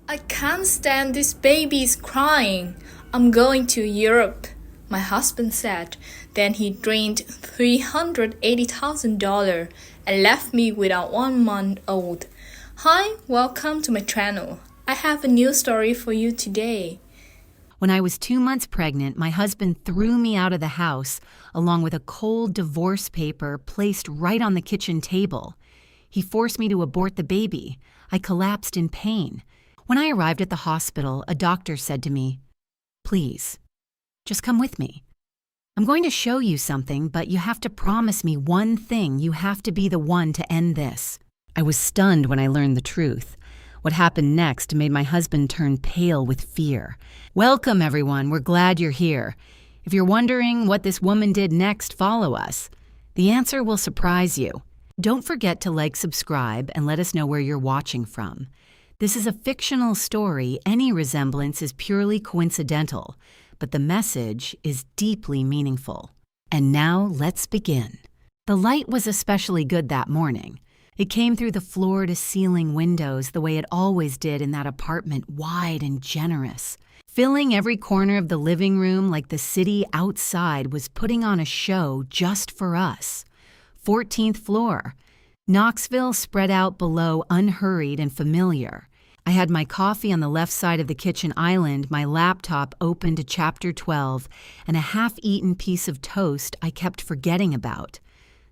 I can't stand this baby's crying. I'm going to Europe, my husband said. Then he drained $380,000 and left me with a 1-month-old. Hi, welcome to my channel. I have a new story for you today. When I was 2 months pregnant, my husband threw me out of the house along with a cold divorce paper placed right on the kitchen table. He forced me to abort the baby. I collapsed in pain. When I arrived at the hospital, a doctor said to me, "Please, just come with me. I'm going to show you something, but you have to promise me one thing. You have to be the one to end this." I was stunned when I learned the truth. What happened next made my husband turn pale with fear. Welcome, everyone. We're glad you're here. If you're wondering what this woman did next, follow us. The answer will surprise you. Don't forget to like, subscribe, and let us know where you're watching from. This is a fictional story. Any resemblance is purely coincidental, but the message is deeply meaningful. And now let's begin. The light was especially good that morning. It came through the floor-to-ceiling windows the way it always did in that apartment, wide and generous, filling every corner of the living room like the city outside was putting on a show just for us. 14th floor. Knoxville spread out below, unhurried and familiar. I had my coffee on the left side of the kitchen island, my laptop open to chapter 12, and a half-eaten piece of toast I kept forgetting about.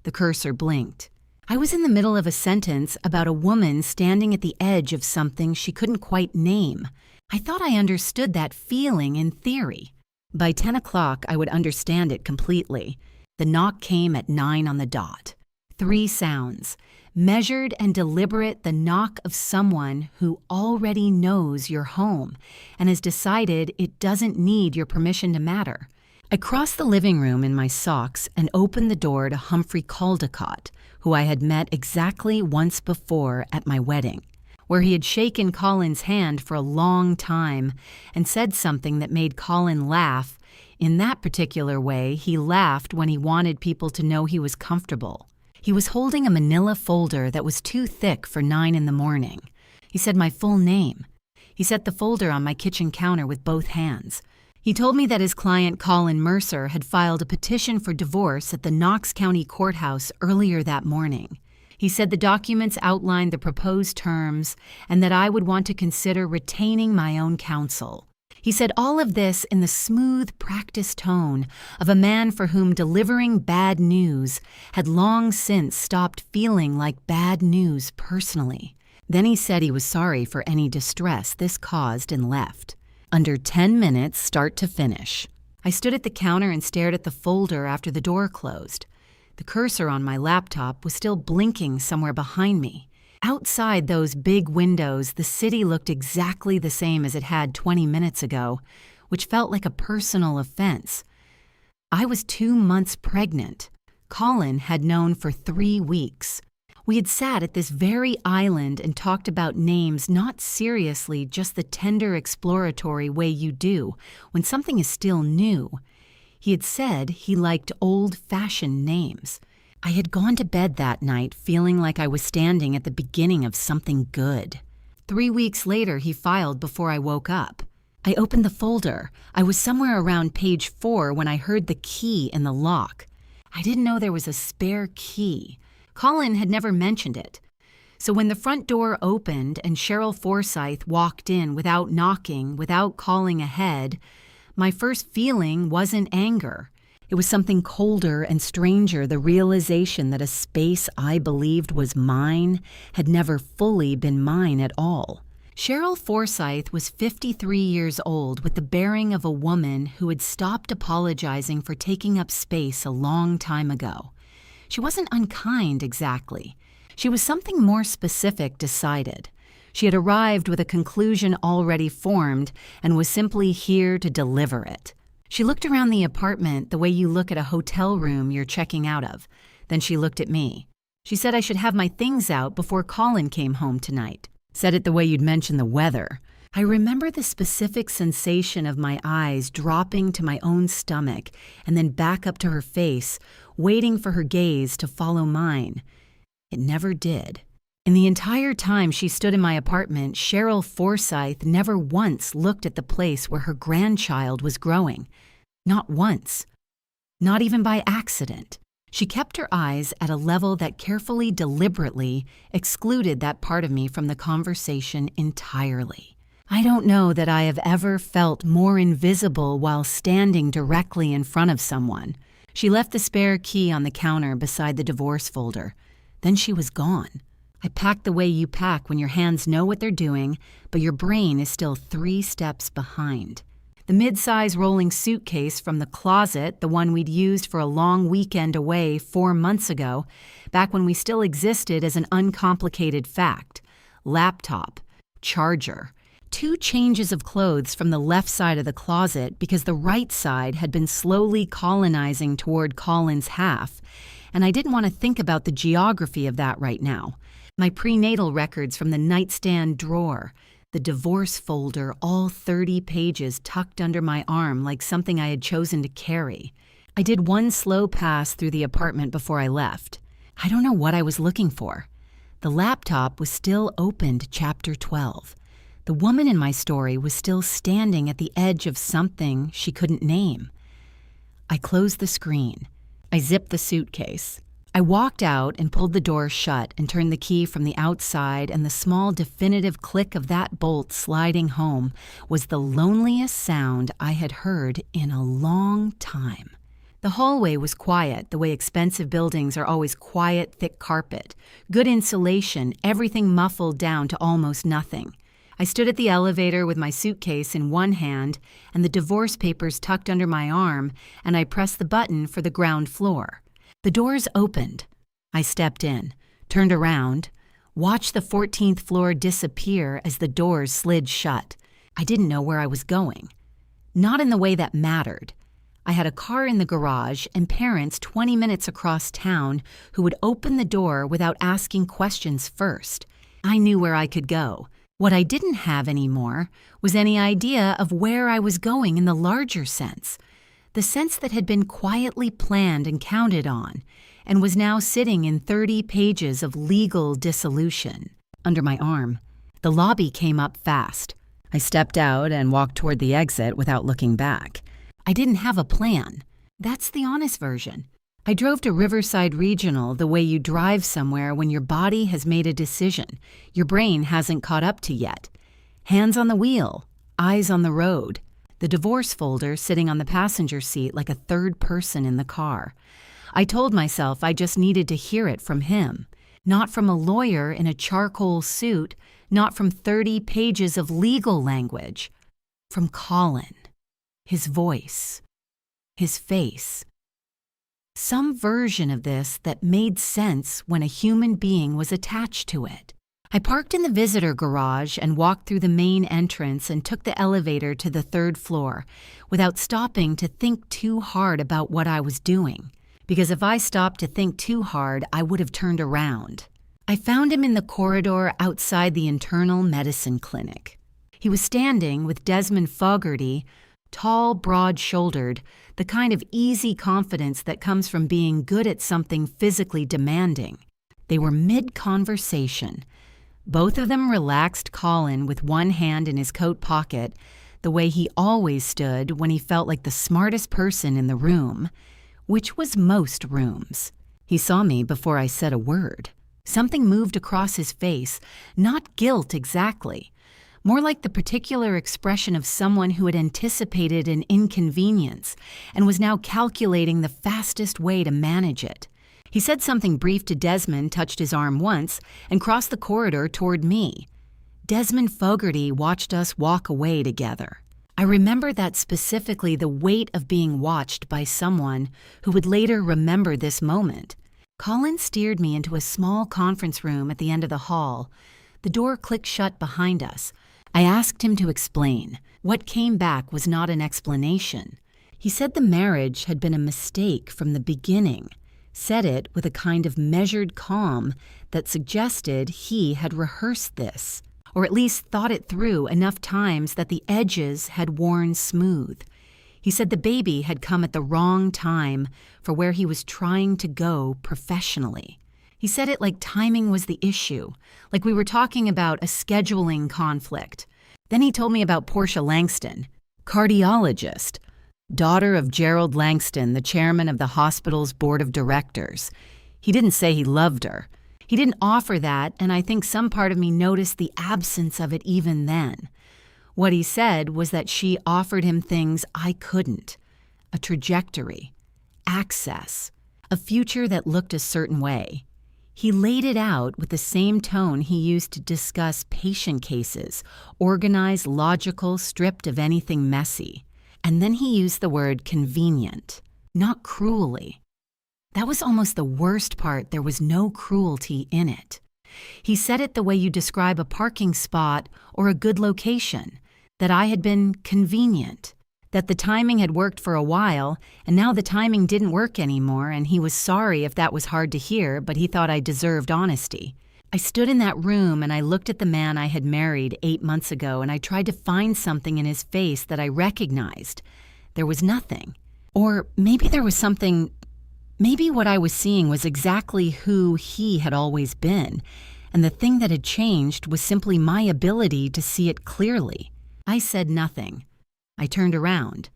The cursor blinked. I was in the middle of a sentence about a woman standing at the edge of something she couldn't quite name. I thought I understood that feeling in theory. By 10 o'clock, I would understand it completely. The knock came at 9 on the dot. 3 sounds. Measured and deliberate, the knock of someone who already knows you're home and has decided it doesn't need your permission to matter. I crossed the living room in my socks and opened the door to Humphrey Caldecott, who I had met exactly once before at my wedding, where he had shaken Colin's hand for a long time and said something that made Colin laugh. In that particular way, he laughed when he wanted people to know he was comfortable. He was holding a manila folder that was too thick for 9 in the morning. He said my full name. He set the folder on my kitchen counter with both hands. He told me that his client Colin Mercer had filed a petition for divorce at the Knox County Courthouse earlier that morning. He said the documents outlined the proposed terms and that I would want to consider retaining my own counsel. He said all of this in the smooth, practiced tone of a man for whom delivering bad news had long since stopped feeling like bad news personally. Then he said he was sorry for any distress this caused and left. Under 10 minutes, start to finish. I stood at the counter and stared at the folder after the door closed. The cursor on my laptop was still blinking somewhere behind me. Outside those big windows, the city looked exactly the same as it had 20 minutes ago, which felt like a personal offense. I was 2 months pregnant. Colin had known for 3 weeks. We had sat at this very island and talked about names, not seriously, just the tender exploratory way you do when something is still new. He had said he liked old-fashioned names. I had gone to bed that night feeling like I was standing at the beginning of something good. 3 weeks later, he filed before I woke up. I opened the folder. I was somewhere around page 4 when I heard the key in the lock. I didn't know there was a spare key. Colin had never mentioned it. So when the front door opened and Cheryl Forsyth walked in without knocking, without calling ahead, my first feeling wasn't anger. It was something colder and stranger, the realization that a space I believed was mine had never fully been mine at all. Cheryl Forsyth was 53 years old with the bearing of a woman who had stopped apologizing for taking up space a long time ago. She wasn't unkind exactly. She was something more specific decided. She had arrived with a conclusion already formed and was simply here to deliver it. She looked around the apartment the way you look at a hotel room you're checking out of. Then she looked at me. She said I should have my things out before Colin came home tonight. Said it the way you'd mention the weather. I remember the specific sensation of my eyes dropping to my own stomach and then back up to her face, waiting for her gaze to follow mine. It never did. In the entire time she stood in my apartment, Cheryl Forsyth never once looked at the place where her grandchild was growing. Not once. Not even by accident. She kept her eyes at a level that carefully, deliberately excluded that part of me from the conversation entirely. I don't know that I have ever felt more invisible while standing directly in front of someone. She left the spare key on the counter beside the divorce folder. Then she was gone. I packed the way you pack when your hands know what they're doing, but your brain is still 3 steps behind. The mid-size rolling suitcase from the closet, the one we'd used for a long weekend away 4 months ago, back when we still existed as an uncomplicated fact. Laptop. Charger. 2 changes of clothes from the left side of the closet because the right side had been slowly colonizing toward Colin's half, and I didn't want to think about the geography of that right now. My prenatal records from the nightstand drawer, the divorce folder, all 30 pages tucked under my arm like something I had chosen to carry. I did one slow pass through the apartment before I left. I don't know what I was looking for. The laptop was still open to chapter 12. The woman in my story was still standing at the edge of something she couldn't name. I closed the screen. I zipped the suitcase. I walked out and pulled the door shut and turned the key from the outside, and the small definitive click of that bolt sliding home was the loneliest sound I had heard in a long time. The hallway was quiet, the way expensive buildings are always quiet, thick carpet, good insulation, everything muffled down to almost nothing. I stood at the elevator with my suitcase in one hand and the divorce papers tucked under my arm, and I pressed the button for the ground floor. The doors opened. I stepped in, turned around, watched the 14th floor disappear as the doors slid shut. I didn't know where I was going. Not in the way that mattered. I had a car in the garage and parents 20 minutes across town who would open the door without asking questions first. I knew where I could go. What I didn't have anymore was any idea of where I was going in the larger sense. The sense that had been quietly planned and counted on, and was now sitting in 30 pages of legal dissolution. Under my arm, the lobby came up fast. I stepped out and walked toward the exit without looking back. I didn't have a plan. That's the honest version. I drove to Riverside Regional the way you drive somewhere when your body has made a decision your brain hasn't caught up to yet. Hands on the wheel, eyes on the road. The divorce folder sitting on the passenger seat like a third person in the car. I told myself I just needed to hear it from him, not from a lawyer in a charcoal suit, not from 30 pages of legal language, from Colin, his voice, his face. Some version of this that made sense when a human being was attached to it. I parked in the visitor garage and walked through the main entrance and took the elevator to the 3rd floor without stopping to think too hard about what I was doing. Because if I stopped to think too hard, I would have turned around. I found him in the corridor outside the internal medicine clinic. He was standing with Desmond Fogarty, tall, broad-shouldered, the kind of easy confidence that comes from being good at something physically demanding. They were mid-conversation. Both of them relaxed Colin with one hand in his coat pocket, the way he always stood when he felt like the smartest person in the room, which was most rooms. He saw me before I said a word. Something moved across his face, not guilt exactly, more like the particular expression of someone who had anticipated an inconvenience and was now calculating the fastest way to manage it. He said something brief to Desmond, touched his arm once, and crossed the corridor toward me. Desmond Fogarty watched us walk away together. I remember that specifically, the weight of being watched by someone who would later remember this moment. Colin steered me into a small conference room at the end of the hall. The door clicked shut behind us. I asked him to explain. What came back was not an explanation. He said the marriage had been a mistake from the beginning. Said it with a kind of measured calm that suggested he had rehearsed this, or at least thought it through enough times that the edges had worn smooth. He said the baby had come at the wrong time for where he was trying to go professionally. He said it like timing was the issue, like we were talking about a scheduling conflict. Then he told me about Portia Langston, cardiologist, daughter of Gerald Langston, the chairman of the hospital's board of directors. He didn't say he loved her. He didn't offer that, and I think some part of me noticed the absence of it even then. What he said was that she offered him things I couldn't. A trajectory, access, a future that looked a certain way. He laid it out with the same tone he used to discuss patient cases, organized, logical, stripped of anything messy. And then he used the word convenient, not cruelly. That was almost the worst part. There was no cruelty in it. He said it the way you describe a parking spot or a good location, that I had been convenient, that the timing had worked for a while, and now the timing didn't work anymore, and he was sorry if that was hard to hear, but he thought I deserved honesty. I stood in that room and I looked at the man I had married 8 months ago, and I tried to find something in his face that I recognized. There was nothing. Or maybe there was something. Maybe what I was seeing was exactly who he had always been, and the thing that had changed was simply my ability to see it clearly. I said nothing. I turned around.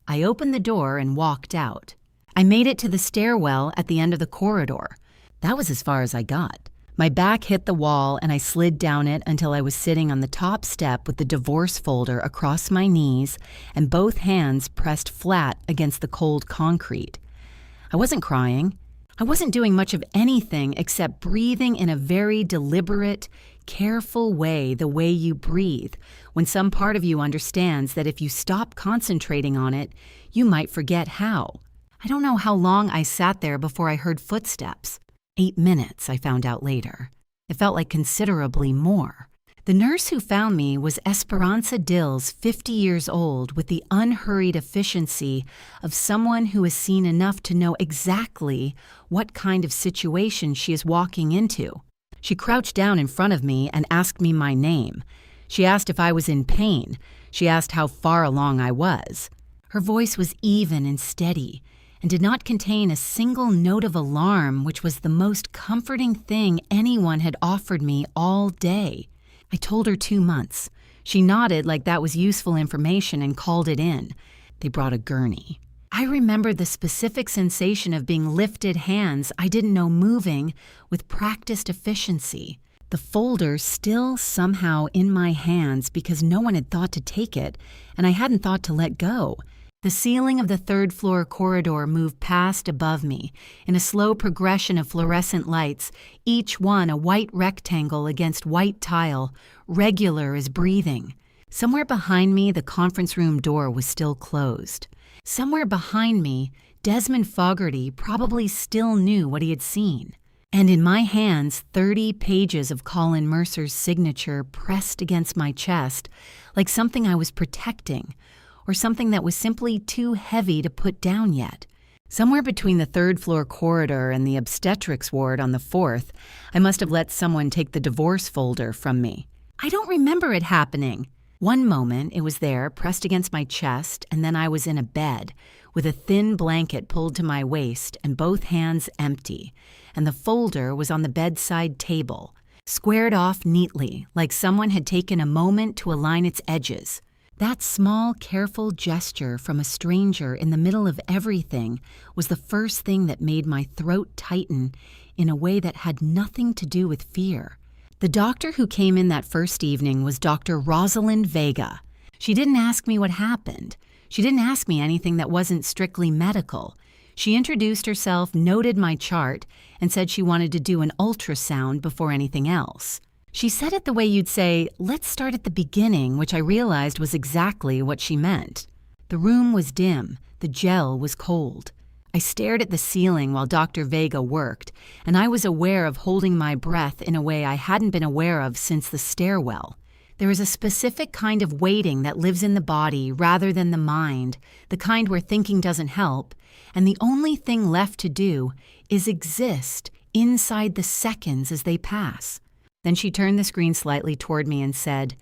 I opened the door and walked out. I made it to the stairwell at the end of the corridor. That was as far as I got. My back hit the wall and I slid down it until I was sitting on the top step with the divorce folder across my knees and both hands pressed flat against the cold concrete. I wasn't crying. I wasn't doing much of anything except breathing in a very deliberate, careful way, the way you breathe, when some part of you understands that if you stop concentrating on it, you might forget how. I don't know how long I sat there before I heard footsteps. 8 minutes, I found out later. It felt like considerably more. The nurse who found me was Esperanza Dills, 50 years old, with the unhurried efficiency of someone who has seen enough to know exactly what kind of situation she is walking into. She crouched down in front of me and asked me my name. She asked if I was in pain. She asked how far along I was. Her voice was even and steady, and did not contain a single note of alarm, which was the most comforting thing anyone had offered me all day. I told her 2 months. She nodded like that was useful information and called it in. They brought a gurney. I remembered the specific sensation of being lifted hands I didn't know moving with practiced efficiency. The folder still somehow in my hands because no one had thought to take it, and I hadn't thought to let go. The ceiling of the third-floor corridor moved past above me in a slow progression of fluorescent lights, each one a white rectangle against white tile, regular as breathing. Somewhere behind me, the conference room door was still closed. Somewhere behind me, Desmond Fogarty probably still knew what he had seen. And in my hands, 30 pages of Colin Mercer's signature pressed against my chest, like something I was protecting, or something that was simply too heavy to put down yet. Somewhere between the third-floor corridor and the obstetrics ward on the fourth, I must have let someone take the divorce folder from me. I don't remember it happening. One moment, it was there, pressed against my chest, and then I was in a bed, with a thin blanket pulled to my waist and both hands empty, and the folder was on the bedside table, squared off neatly, like someone had taken a moment to align its edges. That small, careful gesture from a stranger in the middle of everything was the first thing that made my throat tighten in a way that had nothing to do with fear. The doctor who came in that first evening was Dr. Rosalind Vega. She didn't ask me what happened. She didn't ask me anything that wasn't strictly medical. She introduced herself, noted my chart, and said she wanted to do an ultrasound before anything else. She said it the way you'd say, "Let's start at the beginning," which I realized was exactly what she meant. The room was dim. The gel was cold. I stared at the ceiling while Dr. Vega worked, and I was aware of holding my breath in a way I hadn't been aware of since the stairwell. There is a specific kind of waiting that lives in the body rather than the mind, the kind where thinking doesn't help, and the only thing left to do is exist inside the seconds as they pass. Then she turned the screen slightly toward me and said,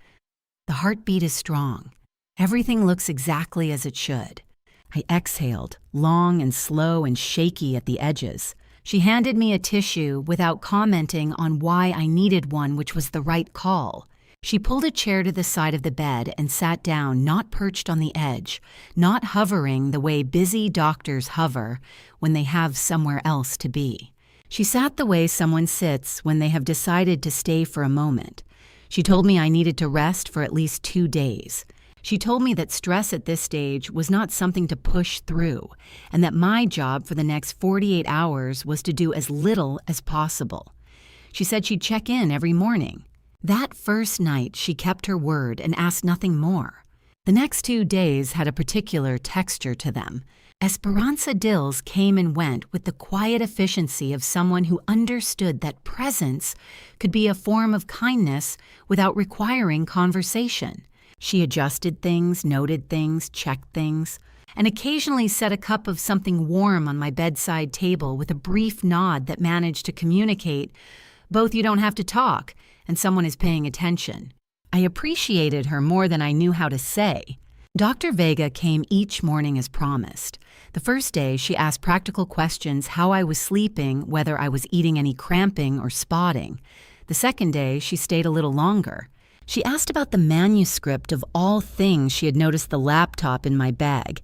"The heartbeat is strong. Everything looks exactly as it should." I exhaled, long and slow and shaky at the edges. She handed me a tissue without commenting on why I needed one, which was the right call. She pulled a chair to the side of the bed and sat down, not perched on the edge, not hovering the way busy doctors hover when they have somewhere else to be. She sat the way someone sits when they have decided to stay for a moment. She told me I needed to rest for at least 2 days. She told me that stress at this stage was not something to push through, and that my job for the next 48 hours was to do as little as possible. She said she'd check in every morning. That first night, she kept her word and asked nothing more. The next 2 days had a particular texture to them. Esperanza Dills came and went with the quiet efficiency of someone who understood that presence could be a form of kindness without requiring conversation. She adjusted things, noted things, checked things, and occasionally set a cup of something warm on my bedside table with a brief nod that managed to communicate both you don't have to talk and someone is paying attention. I appreciated her more than I knew how to say. Dr. Vega came each morning as promised. The first day, she asked practical questions: how I was sleeping, whether I was eating any cramping or spotting. The second day, she stayed a little longer. She asked about the manuscript of all things. She had noticed the laptop in my bag,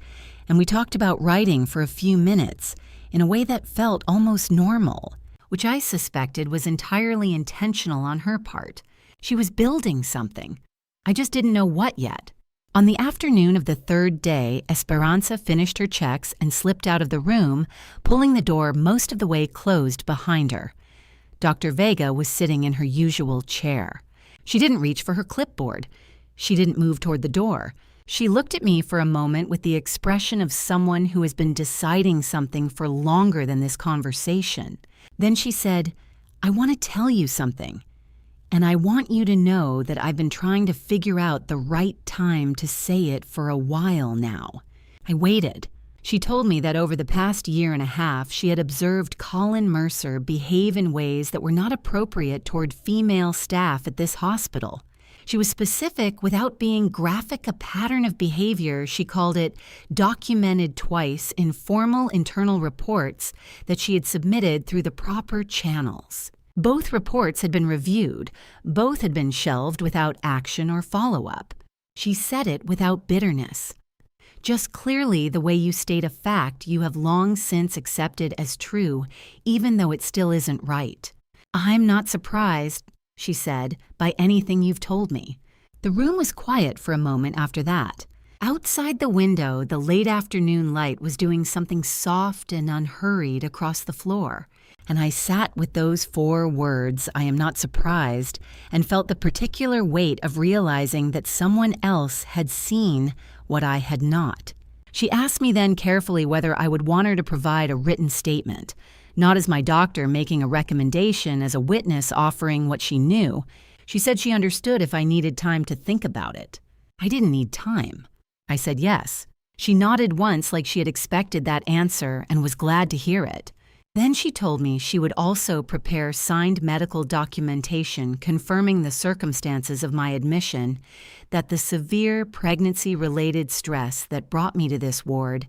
and we talked about writing for a few minutes in a way that felt almost normal, which I suspected was entirely intentional on her part. She was building something. I just didn't know what yet. On the afternoon of the third day, Esperanza finished her checks and slipped out of the room, pulling the door most of the way closed behind her. Dr. Vega was sitting in her usual chair. She didn't reach for her clipboard. She didn't move toward the door. She looked at me for a moment with the expression of someone who has been deciding something for longer than this conversation. Then she said, "I want to tell you something. And I want you to know that I've been trying to figure out the right time to say it for a while now." I waited. She told me that over the past year and a half, she had observed Colin Mercer behave in ways that were not appropriate toward female staff at this hospital. She was specific without being graphic. A pattern of behavior, she called it, documented twice in formal internal reports that she had submitted through the proper channels. Both reports had been reviewed. Both had been shelved without action or follow-up. She said it without bitterness. Just clearly the way you state a fact you have long since accepted as true, even though it still isn't right. "I'm not surprised," she said, "by anything you've told me." The room was quiet for a moment after that. Outside the window, the late afternoon light was doing something soft and unhurried across the floor. And I sat with those 4 words, "I am not surprised," and felt the particular weight of realizing that someone else had seen what I had not. She asked me then carefully whether I would want her to provide a written statement, not as my doctor making a recommendation, as a witness offering what she knew. She said she understood if I needed time to think about it. I didn't need time. I said yes. She nodded once like she had expected that answer and was glad to hear it. Then she told me she would also prepare signed medical documentation confirming the circumstances of my admission, that the severe pregnancy-related stress that brought me to this ward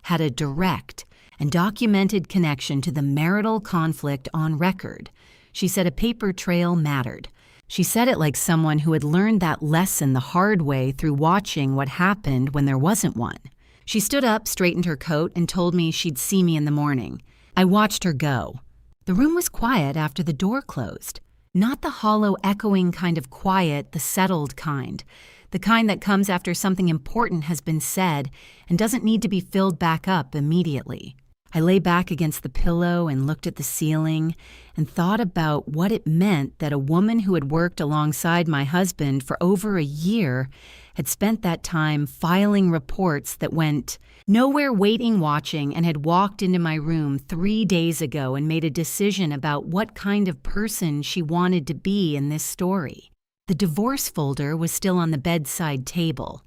had a direct and documented connection to the marital conflict on record. She said a paper trail mattered. She said it like someone who had learned that lesson the hard way through watching what happened when there wasn't one. She stood up, straightened her coat, and told me she'd see me in the morning. I watched her go. The room was quiet after the door closed. Not the hollow, echoing kind of quiet, the settled kind. The kind that comes after something important has been said and doesn't need to be filled back up immediately. I lay back against the pillow and looked at the ceiling and thought about what it meant that a woman who had worked alongside my husband for over a year had spent that time filing reports that went nowhere, waiting, watching, and had walked into my room 3 days ago and made a decision about what kind of person she wanted to be in this story. The divorce folder was still on the bedside table.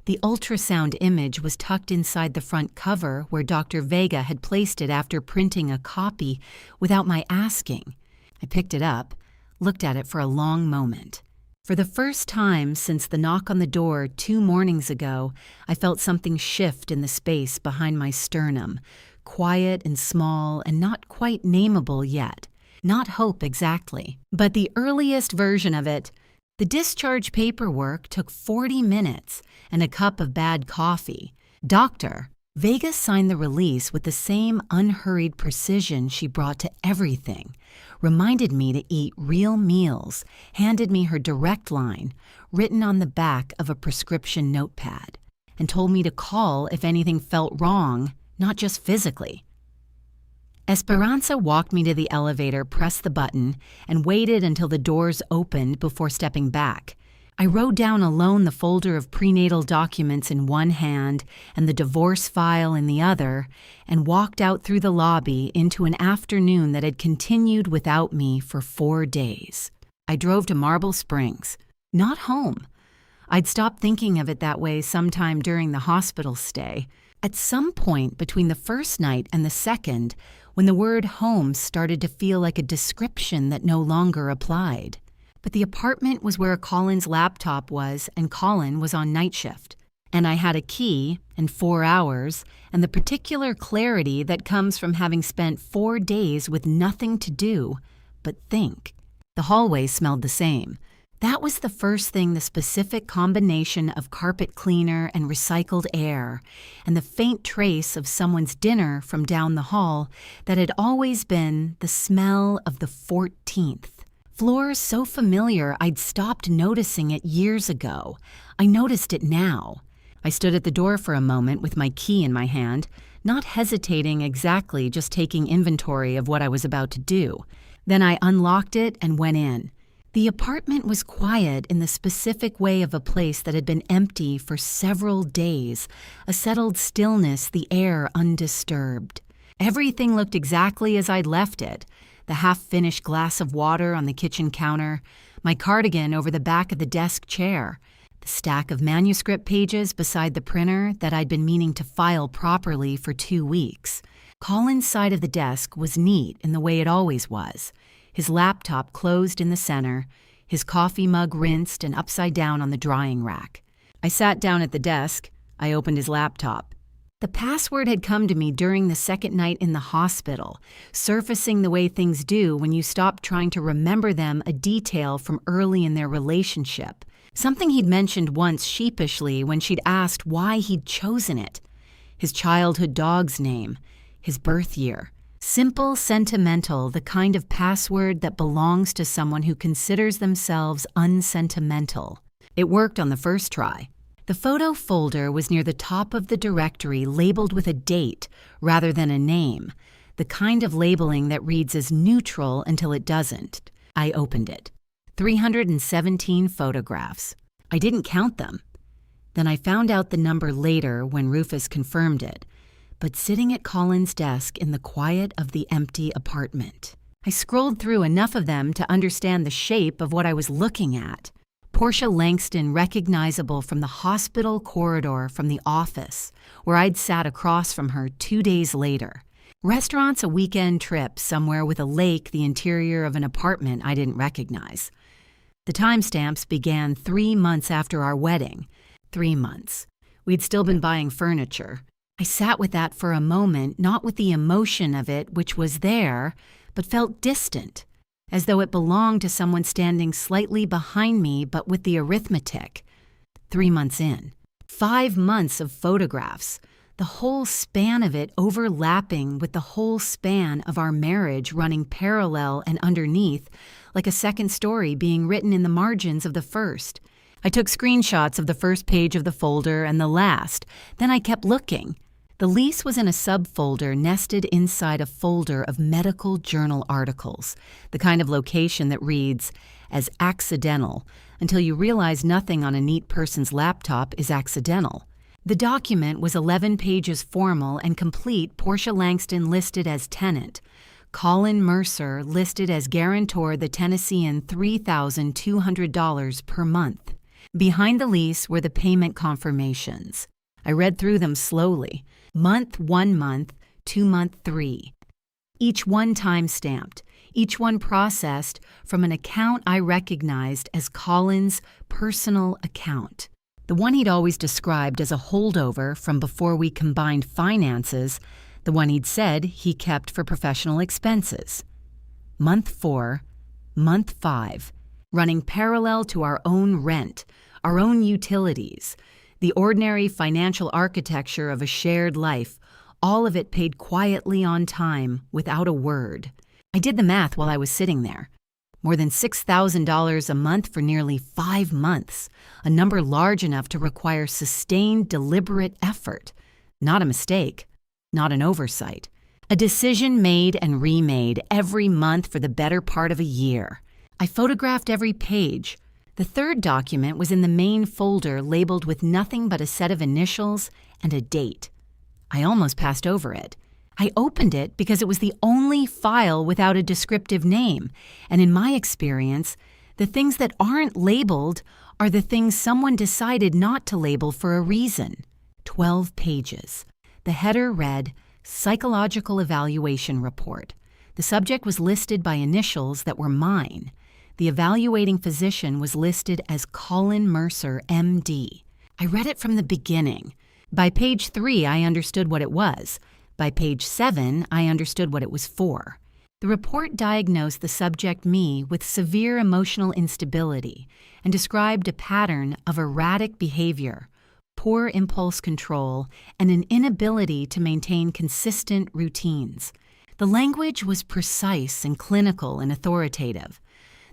The ultrasound image was tucked inside the front cover where Dr. Vega had placed it after printing a copy without my asking. I picked it up, looked at it for a long moment. For the first time since the knock on the door 2 mornings ago, I felt something shift in the space behind my sternum, quiet and small and not quite nameable yet. Not hope exactly, but the earliest version of it. The discharge paperwork took 40 minutes and a cup of bad coffee. Doctor, Vega signed the release with the same unhurried precision she brought to everything, reminded me to eat real meals, handed me her direct line, written on the back of a prescription notepad, and told me to call if anything felt wrong, not just physically. Esperanza walked me to the elevator, pressed the button, and waited until the doors opened before stepping back. I wrote down alone the folder of prenatal documents in one hand and the divorce file in the other, and walked out through the lobby into an afternoon that had continued without me for 4 days. I drove to Marble Springs, not home. I'd stopped thinking of it that way sometime during the hospital stay. At some point between the first night and the second, when the word home started to feel like a description that no longer applied. But the apartment was where Colin's laptop was, and Colin was on night shift. And I had a key and 4 hours and the particular clarity that comes from having spent 4 days with nothing to do but think. The hallway smelled the same. That was the first thing the specific combination of carpet cleaner and recycled air and the faint trace of someone's dinner from down the hall that had always been the smell of the 14th. Floor so familiar I'd stopped noticing it years ago. I noticed it now. I stood at the door for a moment with my key in my hand, not hesitating exactly, just taking inventory of what I was about to do. Then I unlocked it and went in. The apartment was quiet in the specific way of a place that had been empty for several days, a settled stillness, the air undisturbed. Everything looked exactly as I'd left it. The half-finished glass of water on the kitchen counter, my cardigan over the back of the desk chair, the stack of manuscript pages beside the printer that I'd been meaning to file properly for 2 weeks. Colin's side of the desk was neat in the way it always was. His laptop closed in the center, his coffee mug rinsed and upside down on the drying rack. I sat down at the desk. I opened his laptop. The password had come to me during the second night in the hospital, surfacing the way things do when you stop trying to remember them, a detail from early in their relationship. Something he'd mentioned once sheepishly when she'd asked why he'd chosen it. His childhood dog's name, his birth year. Simple, sentimental, the kind of password that belongs to someone who considers themselves unsentimental. It worked on the first try. The photo folder was near the top of the directory, labeled with a date rather than a name, the kind of labeling that reads as neutral until it doesn't. I opened it. 317 photographs. I didn't count them. Then I found out the number later when Rufus confirmed it, but sitting at Colin's desk in the quiet of the empty apartment. I scrolled through enough of them to understand the shape of what I was looking at. Portia Langston, recognizable from the hospital corridor from the office, where I'd sat across from her 2 days later. Restaurants, a weekend trip somewhere with a lake, the interior of an apartment I didn't recognize. The timestamps began 3 months after our wedding. 3 months. We'd still been buying furniture. I sat with that for a moment, not with the emotion of it, which was there, but felt distant, as though it belonged to someone standing slightly behind me, but with the arithmetic. 3 months in. 5 months of photographs, the whole span of it overlapping with the whole span of our marriage running parallel and underneath, like a second story being written in the margins of the first. I took screenshots of the first page of the folder and the last. Then I kept looking. The lease was in a subfolder nested inside a folder of medical journal articles, the kind of location that reads as accidental until you realize nothing on a neat person's laptop is accidental. The document was 11 pages formal and complete. Portia Langston listed as tenant. Colin Mercer listed as guarantor, the Tennessean $3,200 per month. Behind the lease were the payment confirmations. I read through them slowly. Month 1 month, 2 month 3. Each one time-stamped, each one processed from an account I recognized as Colin's personal account. The one he'd always described as a holdover from before we combined finances, the one he'd said he kept for professional expenses. Month 4, month 5, running parallel to our own rent, our own utilities, the ordinary financial architecture of a shared life, all of it paid quietly on time, without a word. I did the math while I was sitting there. More than $6,000 a month for nearly 5 months, a number large enough to require sustained, deliberate effort. Not a mistake, not an oversight. A decision made and remade every month for the better part of a year. I photographed every page. The third document was in the main folder labeled with nothing but a set of initials and a date. I almost passed over it. I opened it because it was the only file without a descriptive name, and in my experience, the things that aren't labeled are the things someone decided not to label for a reason. 12 pages. The header read, Psychological Evaluation Report. The subject was listed by initials that were mine. The evaluating physician was listed as Colin Mercer, MD. I read it from the beginning. By page 3, I understood what it was. By page 7, I understood what it was for. The report diagnosed the subject, me, with severe emotional instability and described a pattern of erratic behavior, poor impulse control, and an inability to maintain consistent routines. The language was precise and clinical and authoritative,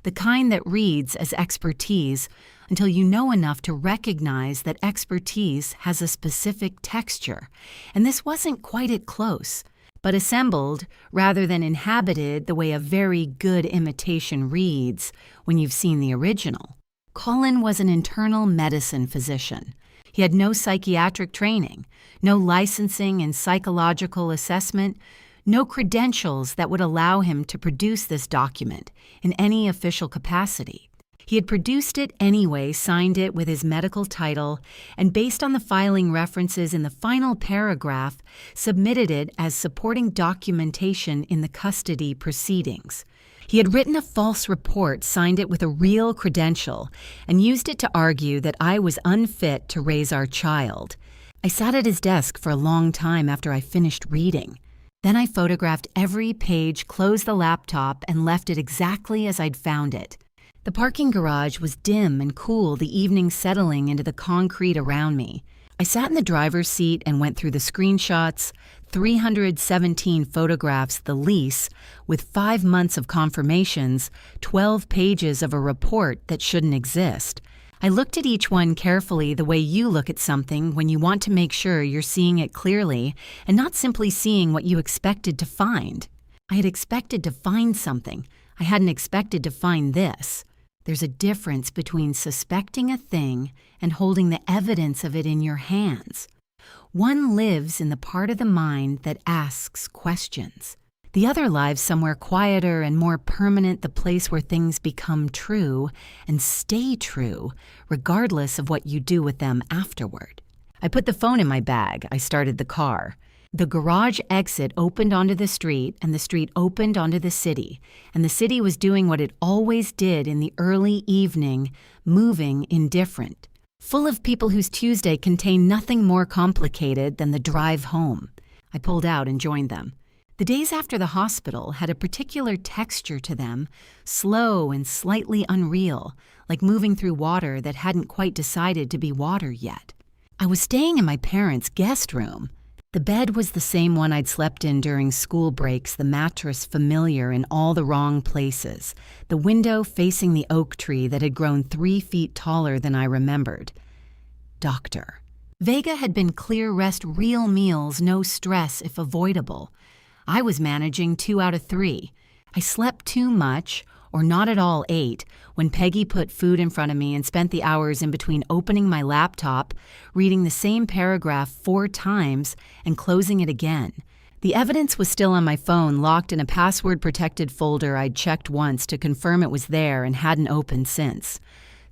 the kind that reads as expertise until you know enough to recognize that expertise has a specific texture, and this wasn't quite it close, but assembled rather than inhabited the way a very good imitation reads when you've seen the original. Colin was an internal medicine physician. He had no psychiatric training, no licensing in psychological assessment, no credentials that would allow him to produce this document in any official capacity. He had produced it anyway, signed it with his medical title, and based on the filing references in the final paragraph, submitted it as supporting documentation in the custody proceedings. He had written a false report, signed it with a real credential, and used it to argue that I was unfit to raise our child. I sat at his desk for a long time after I finished reading. Then I photographed every page, closed the laptop, and left it exactly as I'd found it. The parking garage was dim and cool, the evening settling into the concrete around me. I sat in the driver's seat and went through the screenshots, 317 photographs, the lease, with 5 months of confirmations, 12 pages of a report that shouldn't exist. I looked at each one carefully the way you look at something when you want to make sure you're seeing it clearly and not simply seeing what you expected to find. I had expected to find something. I hadn't expected to find this. There's a difference between suspecting a thing and holding the evidence of it in your hands. One lives in the part of the mind that asks questions. The other lives somewhere quieter and more permanent, the place where things become true and stay true, regardless of what you do with them afterward. I put the phone in my bag. I started the car. The garage exit opened onto the street, and the street opened onto the city, and the city was doing what it always did in the early evening, moving indifferent, full of people whose Tuesday contained nothing more complicated than the drive home. I pulled out and joined them. The days after the hospital had a particular texture to them, slow and slightly unreal, like moving through water that hadn't quite decided to be water yet. I was staying in my parents' guest room. The bed was the same one I'd slept in during school breaks, the mattress familiar in all the wrong places, the window facing the oak tree that had grown 3 feet taller than I remembered. Doctor. Vega had been clear rest, real meals, no stress if avoidable. I was managing 2 out of 3. I slept too much, or not at all ate, when Peggy put food in front of me and spent the hours in between opening my laptop, reading the same paragraph 4 times, and closing it again. The evidence was still on my phone, locked in a password-protected folder I'd checked once to confirm it was there and hadn't opened since.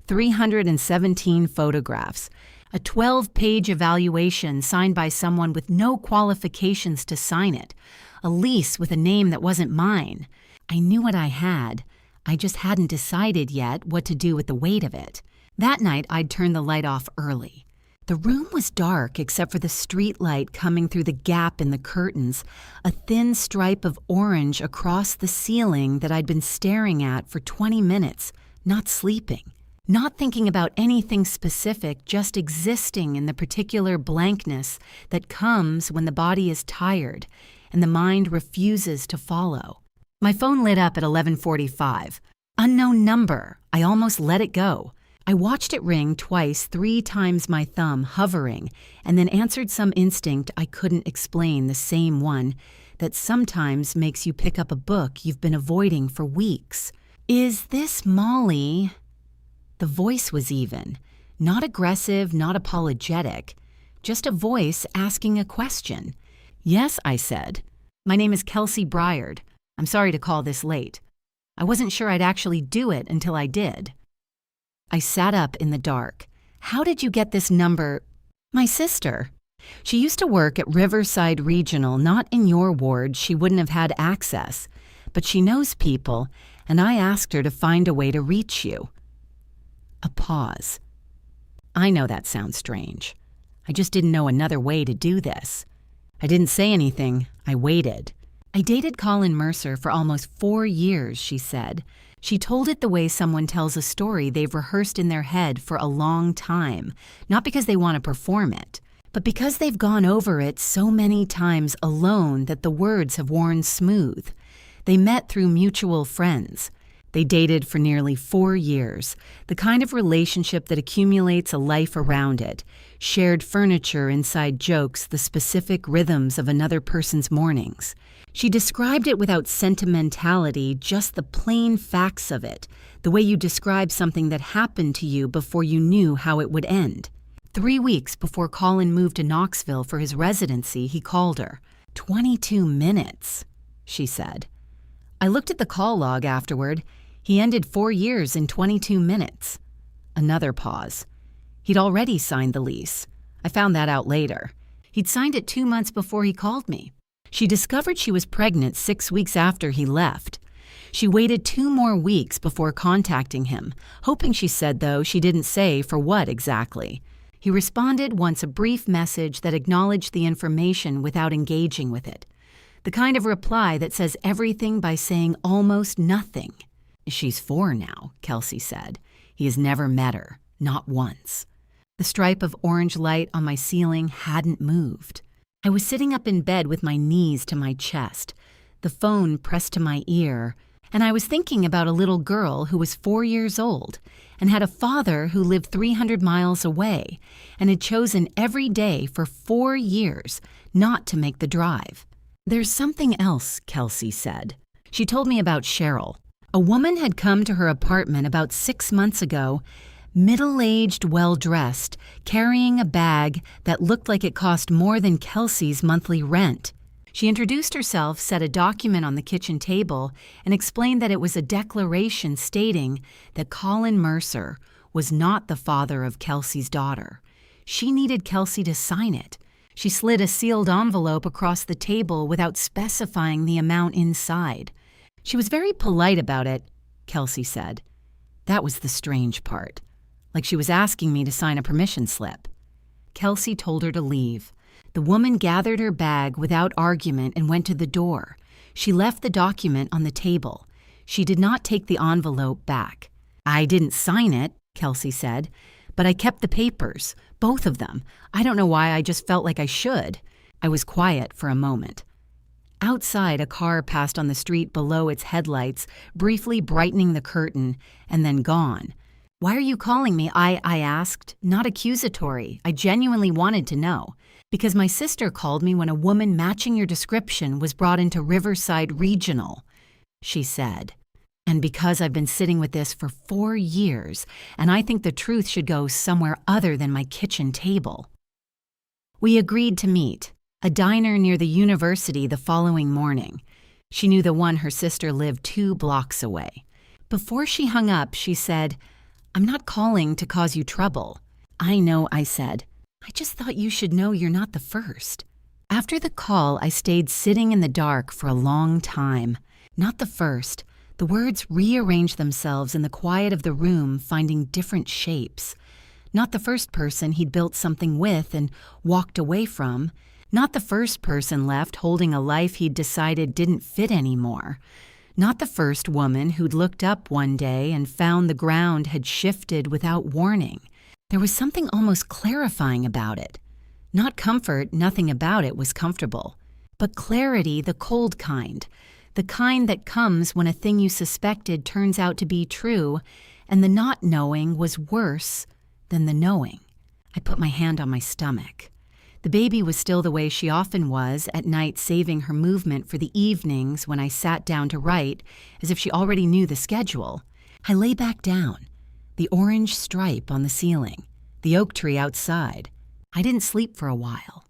317 photographs. A 12-page evaluation signed by someone with no qualifications to sign it. A lease with a name that wasn't mine. I knew what I had. I just hadn't decided yet what to do with the weight of it. That night, I'd turned the light off early. The room was dark except for the street light coming through the gap in the curtains, a thin stripe of orange across the ceiling that I'd been staring at for 20 minutes, not sleeping, not thinking about anything specific, just existing in the particular blankness that comes when the body is tired and the mind refuses to follow. My phone lit up at 11:45. Unknown number. I almost let it go. I watched it ring twice, 3 times my thumb hovering, and then answered some instinct I couldn't explain, the same one that sometimes makes you pick up a book you've been avoiding for weeks. Is this Molly? The voice was even. Not aggressive, not apologetic. Just a voice asking a question. Yes, I said. My name is Kelsey Briard. I'm sorry to call this late. I wasn't sure I'd actually do it until I did. I sat up in the dark. How did you get this number? My sister. She used to work at Riverside Regional, not in your ward. She wouldn't have had access. But she knows people, and I asked her to find a way to reach you. A pause. I know that sounds strange. I just didn't know another way to do this. I didn't say anything. I waited. I dated Colin Mercer for almost 4 years, she said. She told it the way someone tells a story they've rehearsed in their head for a long time, not because they want to perform it, but because they've gone over it so many times alone that the words have worn smooth. They met through mutual friends. They dated for nearly 4 years, the kind of relationship that accumulates a life around it, shared furniture inside jokes, the specific rhythms of another person's mornings. She described it without sentimentality, just the plain facts of it, the way you describe something that happened to you before you knew how it would end. 3 weeks before Colin moved to Knoxville for his residency, he called her. 22 minutes, she said. I looked at the call log afterward. He ended 4 years in 22 minutes. Another pause. He'd already signed the lease. I found that out later. He'd signed it 2 months before he called me. She discovered she was pregnant 6 weeks after he left. She waited 2 more weeks before contacting him, hoping, she said, though she didn't say for what exactly. He responded once, a brief message that acknowledged the information without engaging with it. The kind of reply that says everything by saying almost nothing. She's 4 now, Kelsey said. He has never met her, not once. The stripe of orange light on my ceiling hadn't moved. I was sitting up in bed with my knees to my chest, the phone pressed to my ear, and I was thinking about a little girl who was 4 years old and had a father who lived 300 miles away and had chosen every day for 4 years not to make the drive. There's something else, Kelsey said. She told me about Cheryl. A woman had come to her apartment about 6 months ago, middle-aged, well-dressed, carrying a bag that looked like it cost more than Kelsey's monthly rent. She introduced herself, set a document on the kitchen table, and explained that it was a declaration stating that Colin Mercer was not the father of Kelsey's daughter. She needed Kelsey to sign it. She slid a sealed envelope across the table without specifying the amount inside. She was very polite about it, Kelsey said. That was the strange part. Like she was asking me to sign a permission slip. Kelsey told her to leave. The woman gathered her bag without argument and went to the door. She left the document on the table. She did not take the envelope back. I didn't sign it, Kelsey said, but I kept the papers, both of them. I don't know why, I just felt like I should. I was quiet for a moment. Outside, a car passed on the street below its headlights, briefly brightening the curtain, and then gone. Why are you calling me? I asked, not accusatory. I genuinely wanted to know. Because my sister called me when a woman matching your description was brought into Riverside Regional, she said. And because I've been sitting with this for 4 years, and I think the truth should go somewhere other than my kitchen table. We agreed to meet, a diner near the university the following morning. She knew the one her sister lived 2 blocks away. Before she hung up, she said, I'm not calling to cause you trouble. I know, I said. I just thought you should know you're not the first. After the call, I stayed sitting in the dark for a long time. Not the first. The words rearranged themselves in the quiet of the room, finding different shapes. Not the first person he'd built something with and walked away from. Not the first person left holding a life he'd decided didn't fit anymore. Not the first woman who'd looked up one day and found the ground had shifted without warning. There was something almost clarifying about it. Not comfort, nothing about it was comfortable. But clarity, the cold kind. The kind that comes when a thing you suspected turns out to be true, and the not knowing was worse than the knowing. I put my hand on my stomach. The baby was still the way she often was, at night saving her movement for the evenings when I sat down to write, as if she already knew the schedule. I lay back down. The orange stripe on the ceiling. The oak tree outside. I didn't sleep for a while.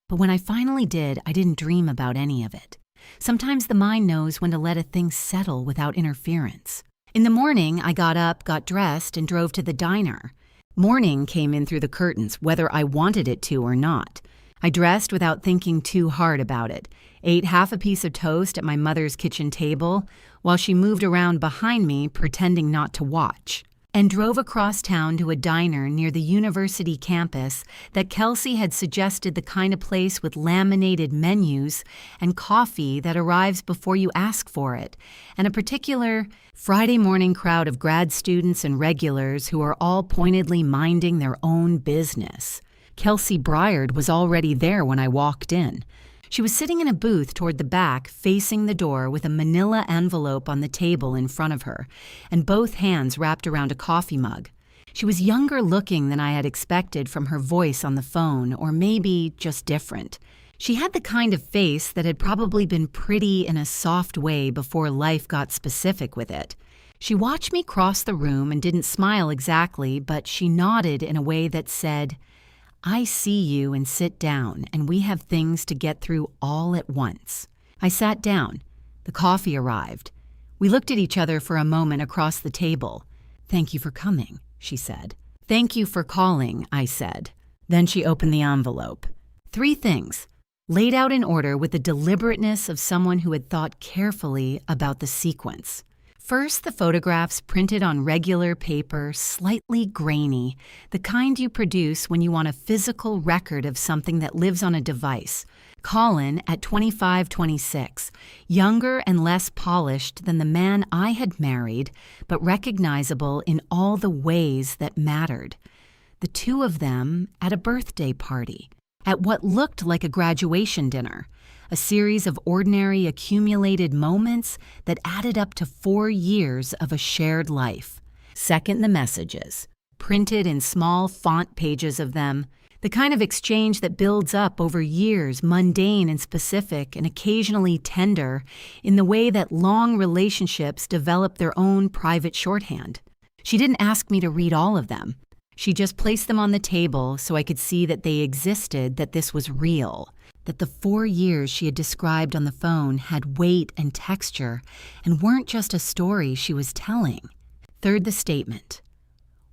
But when I finally did, I didn't dream about any of it. Sometimes the mind knows when to let a thing settle without interference. In the morning, I got up, got dressed, and drove to the diner. Morning came in through the curtains, whether I wanted it to or not. I dressed without thinking too hard about it, ate half a piece of toast at my mother's kitchen table while she moved around behind me pretending not to watch, and drove across town to a diner near the university campus that Kelsey had suggested, the kind of place with laminated menus and coffee that arrives before you ask for it, and a particular Friday morning crowd of grad students and regulars who are all pointedly minding their own business. Kelsey Briard was already there when I walked in. She was sitting in a booth toward the back, facing the door with a manila envelope on the table in front of her, and both hands wrapped around a coffee mug. She was younger looking than I had expected from her voice on the phone, or maybe just different. She had the kind of face that had probably been pretty in a soft way before life got specific with it. She watched me cross the room and didn't smile exactly, but she nodded in a way that said, "I see you, and sit down, and we have things to get through all at once." I sat down. The coffee arrived. We looked at each other for a moment across the table. "Thank you for coming," she said. "Thank you for calling," I said. Then she opened the envelope. 3 things, laid out in order with the deliberateness of someone who had thought carefully about the sequence. First, the photographs printed on regular paper, slightly grainy, the kind you produce when you want a physical record of something that lives on a device. Colin, at 25-26, younger and less polished than the man I had married, but recognizable in all the ways that mattered. The 2 of them at a birthday party, at what looked like a graduation dinner. A series of ordinary accumulated moments that added up to 4 years of a shared life. Second, the messages, printed in small font pages of them, the kind of exchange that builds up over years, mundane and specific and occasionally tender, in the way that long relationships develop their own private shorthand. She didn't ask me to read all of them. She just placed them on the table so I could see that they existed, that this was real. That the 4 years she had described on the phone had weight and texture and weren't just a story she was telling. Third, the statement.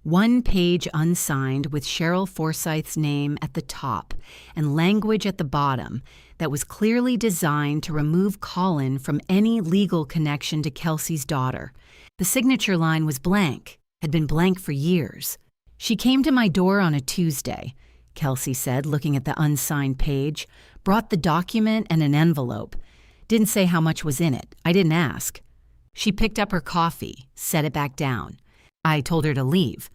1 page unsigned with Cheryl Forsyth's name at the top and language at the bottom that was clearly designed to remove Colin from any legal connection to Kelsey's daughter. The signature line was blank, had been blank for years. "She came to my door on a Tuesday," Kelsey said, looking at the unsigned page, "brought the document and an envelope. Didn't say how much was in it. I didn't ask. She picked up her coffee, set it back down. I told her to leave.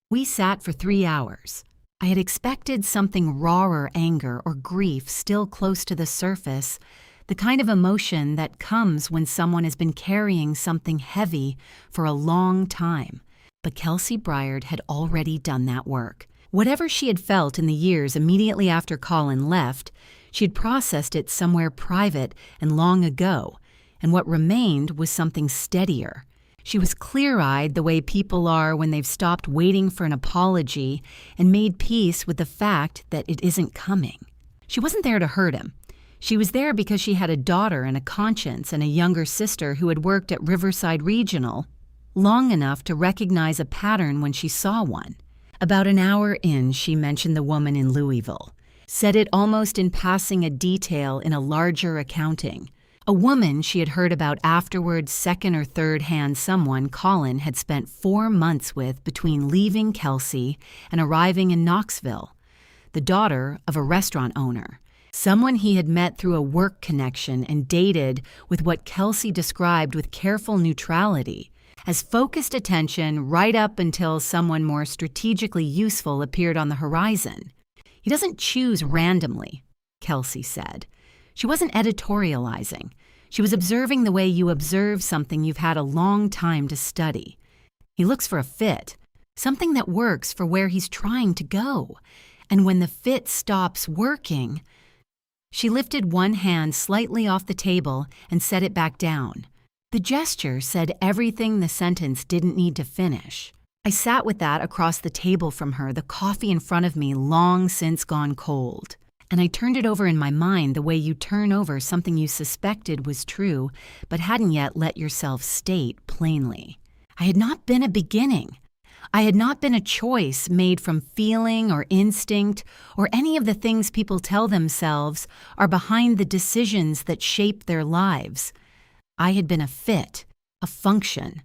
We sat for 3 hours. I had expected something rawer anger or grief still close to the surface, the kind of emotion that comes when someone has been carrying something heavy for a long time. But Kelsey Briard had already done that work. Whatever she had felt in the years immediately after Colin left, she had processed it somewhere private and long ago, and what remained was something steadier. She was clear-eyed the way people are when they've stopped waiting for an apology and made peace with the fact that it isn't coming. She wasn't there to hurt him. She was there because she had a daughter and a conscience and a younger sister who had worked at Riverside Regional long enough to recognize a pattern when she saw one. About an hour in, she mentioned the woman in Louisville, said it almost in passing a detail in a larger accounting. A woman she had heard about afterwards, second or third hand someone Colin had spent 4 months with between leaving Kelsey and arriving in Knoxville. The daughter of a restaurant owner. Someone he had met through a work connection and dated with what Kelsey described with careful neutrality as focused attention right up until someone more strategically useful appeared on the horizon. He doesn't choose randomly, Kelsey said. She wasn't editorializing. She was observing the way you observe something you've had a long time to study. He looks for a fit, something that works for where he's trying to go. And when the fit stops working, she lifted one hand slightly off the table and set it back down. The gesture said everything the sentence didn't need to finish. I sat with that across the table from her, the coffee in front of me long since gone cold. And I turned it over in my mind the way you turn over something you suspected was true, but hadn't yet let yourself state plainly. I had not been a beginning. I had not been a choice made from feeling or instinct or any of the things people tell themselves are behind the decisions that shape their lives. I had been a fit, a function.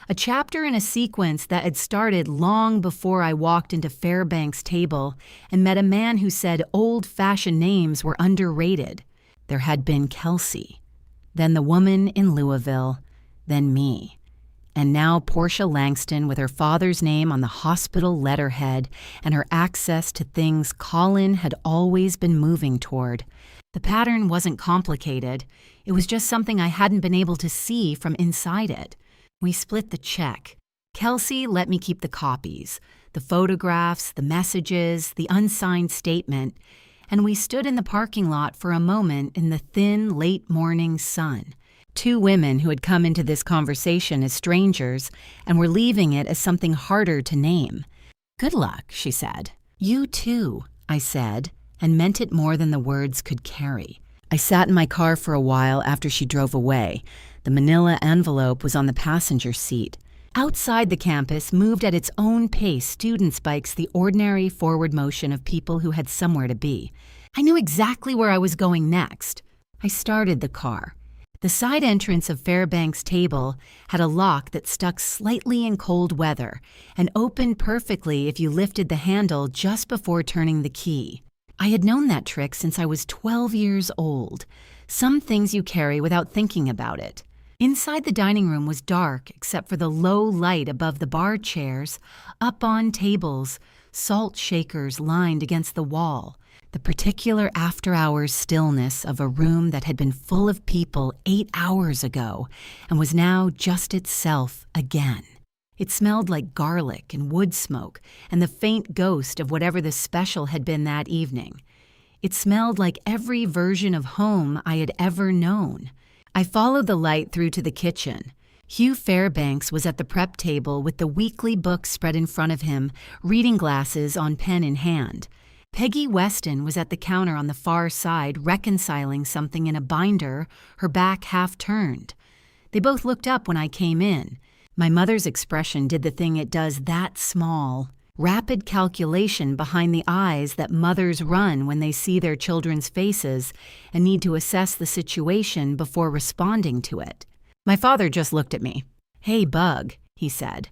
A chapter in a sequence that had started long before I walked into Fairbanks' table and met a man who said old-fashioned names were underrated. There had been Kelsey, then the woman in Louisville, then me. And now Portia Langston with her father's name on the hospital letterhead and her access to things Colin had always been moving toward. The pattern wasn't complicated. It was just something I hadn't been able to see from inside it. We split the check. Kelsey let me keep the copies, the photographs, the messages, the unsigned statement, and we stood in the parking lot for a moment in the thin, late morning sun. 2 women who had come into this conversation as strangers and were leaving it as something harder to name. "Good luck," she said. "You too," I said, and meant it more than the words could carry. I sat in my car for a while after she drove away. The manila envelope was on the passenger seat. Outside the campus moved at its own pace students' bikes, the ordinary forward motion of people who had somewhere to be. I knew exactly where I was going next. I started the car. The side entrance of Fairbanks' table had a lock that stuck slightly in cold weather and opened perfectly if you lifted the handle just before turning the key. I had known that trick since I was 12 years old. Some things you carry without thinking about it. Inside the dining room was dark except for the low light above the bar chairs, up on tables, salt shakers lined against the wall, the particular after-hours stillness of a room that had been full of people 8 hours ago and was now just itself again. It smelled like garlic and wood smoke and the faint ghost of whatever the special had been that evening. It smelled like every version of home I had ever known. I followed the light through to the kitchen. Hugh Fairbanks was at the prep table with the weekly book spread in front of him, reading glasses on pen in hand. Peggy Weston was at the counter on the far side, reconciling something in a binder, her back half turned. They both looked up when I came in. My mother's expression did the thing it does that small. Rapid calculation behind the eyes that mothers run when they see their children's faces and need to assess the situation before responding to it. My father just looked at me. "Hey, Bug," he said.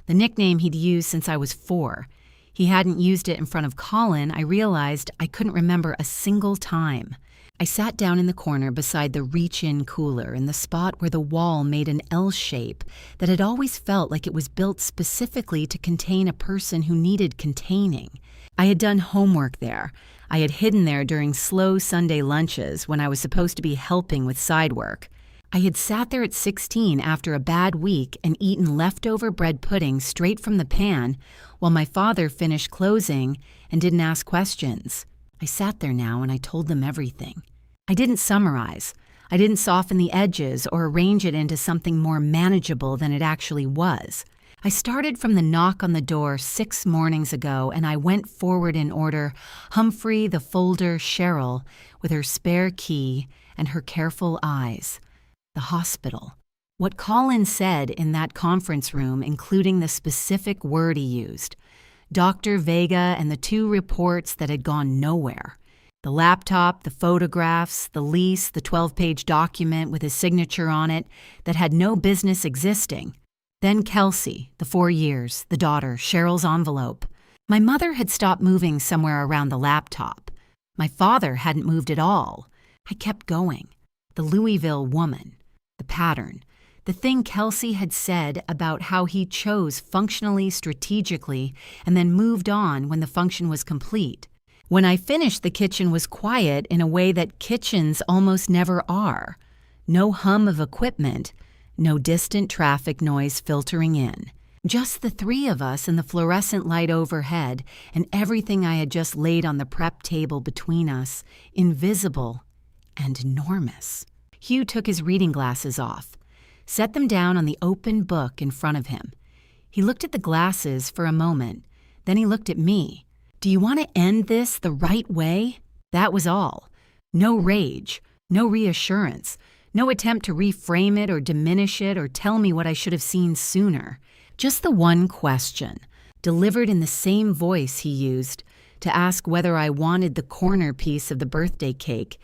The nickname he'd used since I was 4. He hadn't used it in front of Colin. I realized I couldn't remember a single time. I sat down in the corner beside the reach-in cooler in the spot where the wall made an L shape that had always felt like it was built specifically to contain a person who needed containing. I had done homework there. I had hidden there during slow Sunday lunches when I was supposed to be helping with side work. I had sat there at 16 after a bad week and eaten leftover bread pudding straight from the pan while my father finished closing and didn't ask questions. I sat there now and I told them everything. I didn't summarize. I didn't soften the edges or arrange it into something more manageable than it actually was. I started from the knock on the door 6 mornings ago and I went forward in order: Humphrey, the folder, Cheryl, with her spare key and her careful eyes. The hospital. What Colin said in that conference room, including the specific word he used. Dr. Vega and the 2 reports that had gone nowhere. The laptop, the photographs, the lease, the 12-page document with his signature on it that had no business existing. Then Kelsey, the 4 years, the daughter, Cheryl's envelope. My mother had stopped moving somewhere around the laptop. My father hadn't moved at all. I kept going. The Louisville woman, the pattern, the thing Kelsey had said about how he chose functionally, strategically, and then moved on when the function was complete. When I finished, the kitchen was quiet in a way that kitchens almost never are. No hum of equipment, no distant traffic noise filtering in. Just the three of us and the fluorescent light overhead and everything I had just laid on the prep table between us, invisible and enormous. Hugh took his reading glasses off, set them down on the open book in front of him. He looked at the glasses for a moment, then he looked at me. "Do you want to end this the right way?" That was all. No rage, no reassurance, no attempt to reframe it or diminish it or tell me what I should have seen sooner. Just the one question, delivered in the same voice he used to ask whether I wanted the corner piece of the birthday cake,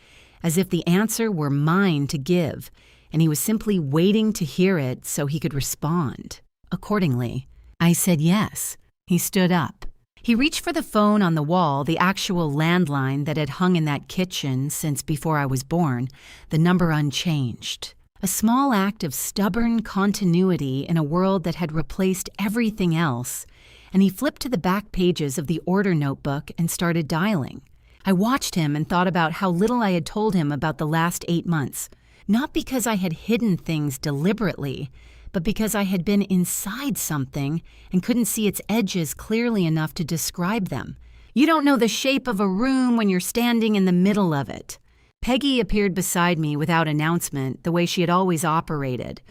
as if the answer were mine to give, and he was simply waiting to hear it so he could respond. Accordingly, I said yes. He stood up. He reached for the phone on the wall, the actual landline that had hung in that kitchen since before I was born, the number unchanged. A small act of stubborn continuity in a world that had replaced everything else, and he flipped to the back pages of the order notebook and started dialing. I watched him and thought about how little I had told him about the last 8 months, not because I had hidden things deliberately, but because I had been inside something and couldn't see its edges clearly enough to describe them. You don't know the shape of a room when you're standing in the middle of it. Peggy appeared beside me without announcement, the way she had always operated.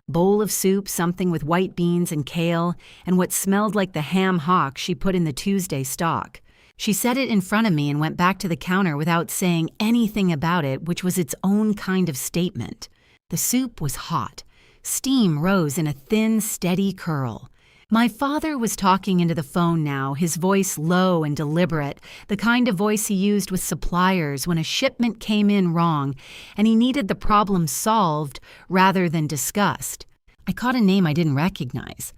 Bowl of soup, something with white beans and kale, and what smelled like the ham hock she put in the Tuesday stock. She set it in front of me and went back to the counter without saying anything about it, which was its own kind of statement. The soup was hot. Steam rose in a thin, steady curl. My father was talking into the phone now, his voice low and deliberate, the kind of voice he used with suppliers when a shipment came in wrong and he needed the problem solved rather than discussed. I caught a name I didn't recognize.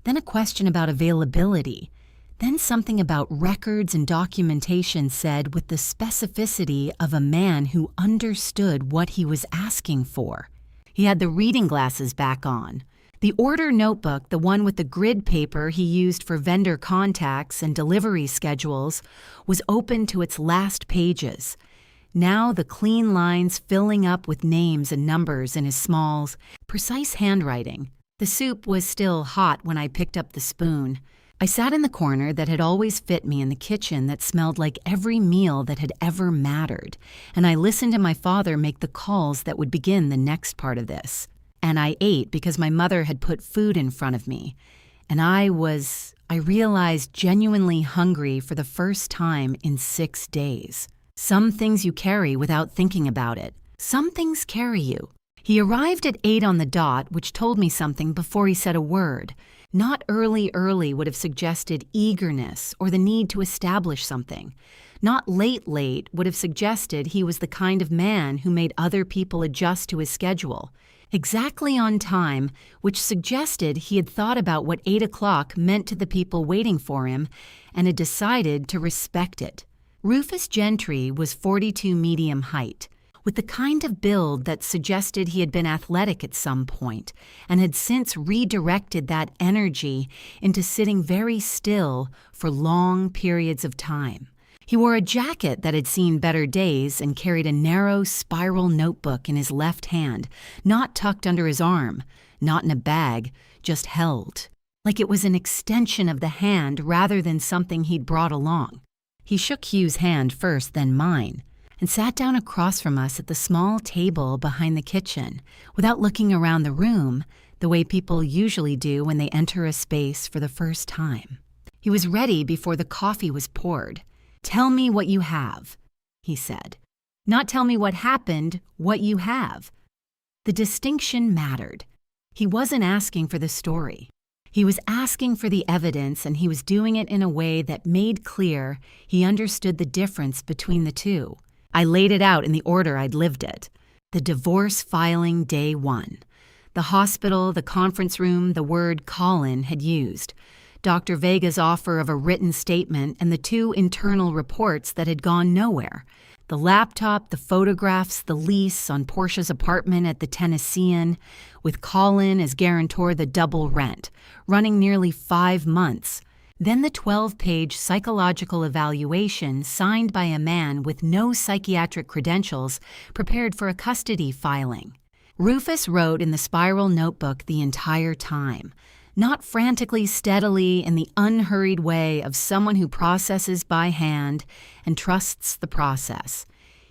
Then a question about availability. Then something about records and documentation said with the specificity of a man who understood what he was asking for. He had the reading glasses back on. The order notebook, the one with the grid paper he used for vendor contacts and delivery schedules, was open to its last pages. Now the clean lines filling up with names and numbers in his smalls, precise handwriting. The soup was still hot when I picked up the spoon. I sat in the corner that had always fit me in the kitchen that smelled like every meal that had ever mattered, and I listened to my father make the calls that would begin the next part of this. And I ate because my mother had put food in front of me, and I realized genuinely hungry for the first time in 6 days. Some things you carry without thinking about it. Some things carry you. He arrived at 8 on the dot, which told me something before he said a word. Not early would have suggested eagerness or the need to establish something. Not late would have suggested he was the kind of man who made other people adjust to his schedule. Exactly on time, which suggested he had thought about what 8 o'clock meant to the people waiting for him and had decided to respect it. Rufus Gentry was 42 medium height, with the kind of build that suggested he had been athletic at some point and had since redirected that energy into sitting very still for long periods of time. He wore a jacket that had seen better days and carried a narrow spiral notebook in his left hand, not tucked under his arm, not in a bag, just held, like it was an extension of the hand rather than something he'd brought along. He shook Hugh's hand first, then mine, and sat down across from us at the small table behind the kitchen, without looking around the room the way people usually do when they enter a space for the first time. He was ready before the coffee was poured. "Tell me what you have," he said. "Not tell me what happened, what you have." The distinction mattered. He wasn't asking for the story. He was asking for the evidence, and he was doing it in a way that made clear he understood the difference between the two. I laid it out in the order I'd lived it. The divorce filing day 1. The hospital, the conference room, the word Colin had used. Dr. Vega's offer of a written statement and the 2 internal reports that had gone nowhere. The laptop, the photographs, the lease on Portia's apartment at the Tennessean, with Colin as guarantor the double rent, running nearly 5 months. Then the 12-page psychological evaluation signed by a man with no psychiatric credentials prepared for a custody filing. Rufus wrote in the spiral notebook the entire time, not frantically, steadily, in the unhurried way of someone who processes by hand and trusts the process.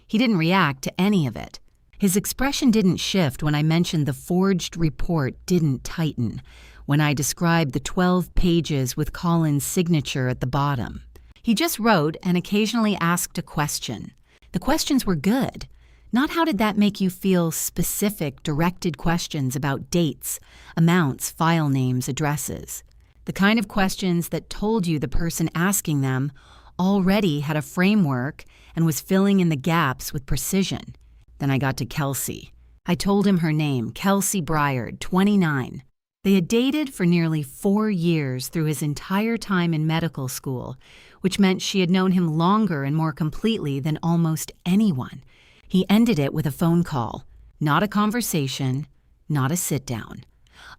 He didn't react to any of it. His expression didn't shift when I mentioned the forged report didn't tighten, when I described the 12 pages with Colin's signature at the bottom. He just wrote and occasionally asked a question. The questions were good. Not how did that make you feel, specific, directed questions about dates, amounts, file names, addresses. The kind of questions that told you the person asking them already had a framework and was filling in the gaps with precision. Then I got to Kelsey. I told him her name, Kelsey Bryard, 29. They had dated for nearly 4 years through his entire time in medical school, which meant she had known him longer and more completely than almost anyone. He ended it with a phone call. Not a conversation, not a sit-down.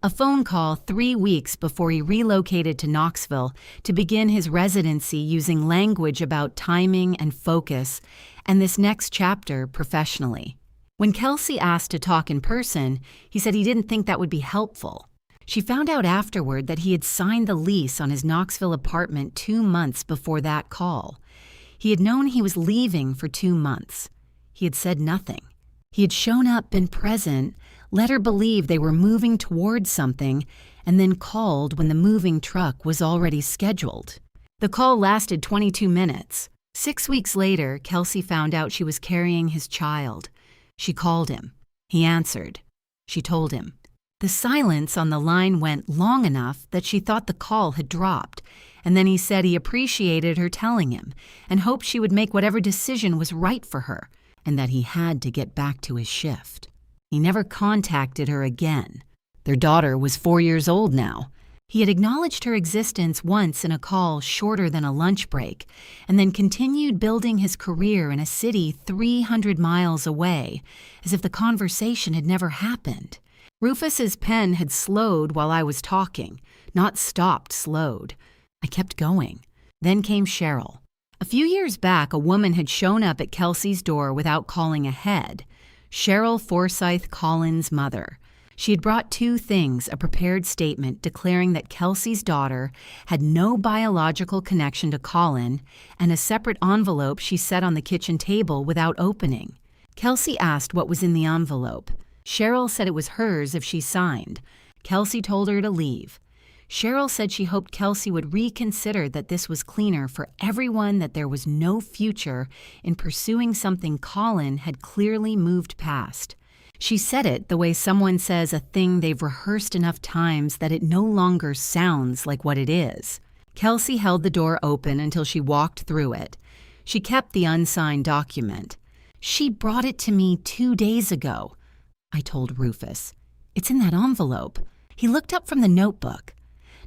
A phone call 3 weeks before he relocated to Knoxville to begin his residency using language about timing and focus, and this next chapter professionally. When Kelsey asked to talk in person, he said he didn't think that would be helpful. She found out afterward that he had signed the lease on his Knoxville apartment 2 months before that call. He had known he was leaving for 2 months. He had said nothing. He had shown up, been present, let her believe they were moving towards something, and then called when the moving truck was already scheduled. The call lasted 22 minutes. 6 weeks later, Kelsey found out she was carrying his child. She called him. He answered. She told him. The silence on the line went long enough that she thought the call had dropped, and then he said he appreciated her telling him and hoped she would make whatever decision was right for her, and that he had to get back to his shift. He never contacted her again. Their daughter was 4 years old now. He had acknowledged her existence once in a call shorter than a lunch break, and then continued building his career in a city 300 miles away, as if the conversation had never happened. Rufus's pen had slowed while I was talking, not stopped, slowed. I kept going. Then came Cheryl. A few years back, a woman had shown up at Kelsey's door without calling ahead. Cheryl Forsyth Collins' mother. She had brought 2 things, a prepared statement declaring that Kelsey's daughter had no biological connection to Colin, and a separate envelope she set on the kitchen table without opening. Kelsey asked what was in the envelope. Cheryl said it was hers if she signed. Kelsey told her to leave. Cheryl said she hoped Kelsey would reconsider that this was cleaner for everyone, that there was no future in pursuing something Colin had clearly moved past. She said it the way someone says a thing they've rehearsed enough times that it no longer sounds like what it is. Kelsey held the door open until she walked through it. She kept the unsigned document. She brought it to me 2 days ago, I told Rufus. It's in that envelope. He looked up from the notebook.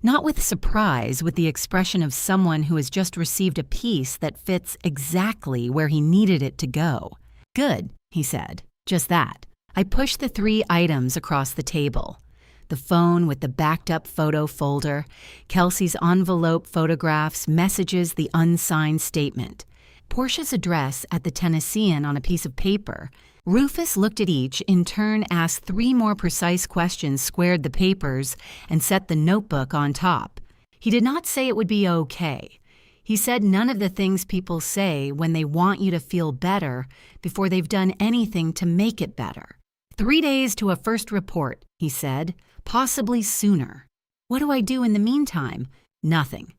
Not with surprise, with the expression of someone who has just received a piece that fits exactly where he needed it to go. Good, he said. Just that. I pushed the 3 items across the table. The phone with the backed-up photo folder, Kelsey's envelope photographs, messages, the unsigned statement. Portia's address at the Tennessean on a piece of paper. Rufus looked at each, in turn asked 3 more precise questions, squared the papers, and set the notebook on top. He did not say it would be okay. He said none of the things people say when they want you to feel better before they've done anything to make it better. 3 days to a first report, he said, possibly sooner. What do I do in the meantime? Nothing.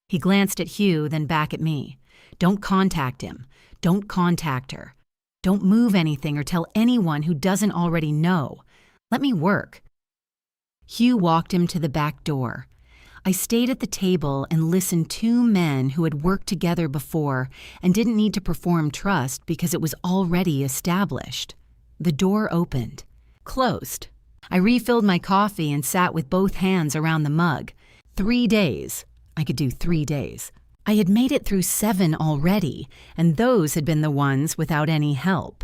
He glanced at Hugh, then back at me. Don't contact him. Don't contact her. Don't move anything or tell anyone who doesn't already know. Let me work. Hugh walked him to the back door. I stayed at the table and listened to 2 men who had worked together before and didn't need to perform trust because it was already established. The door opened. Closed. I refilled my coffee and sat with both hands around the mug. 3 days. I could do 3 days. I had made it through 7 already, and those had been the ones without any help.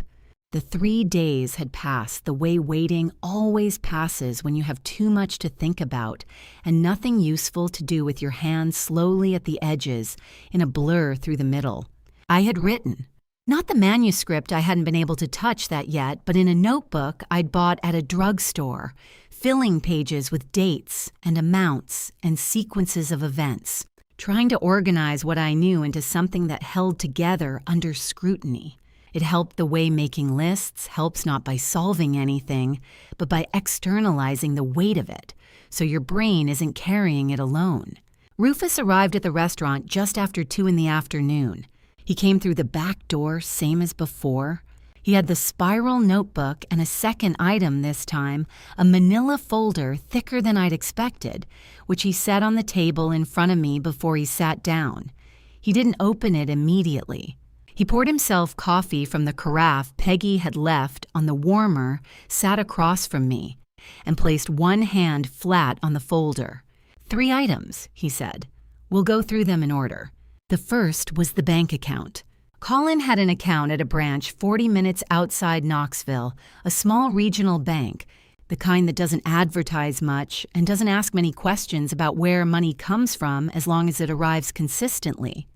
The 3 days had passed the way waiting always passes when you have too much to think about and nothing useful to do with your hands slowly at the edges in a blur through the middle. I had written. Not the manuscript I hadn't been able to touch that yet, but in a notebook I'd bought at a drugstore, filling pages with dates and amounts and sequences of events, trying to organize what I knew into something that held together under scrutiny. It helped the way making lists helps not by solving anything, but by externalizing the weight of it, so your brain isn't carrying it alone. Rufus arrived at the restaurant just after 2 in the afternoon. He came through the back door, same as before. He had the spiral notebook and a second item this time, a manila folder thicker than I'd expected, which he set on the table in front of me before he sat down. He didn't open it immediately. He poured himself coffee from the carafe Peggy had left on the warmer, sat across from me, and placed one hand flat on the folder. 3 items, he said. We'll go through them in order. The first was the bank account. Colin had an account at a branch 40 minutes outside Knoxville, a small regional bank, the kind that doesn't advertise much and doesn't ask many questions about where money comes from as long as it arrives consistently.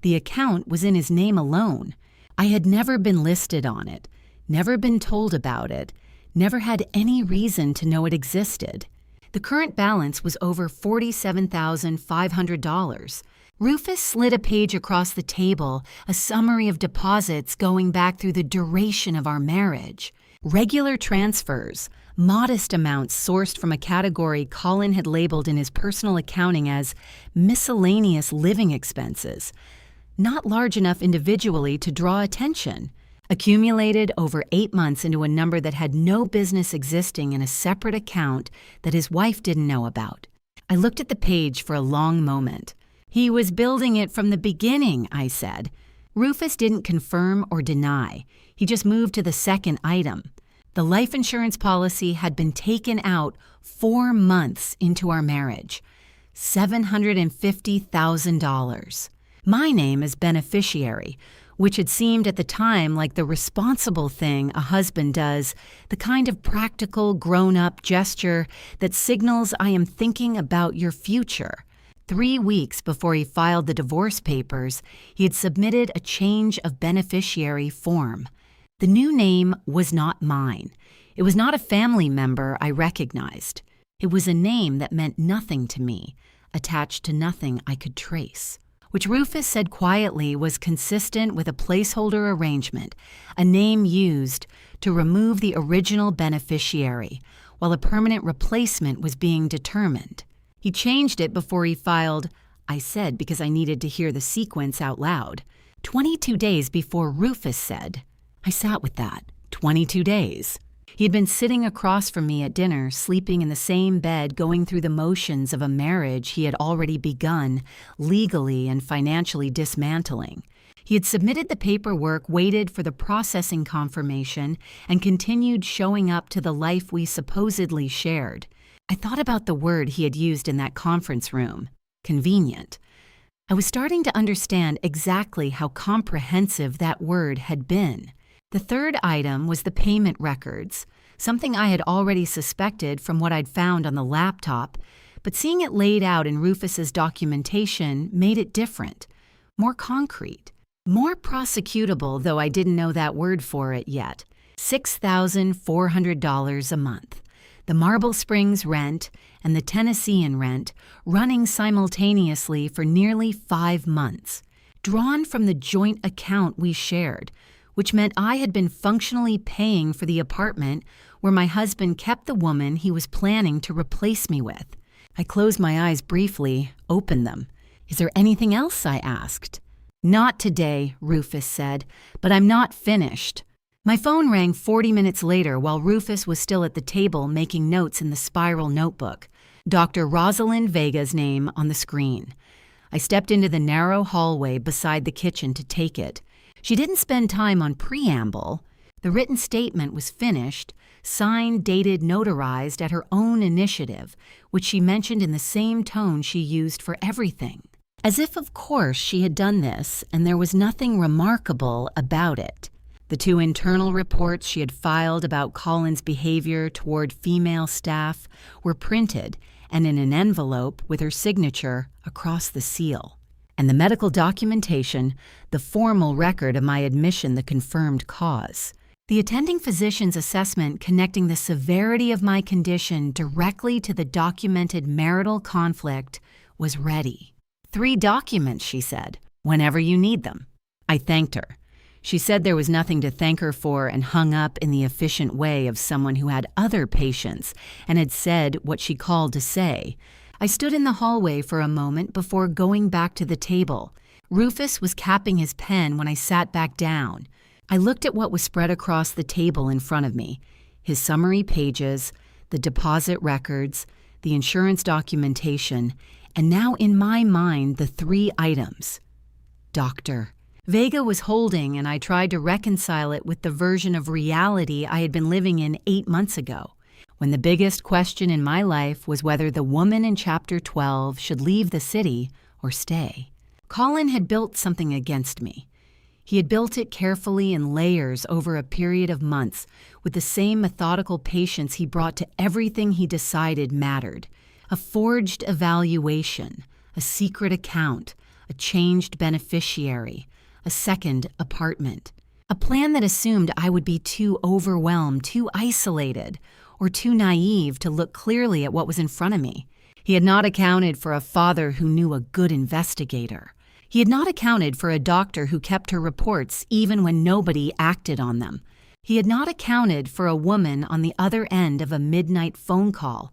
The account was in his name alone. I had never been listed on it, never been told about it, never had any reason to know it existed. The current balance was over $47,500. Rufus slid a page across the table, a summary of deposits going back through the duration of our marriage. Regular transfers, modest amounts sourced from a category Colin had labeled in his personal accounting as miscellaneous living expenses, not large enough individually to draw attention, accumulated over 8 months into a number that had no business existing in a separate account that his wife didn't know about. I looked at the page for a long moment. He was building it from the beginning, I said. Rufus didn't confirm or deny. He just moved to the second item. The life insurance policy had been taken out 4 months into our marriage. $750,000. My name as beneficiary, which had seemed at the time like the responsible thing a husband does, the kind of practical, grown-up gesture that signals I am thinking about your future. 3 weeks before he filed the divorce papers, he had submitted a change of beneficiary form. The new name was not mine. It was not a family member I recognized. It was a name that meant nothing to me, attached to nothing I could trace, which Rufus said quietly was consistent with a placeholder arrangement, a name used to remove the original beneficiary, while a permanent replacement was being determined. He changed it before he filed, I said because I needed to hear the sequence out loud, 22 days before Rufus said. I sat with that. 22 days. He had been sitting across from me at dinner, sleeping in the same bed, going through the motions of a marriage he had already begun, legally and financially dismantling. He had submitted the paperwork, waited for the processing confirmation, and continued showing up to the life we supposedly shared. I thought about the word he had used in that conference room, convenient. I was starting to understand exactly how comprehensive that word had been. The third item was the payment records, something I had already suspected from what I'd found on the laptop, but seeing it laid out in Rufus's documentation made it different, more concrete, more prosecutable, though I didn't know that word for it yet. $6,400 a month. The Marble Springs rent and the Tennessean rent running simultaneously for nearly 5 months, drawn from the joint account we shared, which meant I had been functionally paying for the apartment where my husband kept the woman he was planning to replace me with. I closed my eyes briefly, opened them. Is there anything else? I asked. Not today, Rufus said, but I'm not finished. My phone rang 40 minutes later while Rufus was still at the table making notes in the spiral notebook, Dr. Rosalind Vega's name on the screen. I stepped into the narrow hallway beside the kitchen to take it. She didn't spend time on preamble. The written statement was finished, signed, dated, notarized at her own initiative, which she mentioned in the same tone she used for everything. As if, of course, she had done this, and there was nothing remarkable about it. The 2 internal reports she had filed about Colin's behavior toward female staff were printed and in an envelope with her signature across the seal. And the medical documentation, the formal record of my admission, the confirmed cause. The attending physician's assessment connecting the severity of my condition directly to the documented marital conflict was ready. 3 documents, she said, whenever you need them. I thanked her. She said there was nothing to thank her for and hung up in the efficient way of someone who had other patients and had said what she called to say. I stood in the hallway for a moment before going back to the table. Rufus was capping his pen when I sat back down. I looked at what was spread across the table in front of me, his summary pages, the deposit records, the insurance documentation, and now in my mind the 3 items. Doctor. Vega was holding, and I tried to reconcile it with the version of reality I had been living in 8 months ago, when the biggest question in my life was whether the woman in Chapter 12 should leave the city or stay. Colin had built something against me. He had built it carefully in layers over a period of months, with the same methodical patience he brought to everything he decided mattered. A forged evaluation, a secret account, a changed beneficiary, a second apartment. A plan that assumed I would be too overwhelmed, too isolated, or too naive to look clearly at what was in front of me. He had not accounted for a father who knew a good investigator. He had not accounted for a doctor who kept her reports even when nobody acted on them. He had not accounted for a woman on the other end of a midnight phone call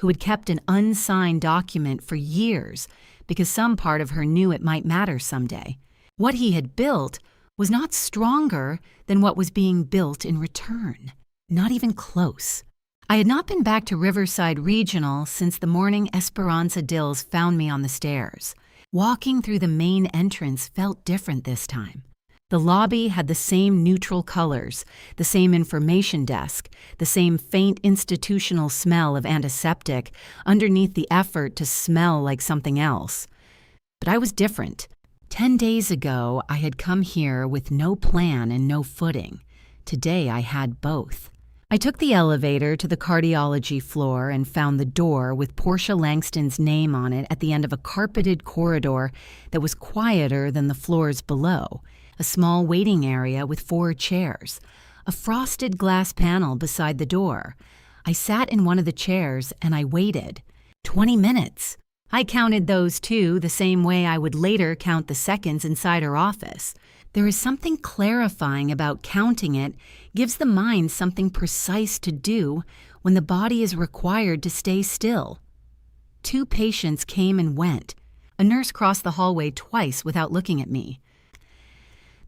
who had kept an unsigned document for years because some part of her knew it might matter someday. What he had built was not stronger than what was being built in return. Not even close. I had not been back to Riverside Regional since the morning Esperanza Dills found me on the stairs. Walking through the main entrance felt different this time. The lobby had the same neutral colors, the same information desk, the same faint institutional smell of antiseptic underneath the effort to smell like something else. But I was different. 10 days ago, I had come here with no plan and no footing. Today, I had both. I took the elevator to the cardiology floor and found the door with Portia Langston's name on it at the end of a carpeted corridor that was quieter than the floors below, a small waiting area with 4 chairs, a frosted glass panel beside the door. I sat in one of the chairs and I waited. 20 minutes. I counted those too, the same way I would later count the seconds inside her office. There is something clarifying about counting it, gives the mind something precise to do when the body is required to stay still. 2 patients came and went. A nurse crossed the hallway twice without looking at me.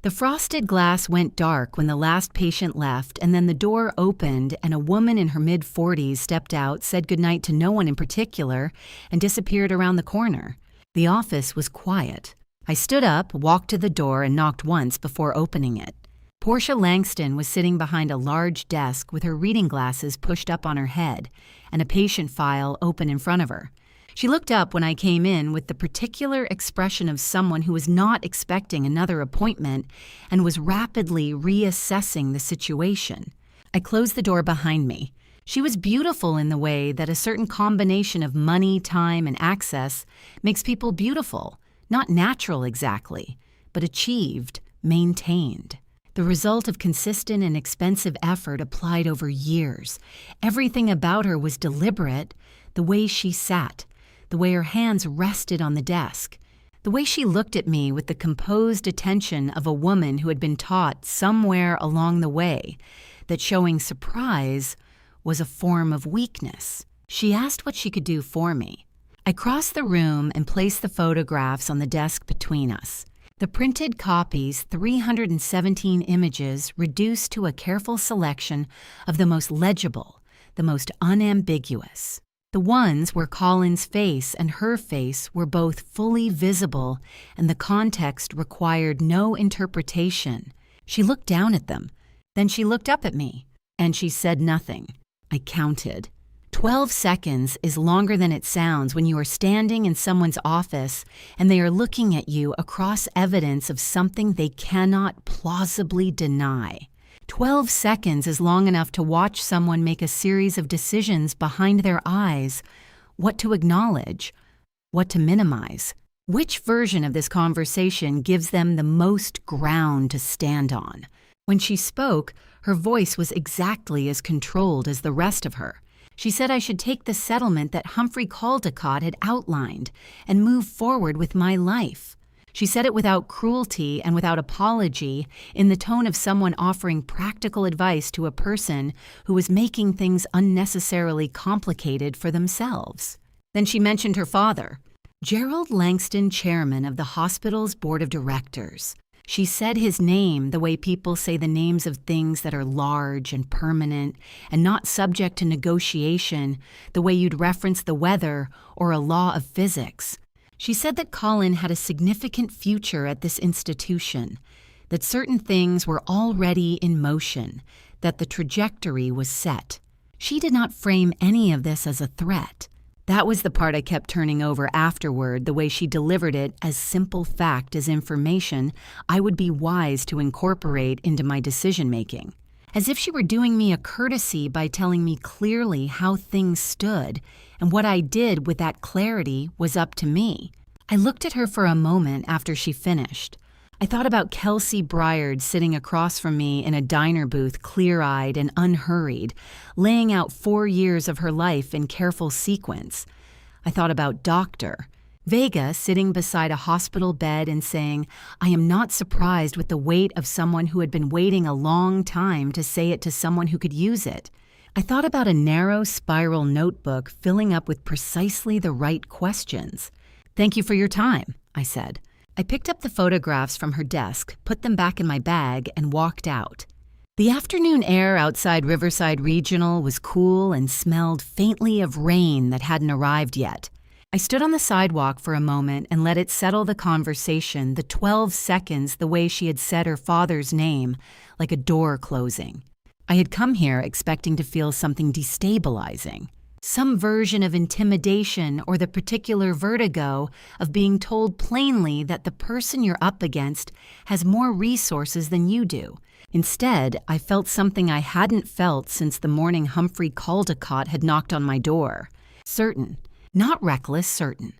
The frosted glass went dark when the last patient left, and then the door opened and a woman in her mid-40s stepped out, said goodnight to no one in particular, and disappeared around the corner. The office was quiet. I stood up, walked to the door, and knocked once before opening it. Portia Langston was sitting behind a large desk with her reading glasses pushed up on her head and a patient file open in front of her. She looked up when I came in with the particular expression of someone who was not expecting another appointment and was rapidly reassessing the situation. I closed the door behind me. She was beautiful in the way that a certain combination of money, time, and access makes people beautiful. Not natural exactly, but achieved, maintained. The result of consistent and expensive effort applied over years. Everything about her was deliberate, the way she sat, the way her hands rested on the desk, the way she looked at me with the composed attention of a woman who had been taught somewhere along the way that showing surprise was a form of weakness. She asked what she could do for me. I crossed the room and placed the photographs on the desk between us. The printed copy's 317 images reduced to a careful selection of the most legible, the most unambiguous. The ones where Colin's face and her face were both fully visible and the context required no interpretation. She looked down at them. Then she looked up at me, and she said nothing. I counted. 12 seconds is longer than it sounds when you are standing in someone's office and they are looking at you across evidence of something they cannot plausibly deny. 12 seconds is long enough to watch someone make a series of decisions behind their eyes, what to acknowledge, what to minimize. Which version of this conversation gives them the most ground to stand on? When she spoke, her voice was exactly as controlled as the rest of her. She said I should take the settlement that Humphrey Caldecott had outlined and move forward with my life. She said it without cruelty and without apology, in the tone of someone offering practical advice to a person who was making things unnecessarily complicated for themselves. Then she mentioned her father, Gerald Langston, chairman of the hospital's board of directors. She said his name the way people say the names of things that are large and permanent and not subject to negotiation, the way you'd reference the weather or a law of physics. She said that Colin had a significant future at this institution, that certain things were already in motion, that the trajectory was set. She did not frame any of this as a threat. That was the part I kept turning over afterward, the way she delivered it as simple fact as information I would be wise to incorporate into my decision-making. As if she were doing me a courtesy by telling me clearly how things stood, and what I did with that clarity was up to me. I looked at her for a moment after she finished. I thought about Kelsey Bryard sitting across from me in a diner booth, clear-eyed and unhurried, laying out 4 years of her life in careful sequence. I thought about Dr. Vega sitting beside a hospital bed and saying, I am not surprised with the weight of someone who had been waiting a long time to say it to someone who could use it. I thought about a narrow spiral notebook filling up with precisely the right questions. Thank you for your time, I said. I picked up the photographs from her desk, put them back in my bag, and walked out. The afternoon air outside Riverside Regional was cool and smelled faintly of rain that hadn't arrived yet. I stood on the sidewalk for a moment and let it settle the conversation, the 12 seconds the way she had said her father's name, like a door closing. I had come here expecting to feel something destabilizing, some version of intimidation or the particular vertigo of being told plainly that the person you're up against has more resources than you do. Instead, I felt something I hadn't felt since the morning Humphrey Caldecott had knocked on my door. Certain, not reckless, certain.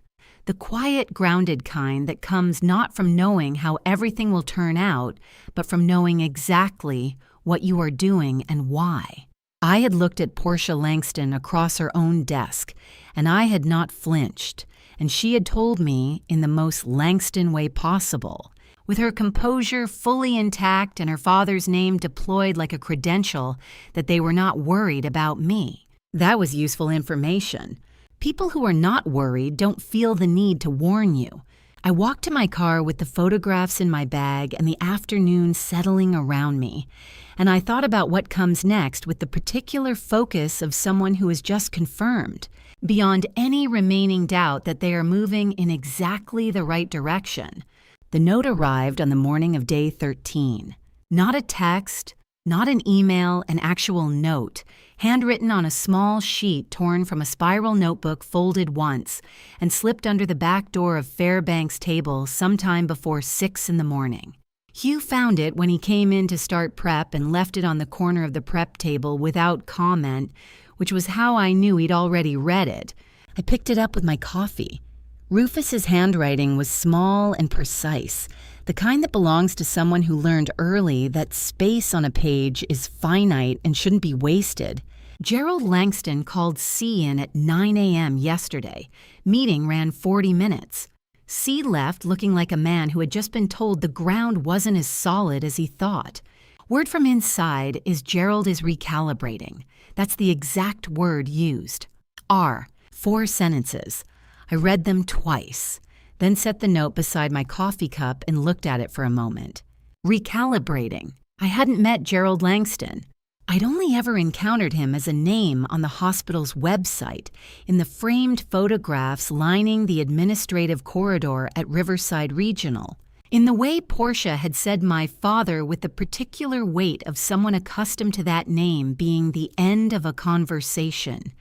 The quiet, grounded kind that comes not from knowing how everything will turn out, but from knowing exactly what you are doing and why. I had looked at Portia Langston across her own desk, and I had not flinched, and she had told me in the most Langston way possible, with her composure fully intact and her father's name deployed like a credential, that they were not worried about me. That was useful information. People who are not worried don't feel the need to warn you. I walked to my car with the photographs in my bag and the afternoon settling around me, and I thought about what comes next with the particular focus of someone who is just confirmed, beyond any remaining doubt that they are moving in exactly the right direction. The note arrived on the morning of day 13. Not a text, not an email, an actual note, handwritten on a small sheet torn from a spiral notebook folded once and slipped under the back door of Fairbank's table sometime before 6 in the morning. Hugh found it when he came in to start prep and left it on the corner of the prep table without comment, which was how I knew he'd already read it. I picked it up with my coffee. Rufus's handwriting was small and precise, the kind that belongs to someone who learned early that space on a page is finite and shouldn't be wasted. Gerald Langston called C in at 9 a.m. yesterday. Meeting ran 40 minutes. C left looking like a man who had just been told the ground wasn't as solid as he thought. Word from inside is Gerald is recalibrating. That's the exact word used. 4 sentences. I read them twice. then set the note beside my coffee cup and looked at it for a moment. Recalibrating. I hadn't met Gerald Langston. I'd only ever encountered him as a name on the hospital's website, in the framed photographs lining the administrative corridor at Riverside Regional. In the way Portia had said my father with the particular weight of someone accustomed to that name being the end of a conversation.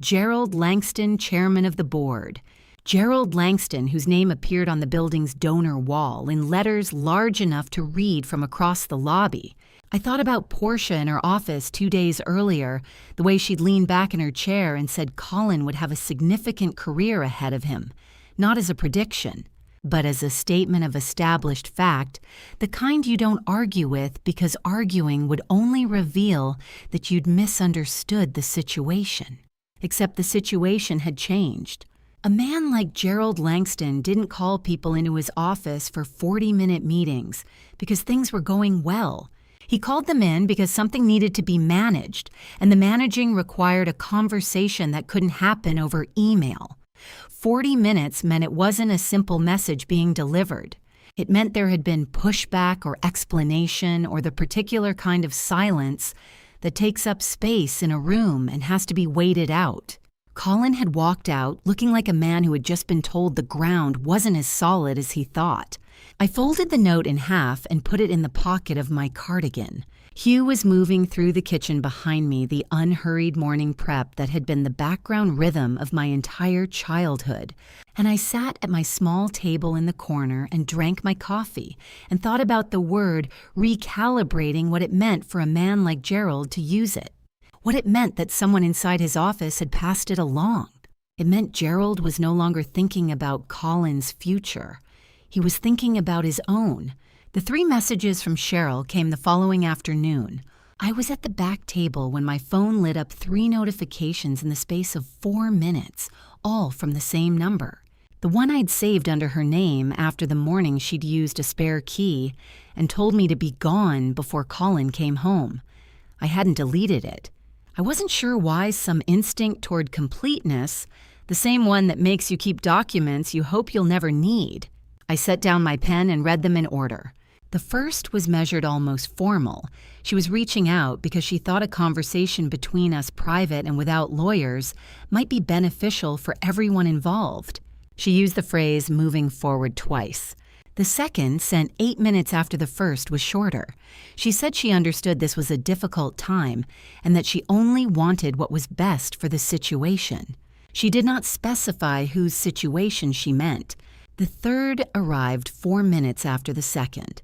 Gerald Langston, chairman of the board. Gerald Langston, whose name appeared on the building's donor wall in letters large enough to read from across the lobby. I thought about Portia in her office 2 days earlier, the way she'd leaned back in her chair and said Colin would have a significant career ahead of him, not as a prediction, but as a statement of established fact, the kind you don't argue with because arguing would only reveal that you'd misunderstood the situation. Except the situation had changed. A man like Gerald Langston didn't call people into his office for 40-minute meetings because things were going well. He called them in because something needed to be managed, and the managing required a conversation that couldn't happen over email. 40 minutes meant it wasn't a simple message being delivered. It meant there had been pushback or explanation or the particular kind of silence that takes up space in a room and has to be waited out. Colin had walked out looking like a man who had just been told the ground wasn't as solid as he thought. I folded the note in half and put it in the pocket of my cardigan. Hugh was moving through the kitchen behind me, the unhurried morning prep that had been the background rhythm of my entire childhood. And I sat at my small table in the corner and drank my coffee and thought about the word recalibrating, what it meant for a man like Gerald to use it. What it meant that someone inside his office had passed it along. It meant Gerald was no longer thinking about Colin's future. He was thinking about his own. The 3 messages from Cheryl came the following afternoon. I was at the back table when my phone lit up 3 notifications in the space of 4 minutes, all from the same number. The one I'd saved under her name after the morning she'd used a spare key and told me to be gone before Colin came home. I hadn't deleted it. I wasn't sure why some instinct toward completeness, the same one that makes you keep documents you hope you'll never need. I set down my pen and read them in order. The first was measured almost formal. She was reaching out because she thought a conversation between us, private and without lawyers, might be beneficial for everyone involved. She used the phrase moving forward twice. The second, sent 8 minutes after the first, was shorter. She said she understood this was a difficult time and that she only wanted what was best for the situation. She did not specify whose situation she meant. The third arrived 4 minutes after the second.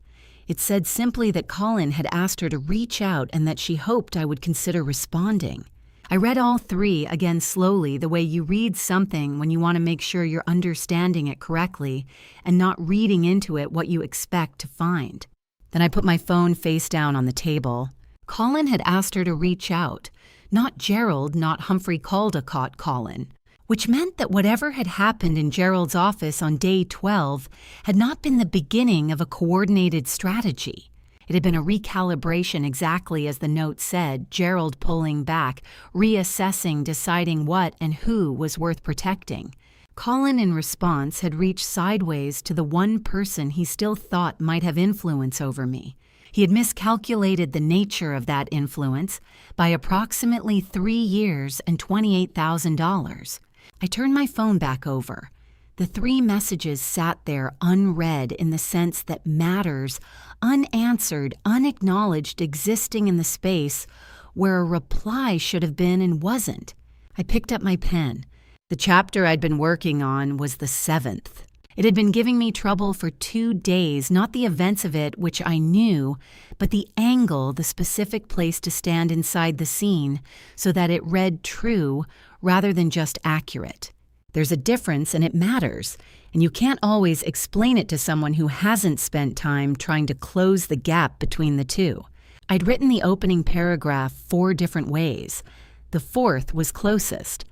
It said simply that Colin had asked her to reach out and that she hoped I would consider responding. I read all 3 again slowly, the way you read something when you want to make sure you're understanding it correctly and not reading into it what you expect to find. Then I put my phone face down on the table. Colin had asked her to reach out. Not Gerald, not Humphrey Caldecott Colin. Which meant that whatever had happened in Gerald's office on day 12 had not been the beginning of a coordinated strategy. It had been a recalibration exactly as the note said, Gerald pulling back, reassessing, deciding what and who was worth protecting. Colin, in response, had reached sideways to the one person he still thought might have influence over me. He had miscalculated the nature of that influence by approximately 3 years and $28,000. I turned my phone back over. The 3 messages sat there unread in the sense that matters, unanswered, unacknowledged, existing in the space where a reply should have been and wasn't. I picked up my pen. The chapter I'd been working on was the 7th. It had been giving me trouble for 2 days, not the events of it, which I knew, but the angle, the specific place to stand inside the scene so that it read true rather than just accurate. There's a difference and it matters, and you can't always explain it to someone who hasn't spent time trying to close the gap between the two. I'd written the opening paragraph 4 different ways. The 4th was closest.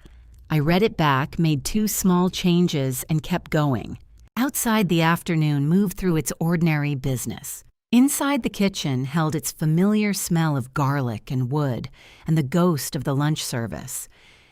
I read it back, made 2 small changes, and kept going. Outside, the afternoon moved through its ordinary business. Inside, the kitchen held its familiar smell of garlic and wood and the ghost of the lunch service.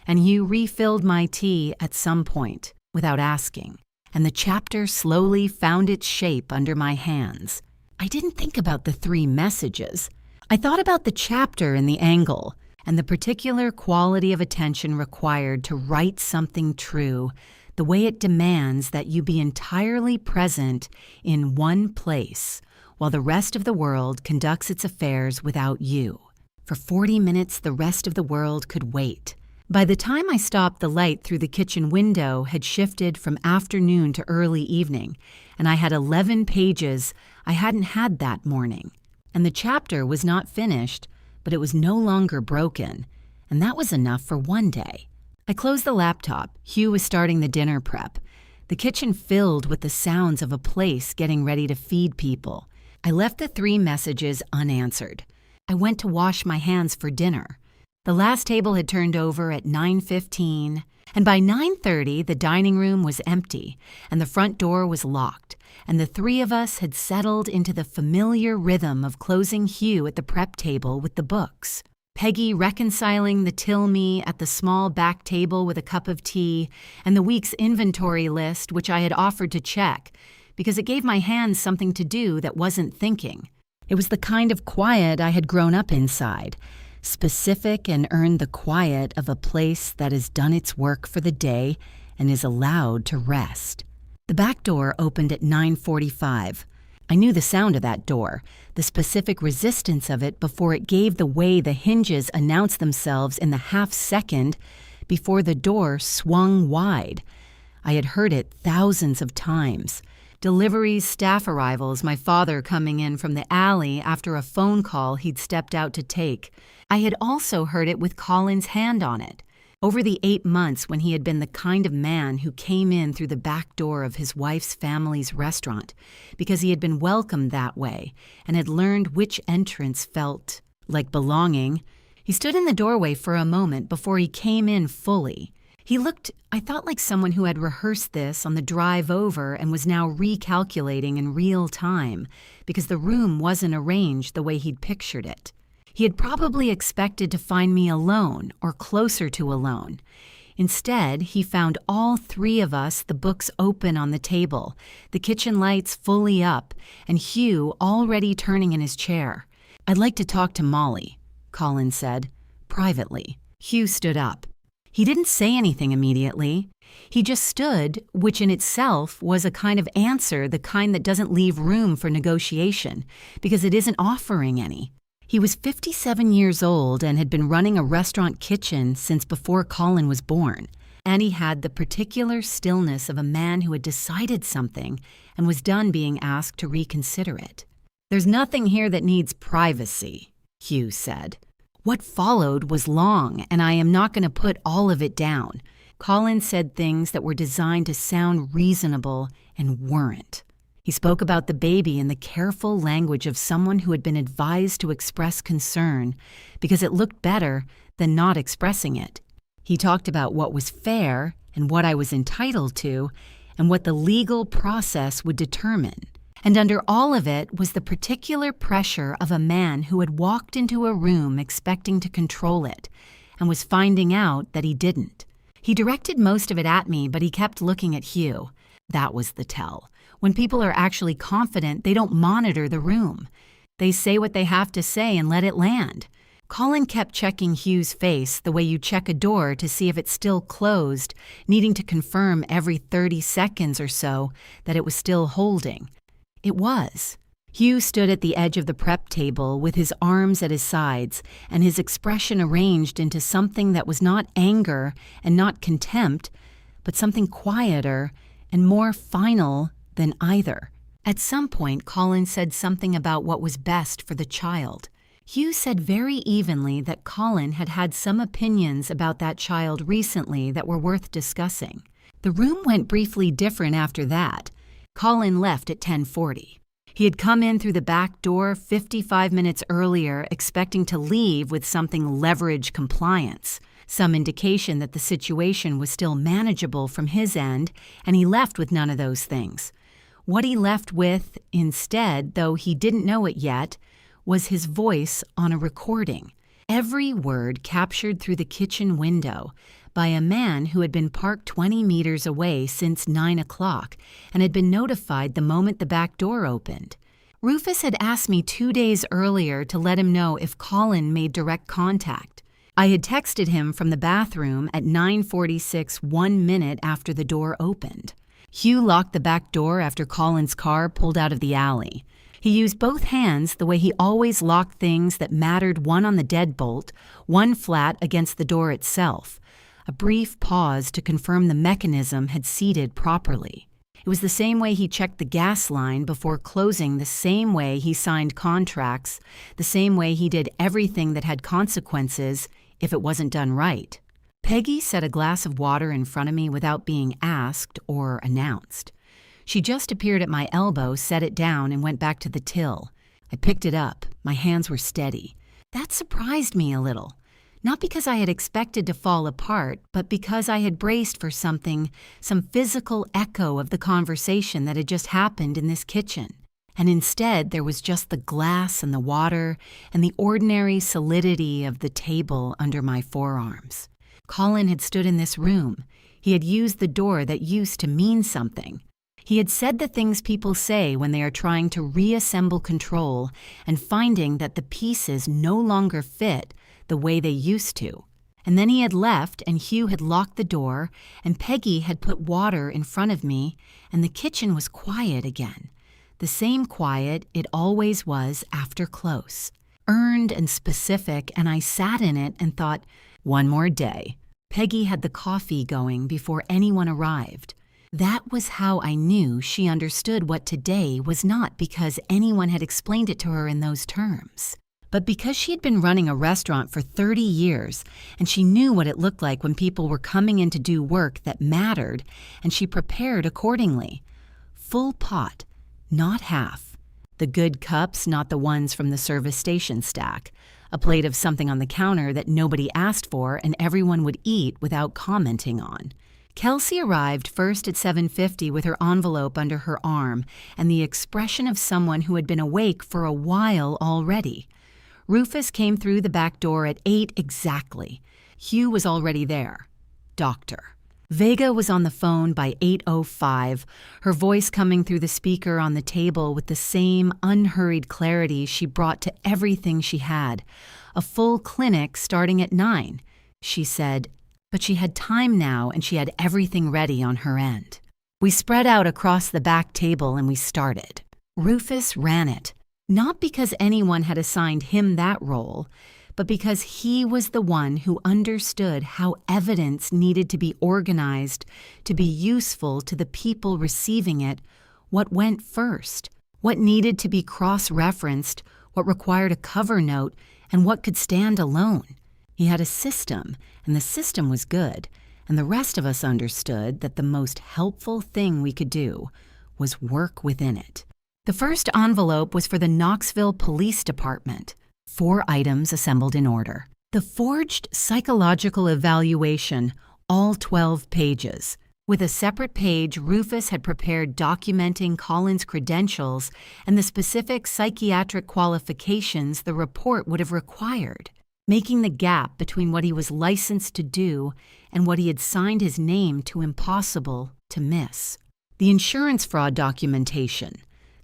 And you refilled my tea at some point, without asking. and the chapter slowly found its shape under my hands. I didn't think about the 3 messages. I thought about the chapter and the angle, and the particular quality of attention required to write something true, the way it demands that you be entirely present in one place, while the rest of the world conducts its affairs without you. For 40 minutes, the rest of the world could wait. By the time I stopped, the light through the kitchen window had shifted from afternoon to early evening, and I had 11 pages I hadn't had that morning. And the chapter was not finished, but it was no longer broken, and that was enough for one day. I closed the laptop. Hugh was starting the dinner prep. The kitchen filled with the sounds of a place getting ready to feed people. I left the 3 messages unanswered. I went to wash my hands for dinner. The last table had turned over at 9:15, and by 9:30 the dining room was empty, and the front door was locked, and the 3 of us had settled into the familiar rhythm of closing Hugh at the prep table with the books, Peggy reconciling the till me at the small back table with a cup of tea, and the week's inventory list, which I had offered to check, because it gave my hands something to do that wasn't thinking. It was the kind of quiet I had grown up inside, specific and earned the quiet of a place that has done its work for the day and is allowed to rest. The back door opened at 9:45. I knew the sound of that door, the specific resistance of it before it gave the way the hinges announced themselves in the half-second before the door swung wide. I had heard it thousands of times. Deliveries, staff arrivals, my father coming in from the alley after a phone call he'd stepped out to take. I had also heard it with Colin's hand on it. Over the 8 months when he had been the kind of man who came in through the back door of his wife's family's restaurant because he had been welcomed that way and had learned which entrance felt like belonging, he stood in the doorway for a moment before he came in fully. He looked, I thought, like someone who had rehearsed this on the drive over and was now recalculating in real time because the room wasn't arranged the way he'd pictured it. He had probably expected to find me alone or closer to alone. Instead, he found all 3 of us, the books open on the table, the kitchen lights fully up, and Hugh already turning in his chair. "I'd like to talk to Molly," Colin said, privately. Hugh stood up. He didn't say anything immediately. He just stood, which in itself was a kind of answer, the kind that doesn't leave room for negotiation, because it isn't offering any. He was 57 years old and had been running a restaurant kitchen since before Colin was born, and he had the particular stillness of a man who had decided something and was done being asked to reconsider it. "There's nothing here that needs privacy," Hugh said. What followed was long, and I am not going to put all of it down. Colin said things that were designed to sound reasonable and weren't. He spoke about the baby in the careful language of someone who had been advised to express concern because it looked better than not expressing it. He talked about what was fair and what I was entitled to and what the legal process would determine. And under all of it was the particular pressure of a man who had walked into a room expecting to control it and was finding out that he didn't. He directed most of it at me, but he kept looking at Hugh. That was the tell. When people are actually confident, they don't monitor the room. They say what they have to say and let it land. Colin kept checking Hugh's face the way you check a door to see if it's still closed, needing to confirm every 30 seconds or so that it was still holding. It was. Hugh stood at the edge of the prep table with his arms at his sides and his expression arranged into something that was not anger and not contempt, but something quieter and more final than either. At some point, Colin said something about what was best for the child. Hugh said very evenly that Colin had had some opinions about that child recently that were worth discussing. The room went briefly different after that. Colin left at 10:40. He had come in through the back door 55 minutes earlier, expecting to leave with something leverage compliance, some indication that the situation was still manageable from his end, and he left with none of those things. What he left with, instead, though he didn't know it yet, was his voice on a recording. Every word captured through the kitchen window, by a man who had been parked 20 meters away since 9 o'clock and had been notified the moment the back door opened. Rufus had asked me 2 days earlier to let him know if Colin made direct contact. I had texted him from the bathroom at 9:46, 1 minute after the door opened. Hugh locked the back door after Colin's car pulled out of the alley. He used both hands the way he always locked things that mattered, one on the deadbolt, one flat against the door itself. A brief pause to confirm the mechanism had seated properly. It was the same way he checked the gas line before closing, the same way he signed contracts, the same way he did everything that had consequences if it wasn't done right. Peggy set a glass of water in front of me without being asked or announced. She just appeared at my elbow, set it down, and went back to the till. I picked it up. My hands were steady. That surprised me a little. Not because I had expected to fall apart, but because I had braced for something, some physical echo of the conversation that had just happened in this kitchen. And instead, there was just the glass and the water and the ordinary solidity of the table under my forearms. Colin had stood in this room. He had used the door that used to mean something. He had said the things people say when they are trying to reassemble control and finding that the pieces no longer fit the way they used to. And then he had left, and Hugh had locked the door, and Peggy had put water in front of me, and the kitchen was quiet again. The same quiet it always was after close. Earned and specific, and I sat in it and thought, one more day. Peggy had the coffee going before anyone arrived. That was how I knew she understood what today was, not because anyone had explained it to her in those terms, but because she had been running a restaurant for 30 years, and she knew what it looked like when people were coming in to do work that mattered, and she prepared accordingly. Full pot, not half. The good cups, not the ones from the service station stack. A plate of something on the counter that nobody asked for and everyone would eat without commenting on. Kelsey arrived first at 7:50 with her envelope under her arm and the expression of someone who had been awake for a while already. Rufus came through the back door at 8 exactly. Hugh was already there. Doctor. Vega was on the phone by 8:05, her voice coming through the speaker on the table with the same unhurried clarity she brought to everything she had. A full clinic starting at 9, she said. But she had time now, and she had everything ready on her end. We spread out across the back table and we started. Rufus ran it, not because anyone had assigned him that role, but because he was the one who understood how evidence needed to be organized to be useful to the people receiving it, what went first, what needed to be cross-referenced, what required a cover note, and what could stand alone. He had a system, and the system was good, and the rest of us understood that the most helpful thing we could do was work within it. The first envelope was for the Knoxville Police Department. 4 items assembled in order. The forged psychological evaluation, all 12 pages. With a separate page, Rufus had prepared documenting Colin's credentials and the specific psychiatric qualifications the report would have required, making the gap between what he was licensed to do and what he had signed his name to impossible to miss. The insurance fraud documentation,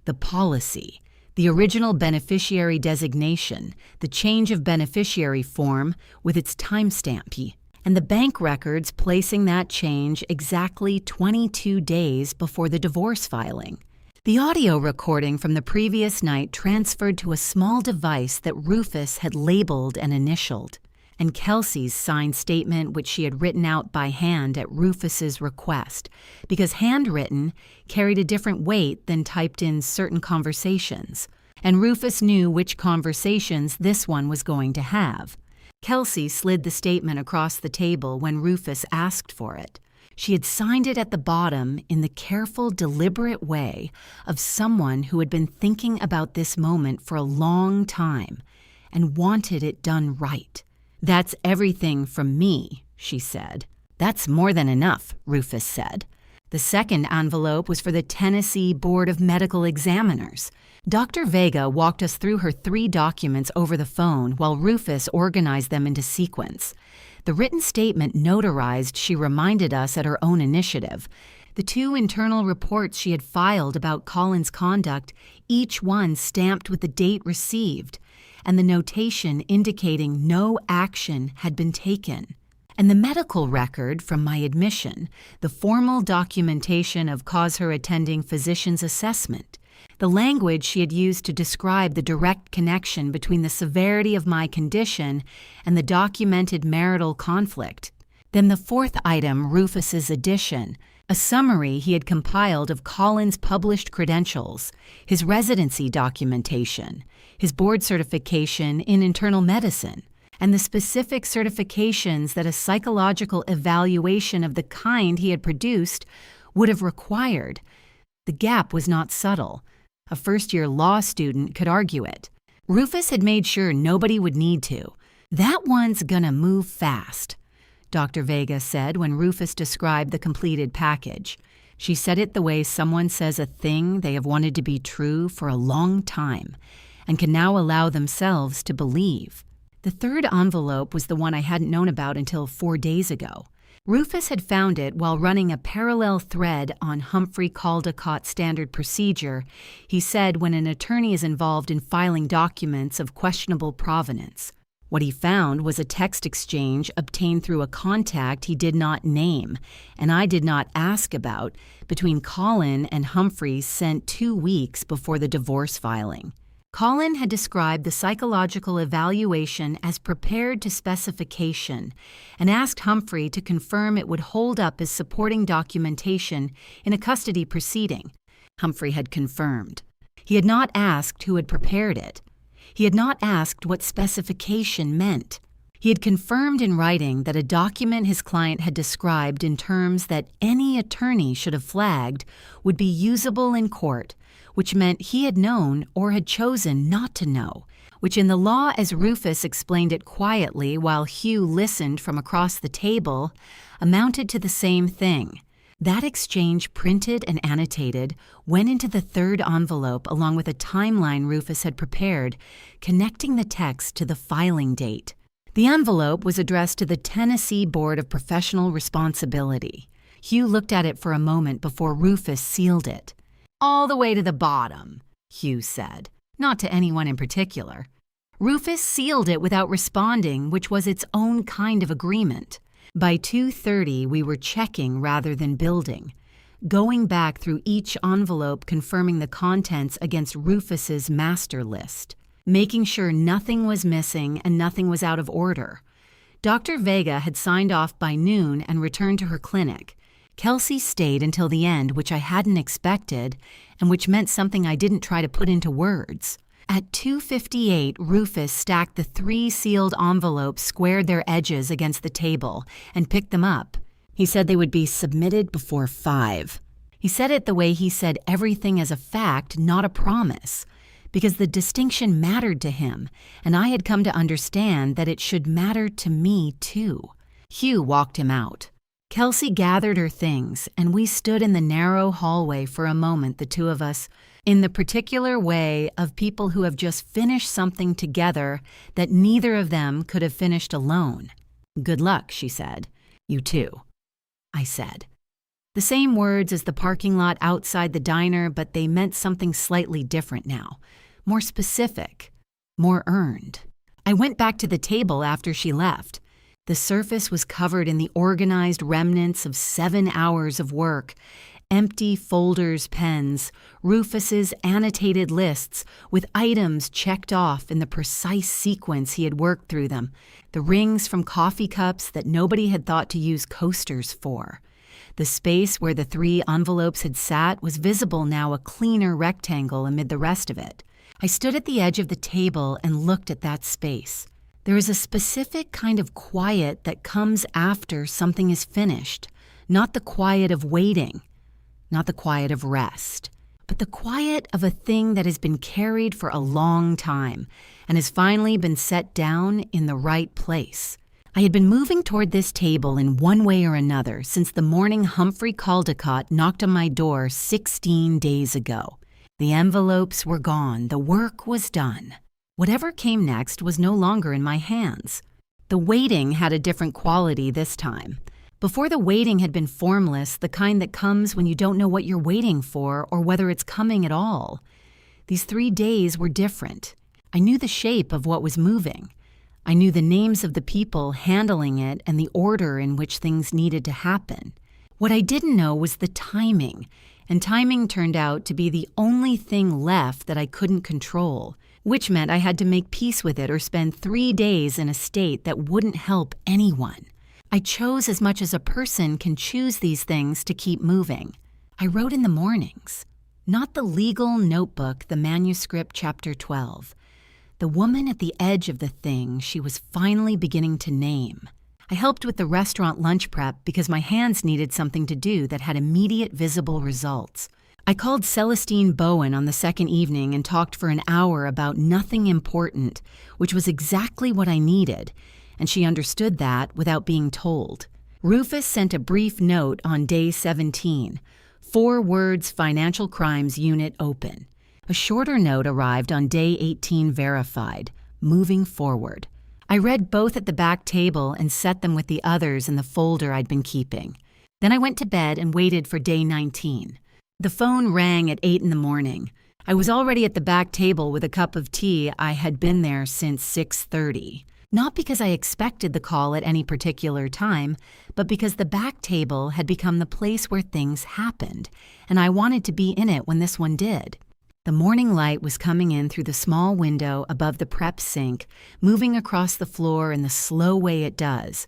the policy, the original beneficiary designation, the change of beneficiary form with its timestamp, and the bank records placing that change exactly 22 days before the divorce filing. The audio recording from the previous night transferred to a small device that Rufus had labeled and initialed, and Kelsey's signed statement, which she had written out by hand at Rufus's request, because handwritten carried a different weight than typed in certain conversations, and Rufus knew which conversations this one was going to have. Kelsey slid the statement across the table when Rufus asked for it. She had signed it at the bottom in the careful, deliberate way of someone who had been thinking about this moment for a long time and wanted it done right. "That's everything from me," she said. "That's more than enough," Rufus said. The second envelope was for the Tennessee Board of Medical Examiners. Dr. Vega walked us through her 3 documents over the phone while Rufus organized them into sequence. The written statement notarized, she reminded us at her own initiative. The 2 internal reports she had filed about Colin's conduct, each one stamped with the date received, and the notation indicating no action had been taken. And the medical record from my admission, the formal documentation of cause her attending physician's assessment, the language she had used to describe the direct connection between the severity of my condition and the documented marital conflict. Then the 4th item, Rufus's addition, a summary he had compiled of Colin's published credentials, his residency documentation, his board certification in internal medicine, and the specific certifications that a psychological evaluation of the kind he had produced would have required. The gap was not subtle. A first-year law student could argue it. Rufus had made sure nobody would need to. "That one's gonna move fast," Dr. Vega said when Rufus described the completed package. She said it the way someone says a thing they have wanted to be true for a long time and can now allow themselves to believe. The 3rd envelope was the one I hadn't known about until 4 days ago. Rufus had found it while running a parallel thread on Humphrey Caldecott standard procedure. He said when an attorney is involved in filing documents of questionable provenance. What he found was a text exchange obtained through a contact he did not name, and I did not ask about, between Colin and Humphrey sent 2 weeks before the divorce filing. Colin had described the psychological evaluation as prepared to specification and asked Humphrey to confirm it would hold up as supporting documentation in a custody proceeding. Humphrey had confirmed. He had not asked who had prepared it. He had not asked what specification meant. He had confirmed in writing that a document his client had described in terms that any attorney should have flagged would be usable in court, which meant he had known or had chosen not to know, which in the law, as Rufus explained it quietly while Hugh listened from across the table, amounted to the same thing. That exchange, printed and annotated, went into the 3rd envelope along with a timeline Rufus had prepared, connecting the text to the filing date. The envelope was addressed to the Tennessee Board of Professional Responsibility. Hugh looked at it for a moment before Rufus sealed it. "All the way to the bottom," Hugh said, not to anyone in particular. Rufus sealed it without responding, which was its own kind of agreement. By 2:30, we were checking rather than building, going back through each envelope confirming the contents against Rufus's master list, making sure nothing was missing and nothing was out of order. Dr. Vega had signed off by noon and returned to her clinic. Kelsey stayed until the end, which I hadn't expected, and which meant something I didn't try to put into words. At 2:58, Rufus stacked the 3 sealed envelopes, squared their edges against the table, and picked them up. He said they would be submitted before 5. He said it the way he said everything as a fact, not a promise, because the distinction mattered to him, and I had come to understand that it should matter to me too. Hugh walked him out. Kelsey gathered her things, and we stood in the narrow hallway for a moment, the 2 of us, in the particular way of people who have just finished something together that neither of them could have finished alone. "Good luck," she said. "You too," I said. The same words as the parking lot outside the diner, but they meant something slightly different now, more specific, more earned. I went back to the table after she left. The surface was covered in the organized remnants of 7 hours of work, empty folders, pens, Rufus's annotated lists with items checked off in the precise sequence he had worked through them, the rings from coffee cups that nobody had thought to use coasters for. The space where the 3 envelopes had sat was visible now, a cleaner rectangle amid the rest of it. I stood at the edge of the table and looked at that space. There is a specific kind of quiet that comes after something is finished, not the quiet of waiting, not the quiet of rest, but the quiet of a thing that has been carried for a long time and has finally been set down in the right place. I had been moving toward this table in one way or another since the morning Humphrey Caldecott knocked on my door 16 days ago. The envelopes were gone. The work was done. Whatever came next was no longer in my hands. The waiting had a different quality this time. Before, the waiting had been formless, the kind that comes when you don't know what you're waiting for or whether it's coming at all. These 3 days were different. I knew the shape of what was moving. I knew the names of the people handling it and the order in which things needed to happen. What I didn't know was the timing, and timing turned out to be the only thing left that I couldn't control, which meant I had to make peace with it or spend 3 days in a state that wouldn't help anyone. I chose as much as a person can choose these things to keep moving. I wrote in the mornings. Not the legal notebook, the manuscript, chapter 12. The woman at the edge of the thing she was finally beginning to name. I helped with the restaurant lunch prep because my hands needed something to do that had immediate visible results. I called Celestine Bowen on the second evening and talked for an hour about nothing important, which was exactly what I needed, and she understood that without being told. Rufus sent a brief note on day 17. 4 words, financial crimes unit open. A shorter note arrived on day 18 verified, moving forward. I read both at the back table and set them with the others in the folder I'd been keeping. Then I went to bed and waited for day 19. The phone rang at 8 in the morning. I was already at the back table with a cup of tea. I had been there since 6:30. Not because I expected the call at any particular time, but because the back table had become the place where things happened, and I wanted to be in it when this one did. The morning light was coming in through the small window above the prep sink, moving across the floor in the slow way it does,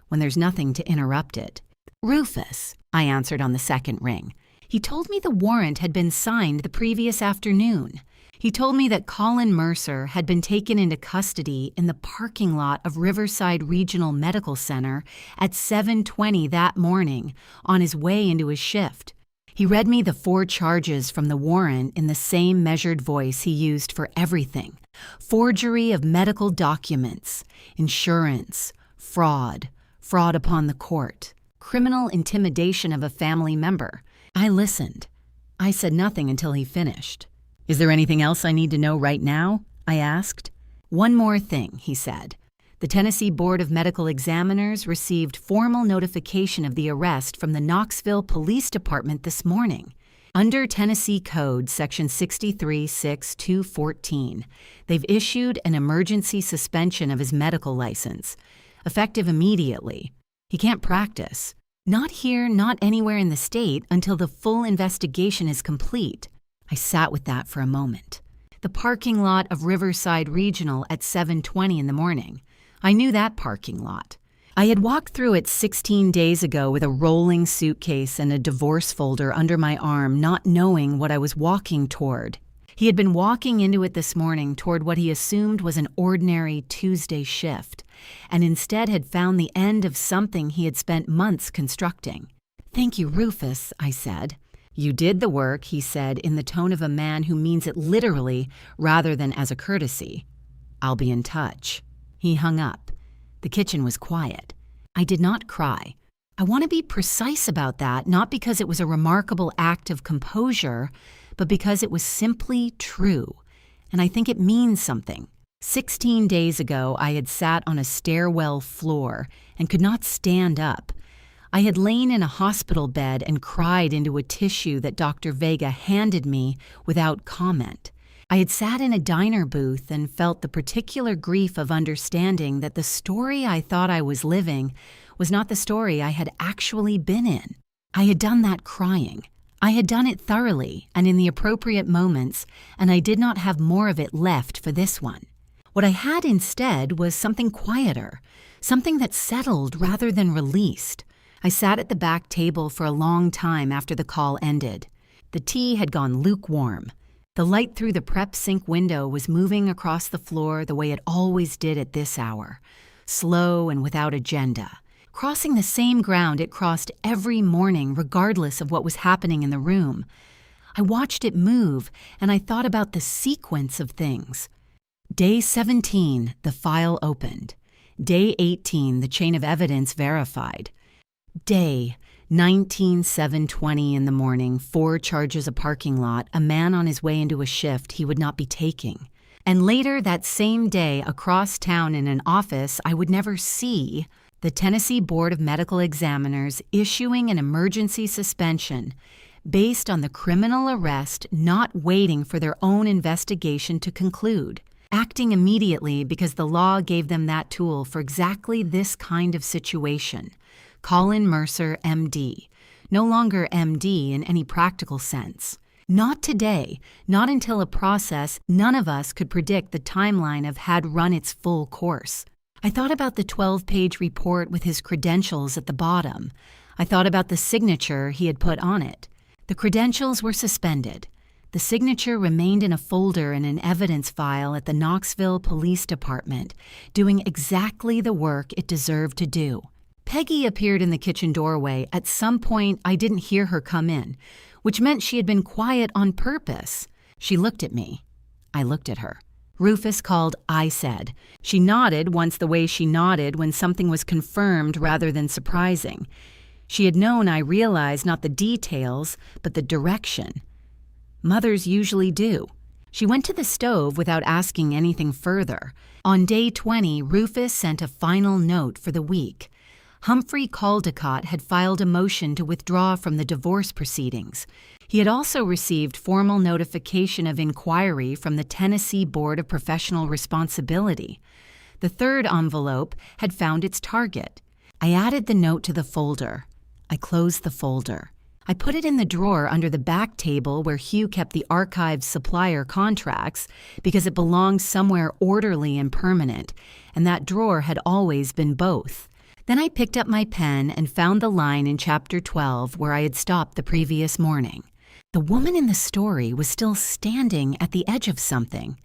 when there's nothing to interrupt it. "Rufus," I answered on the second ring. He told me the warrant had been signed the previous afternoon. He told me that Colin Mercer had been taken into custody in the parking lot of Riverside Regional Medical Center at 7:20 that morning on his way into his shift. He read me the 4 charges from the warrant in the same measured voice he used for everything: forgery of medical documents, insurance, fraud upon the court, criminal intimidation of a family member. I listened. I said nothing until he finished. "Is there anything else I need to know right now?" I asked. "One more thing," he said. The Tennessee Board of Medical Examiners received formal notification of the arrest from the Knoxville Police Department this morning. Under Tennessee Code Section 63-6-214, they've issued an emergency suspension of his medical license, effective immediately. He can't practice. Not here, not anywhere in the state, until the full investigation is complete. I sat with that for a moment. The parking lot of Riverside Regional at 7:20 in the morning. I knew that parking lot. I had walked through it 16 days ago with a rolling suitcase and a divorce folder under my arm, not knowing what I was walking toward. He had been walking into it this morning toward what he assumed was an ordinary Tuesday shift, and instead had found the end of something he had spent months constructing. "Thank you, Rufus," I said. "You did the work," he said in the tone of a man who means it literally rather than as a courtesy. "I'll be in touch." He hung up. The kitchen was quiet. I did not cry. I want to be precise about that, not because it was a remarkable act of composure, but because it was simply true. And I think it means something. 16 days ago, I had sat on a stairwell floor and could not stand up. I had lain in a hospital bed and cried into a tissue that Dr. Vega handed me without comment. I had sat in a diner booth and felt the particular grief of understanding that the story I thought I was living was not the story I had actually been in. I had done that crying. I had done it thoroughly and in the appropriate moments, and I did not have more of it left for this one. What I had instead was something quieter, something that settled rather than released. I sat at the back table for a long time after the call ended. The tea had gone lukewarm. The light through the prep sink window was moving across the floor the way it always did at this hour, slow and without agenda, crossing the same ground it crossed every morning regardless of what was happening in the room. I watched it move, and I thought about the sequence of things. Day 17, the file opened. Day 18, the chain of evidence verified. Day 19/7/20 in the morning, 4 charges a parking lot, a man on his way into a shift he would not be taking. And later that same day, across town in an office I would never see, the Tennessee Board of Medical Examiners issuing an emergency suspension based on the criminal arrest not waiting for their own investigation to conclude, acting immediately because the law gave them that tool for exactly this kind of situation. Colin Mercer, MD. No longer MD in any practical sense. Not today, not until a process none of us could predict the timeline of had run its full course. I thought about the 12-page report with his credentials at the bottom. I thought about the signature he had put on it. The credentials were suspended. The signature remained in a folder in an evidence file at the Knoxville Police Department, doing exactly the work it deserved to do. Peggy appeared in the kitchen doorway. At some point, I didn't hear her come in, which meant she had been quiet on purpose. She looked at me. I looked at her. Rufus called, I said. She nodded once the way she nodded when something was confirmed rather than surprising. She had known I realized not the details, but the direction. Mothers usually do. She went to the stove without asking anything further. On day 20, Rufus sent a final note for the week. Humphrey Caldecott had filed a motion to withdraw from the divorce proceedings. He had also received formal notification of inquiry from the Tennessee Board of Professional Responsibility. The third envelope had found its target. I added the note to the folder. I closed the folder. I put it in the drawer under the back table where Hugh kept the archived supplier contracts because it belonged somewhere orderly and permanent, and that drawer had always been both. Then I picked up my pen and found the line in Chapter 12 where I had stopped the previous morning. The woman in the story was still standing at the edge of something,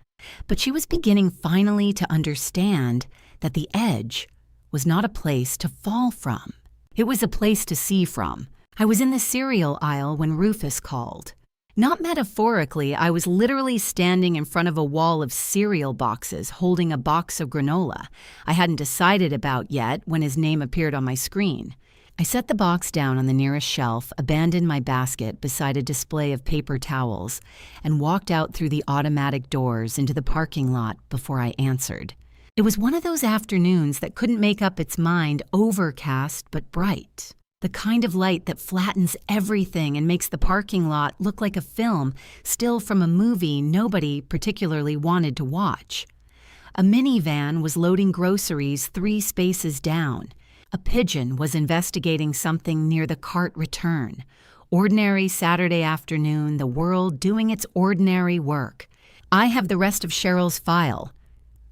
but she was beginning finally to understand that the edge was not a place to fall from. It was a place to see from. I was in the cereal aisle when Rufus called. Not metaphorically, I was literally standing in front of a wall of cereal boxes holding a box of granola I hadn't decided about yet when his name appeared on my screen. I set the box down on the nearest shelf, abandoned my basket beside a display of paper towels, and walked out through the automatic doors into the parking lot before I answered. It was one of those afternoons that couldn't make up its mind overcast but bright. The kind of light that flattens everything and makes the parking lot look like a film still from a movie nobody particularly wanted to watch. A minivan was loading groceries 3 spaces down. A pigeon was investigating something near the cart return. Ordinary Saturday afternoon, the world doing its ordinary work. I have the rest of Cheryl's file,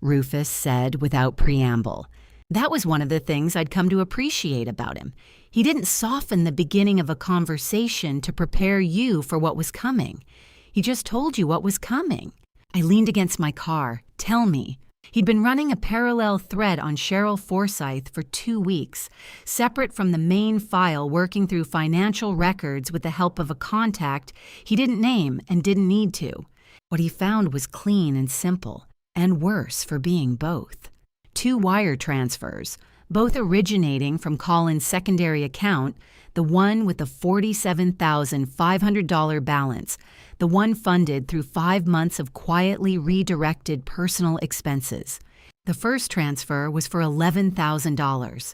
Rufus said without preamble. That was one of the things I'd come to appreciate about him. He didn't soften the beginning of a conversation to prepare you for what was coming. He just told you what was coming. I leaned against my car. Tell me. He'd been running a parallel thread on Cheryl Forsyth for 2 weeks, separate from the main file, working through financial records with the help of a contact he didn't name and didn't need to. What he found was clean and simple, and worse for being both. 2 wire transfers, both originating from Colin's secondary account, the one with the $47,500 balance, the one funded through 5 months of quietly redirected personal expenses. The first transfer was for $11,000.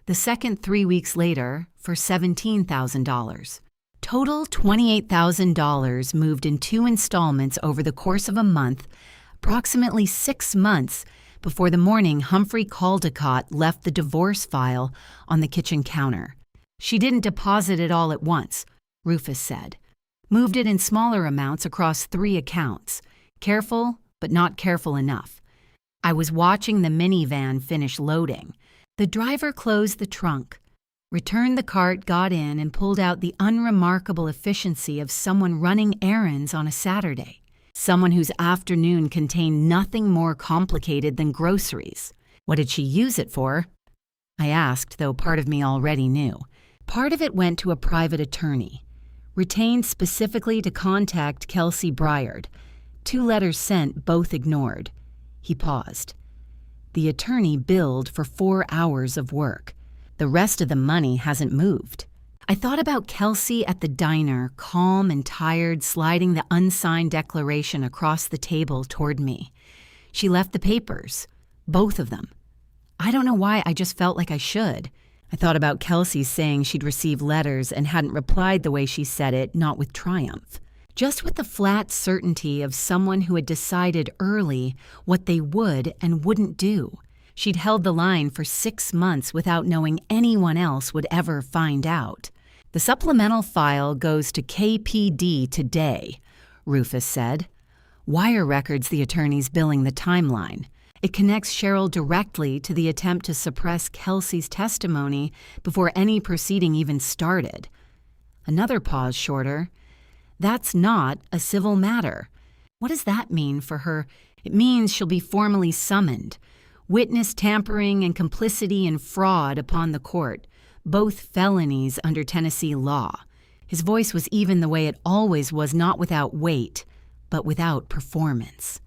The second 3 weeks later for $17,000. Total $28,000 moved in 2 installments over the course of a month, approximately 6 months before the morning Humphrey Caldecott left the divorce file on the kitchen counter. She didn't deposit it all at once, Rufus said. Moved it in smaller amounts across 3 accounts. Careful, but not careful enough. I was watching the minivan finish loading. The driver closed the trunk, returned the cart, got in, and pulled out the unremarkable efficiency of someone running errands on a Saturday. Someone whose afternoon contained nothing more complicated than groceries. What did she use it for? I asked, though part of me already knew. Part of it went to a private attorney, retained specifically to contact Kelsey Bryard. 2 letters sent, both ignored. He paused. The attorney billed for 4 hours of work. The rest of the money hasn't moved. I thought about Kelsey at the diner, calm and tired, sliding the unsigned declaration across the table toward me. She left the papers, both of them. I don't know why, I just felt like I should. I thought about Kelsey saying she'd received letters and hadn't replied the way she said it, not with triumph. Just with the flat certainty of someone who had decided early what they would and wouldn't do. She'd held the line for 6 months without knowing anyone else would ever find out. The supplemental file goes to KPD today, Rufus said. Wire records the attorney's billing the timeline. It connects Cheryl directly to the attempt to suppress Kelsey's testimony before any proceeding even started. Another pause shorter. That's not a civil matter. What does that mean for her? It means she'll be formally summoned. Witness tampering and complicity in fraud upon the court, both felonies under Tennessee law. His voice was even the way it always was, not without weight, but without performance.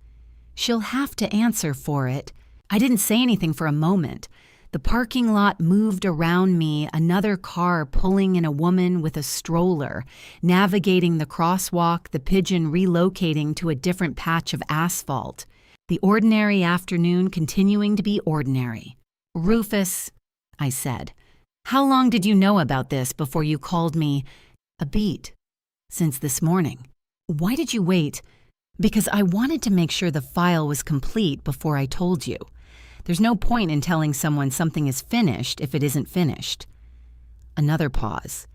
She'll have to answer for it. I didn't say anything for a moment. The parking lot moved around me, another car pulling in a woman with a stroller, navigating the crosswalk, the pigeon relocating to a different patch of asphalt. The ordinary afternoon continuing to be ordinary. Rufus, I said, how long did you know about this before you called me a beat? Since this morning. Why did you wait? Because I wanted to make sure the file was complete before I told you. There's no point in telling someone something is finished if it isn't finished. Another pause.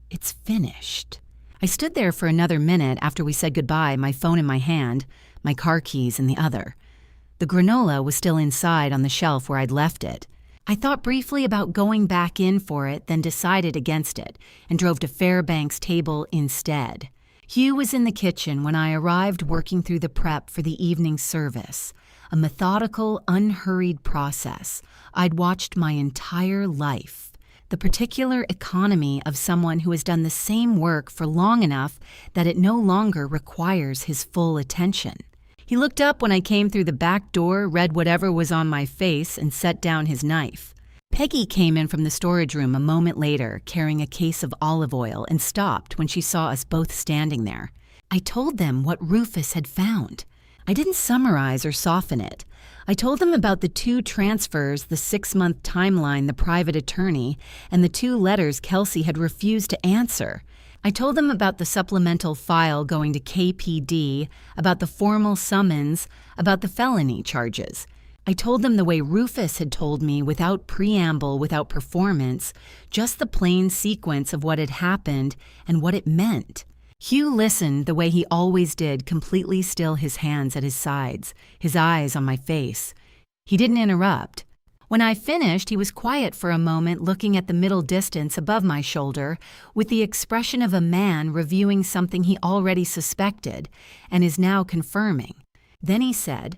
It's finished. I stood there for another minute after we said goodbye, my phone in my hand, my car keys in the other. The granola was still inside on the shelf where I'd left it. I thought briefly about going back in for it, then decided against it, and drove to Fairbanks' table instead. Hugh was in the kitchen when I arrived, working through the prep for the evening service. A methodical, unhurried process I'd watched my entire life. The particular economy of someone who has done the same work for long enough that it no longer requires his full attention. He looked up when I came through the back door, read whatever was on my face, and set down his knife. Peggy came in from the storage room a moment later, carrying a case of olive oil, and stopped when she saw us both standing there. I told them what Rufus had found. I didn't summarize or soften it. I told them about the 2 transfers, the 6-month timeline, the private attorney, and the 2 letters Kelsey had refused to answer. I told them about the supplemental file going to KPD, about the formal summons, about the felony charges. I told them the way Rufus had told me, without preamble, without performance, just the plain sequence of what had happened and what it meant. Hugh listened the way he always did, completely still, his hands at his sides, his eyes on my face. He didn't interrupt. When I finished, he was quiet for a moment, looking at the middle distance above my shoulder with the expression of a man reviewing something he already suspected and is now confirming. Then he said,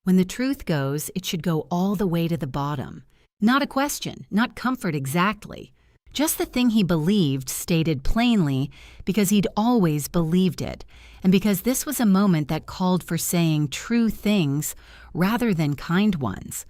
"When the truth goes, it should go all the way to the bottom. Not a question, not comfort exactly. Just the thing he believed, stated plainly, because he'd always believed it, and because this was a moment that called for saying true things rather than kind ones.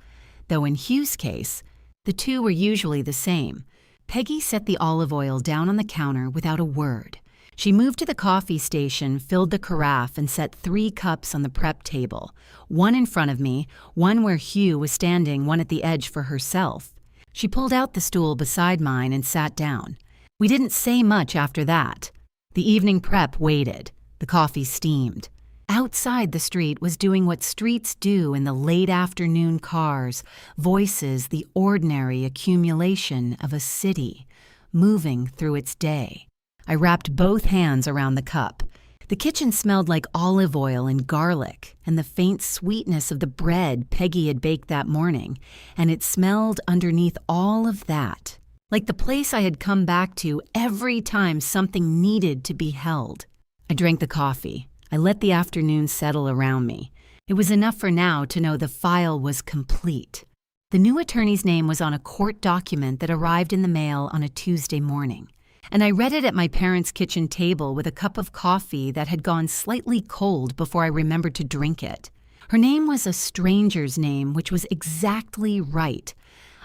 Though in Hugh's case, the two were usually the same." Peggy set the olive oil down on the counter without a word. She moved to the coffee station, filled the carafe, and set 3 cups on the prep table, one in front of me, one where Hugh was standing, one at the edge for herself. She pulled out the stool beside mine and sat down. We didn't say much after that. The evening prep waited. The coffee steamed. Outside, the street was doing what streets do in the late afternoon cars, voices the ordinary accumulation of a city, moving through its day. I wrapped both hands around the cup. The kitchen smelled like olive oil and garlic and the faint sweetness of the bread Peggy had baked that morning, and it smelled underneath all of that, like the place I had come back to every time something needed to be held. I drank the coffee. I let the afternoon settle around me. It was enough for now to know the file was complete. The new attorney's name was on a court document that arrived in the mail on a Tuesday morning, and I read it at my parents' kitchen table with a cup of coffee that had gone slightly cold before I remembered to drink it. Her name was a stranger's name, which was exactly right.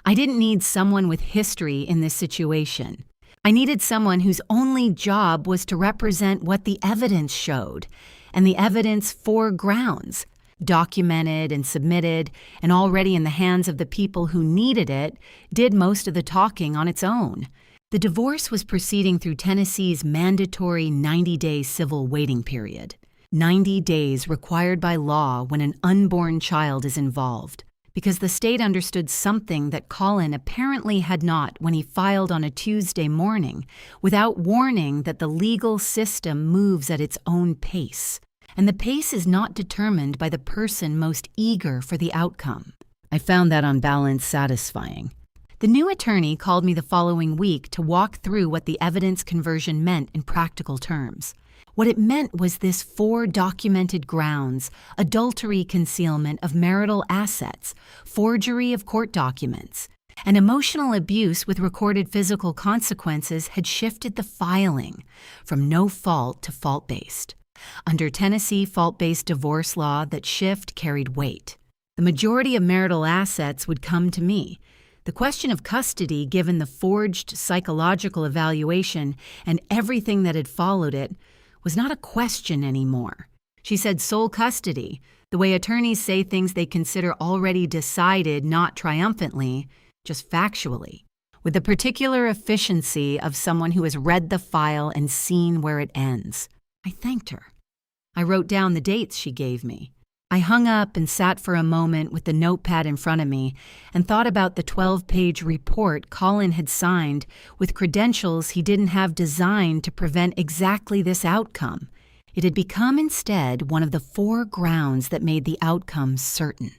I didn't need someone with history in this situation. I needed someone whose only job was to represent what the evidence showed, and the evidence four grounds, documented and submitted, and already in the hands of the people who needed it, did most of the talking on its own. The divorce was proceeding through Tennessee's mandatory 90-day civil waiting period. 90 days required by law when an unborn child is involved, because the state understood something that Colin apparently had not when he filed on a Tuesday morning, without warning that the legal system moves at its own pace, and the pace is not determined by the person most eager for the outcome. I found that on balance satisfying. The new attorney called me the following week to walk through what the evidence conversion meant in practical terms. What it meant was this four documented grounds: adultery, concealment of marital assets, forgery of court documents, and emotional abuse with recorded physical consequences had shifted the filing from no fault to fault-based. Under Tennessee fault-based divorce law, that shift carried weight. The majority of marital assets would come to me. The question of custody, given the forged psychological evaluation and everything that had followed it, was not a question anymore. She said sole custody, the way attorneys say things they consider already decided, not triumphantly, just factually, with the particular efficiency of someone who has read the file and seen where it ends. I thanked her. I wrote down the dates she gave me. I hung up and sat for a moment with the notepad in front of me and thought about the 12-page report Colin had signed with credentials he didn't have designed to prevent exactly this outcome. It had become instead one of the four grounds that made the outcome certain.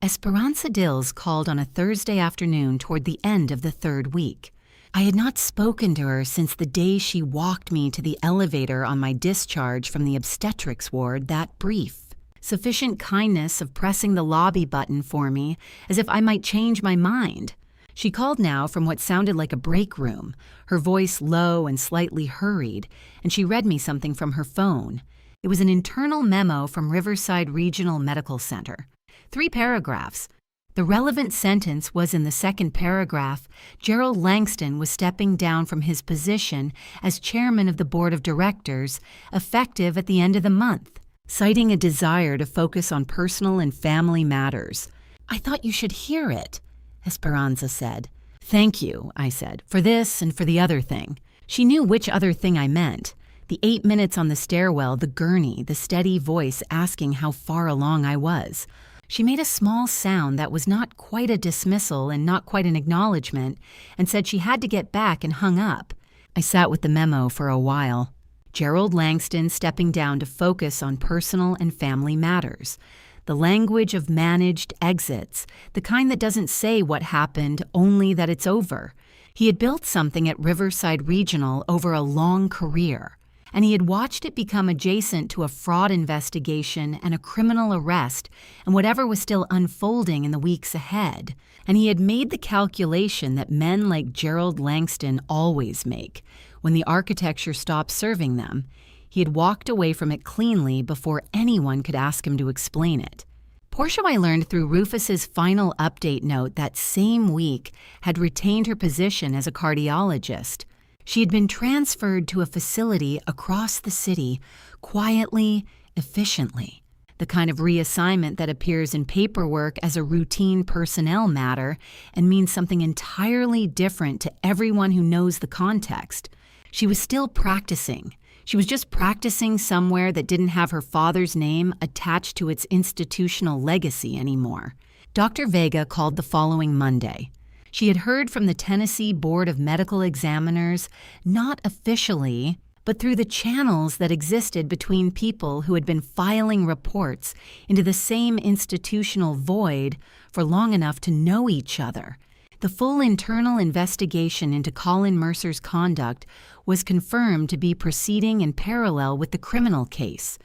Esperanza Dills called on a Thursday afternoon toward the end of the third week. I had not spoken to her since the day she walked me to the elevator on my discharge from the obstetrics ward, that brief. Sufficient kindness of pressing the lobby button for me, as if I might change my mind. She called now from what sounded like a break room, her voice low and slightly hurried, and she read me something from her phone. It was an internal memo from Riverside Regional Medical Center. 3 paragraphs. The relevant sentence was in the second paragraph: Gerald Langston was stepping down from his position as chairman of the board of directors, effective at the end of the month, citing a desire to focus on personal and family matters. I thought you should hear it, Esperanza said. Thank you, I said, for this and for the other thing. She knew which other thing I meant. The 8 minutes on the stairwell, the gurney, the steady voice asking how far along I was. She made a small sound that was not quite a dismissal and not quite an acknowledgement, and said she had to get back and hung up. I sat with the memo for a while. Gerald Langston stepping down to focus on personal and family matters. The language of managed exits, the kind that doesn't say what happened, only that it's over. He had built something at Riverside Regional over a long career, and he had watched it become adjacent to a fraud investigation and a criminal arrest and whatever was still unfolding in the weeks ahead. And he had made the calculation that men like Gerald Langston always make. When the architecture stopped serving them, he had walked away from it cleanly before anyone could ask him to explain it. Portia, I learned through Rufus's final update note that same week, had retained her position as a cardiologist. She had been transferred to a facility across the city, quietly, efficiently. The kind of reassignment that appears in paperwork as a routine personnel matter and means something entirely different to everyone who knows the context. She was still practicing. She was just practicing somewhere that didn't have her father's name attached to its institutional legacy anymore. Dr. Vega called the following Monday. She had heard from the Tennessee Board of Medical Examiners, not officially, but through the channels that existed between people who had been filing reports into the same institutional void for long enough to know each other. The full internal investigation into Colin Mercer's conduct was confirmed to be proceeding in parallel with the criminal case,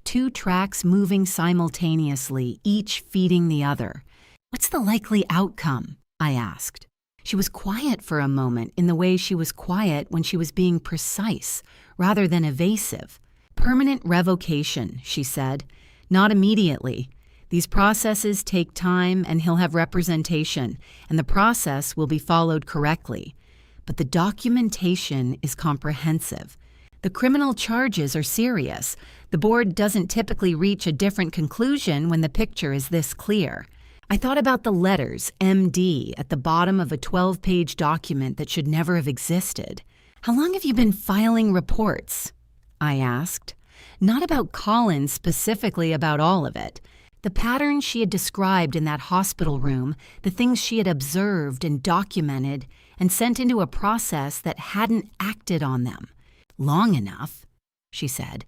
2 tracks moving simultaneously, each feeding the other. What's the likely outcome? I asked. She was quiet for a moment in the way she was quiet when she was being precise, rather than evasive. Permanent revocation, she said. Not immediately. These processes take time and he'll have representation, and the process will be followed correctly. But the documentation is comprehensive. The criminal charges are serious. The board doesn't typically reach a different conclusion when the picture is this clear. I thought about the letters MD at the bottom of a 12-page document that should never have existed. How long have you been filing reports? I asked. Not about Colin, specifically about all of it. The patterns she had described in that hospital room, the things she had observed and documented and sent into a process that hadn't acted on them. Long enough, she said,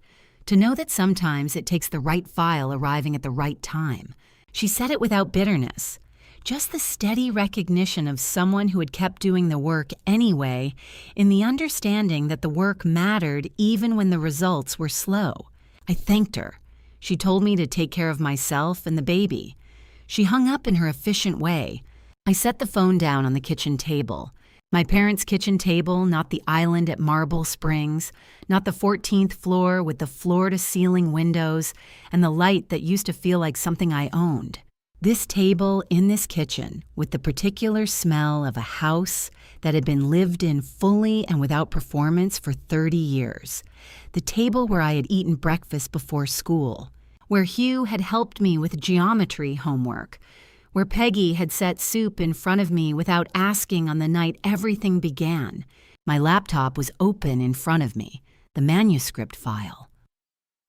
to know that sometimes it takes the right file arriving at the right time. She said it without bitterness. Just the steady recognition of someone who had kept doing the work anyway, in the understanding that the work mattered even when the results were slow. I thanked her. She told me to take care of myself and the baby. She hung up in her efficient way. I set the phone down on the kitchen table. My parents' kitchen table, not the island at Marble Springs, not the 14th floor with the floor-to-ceiling windows and the light that used to feel like something I owned. This table in this kitchen, with the particular smell of a house that had been lived in fully and without performance for 30 years. The table where I had eaten breakfast before school, where Hugh had helped me with geometry homework, where Peggy had set soup in front of me without asking on the night everything began. My laptop was open in front of me, the manuscript file.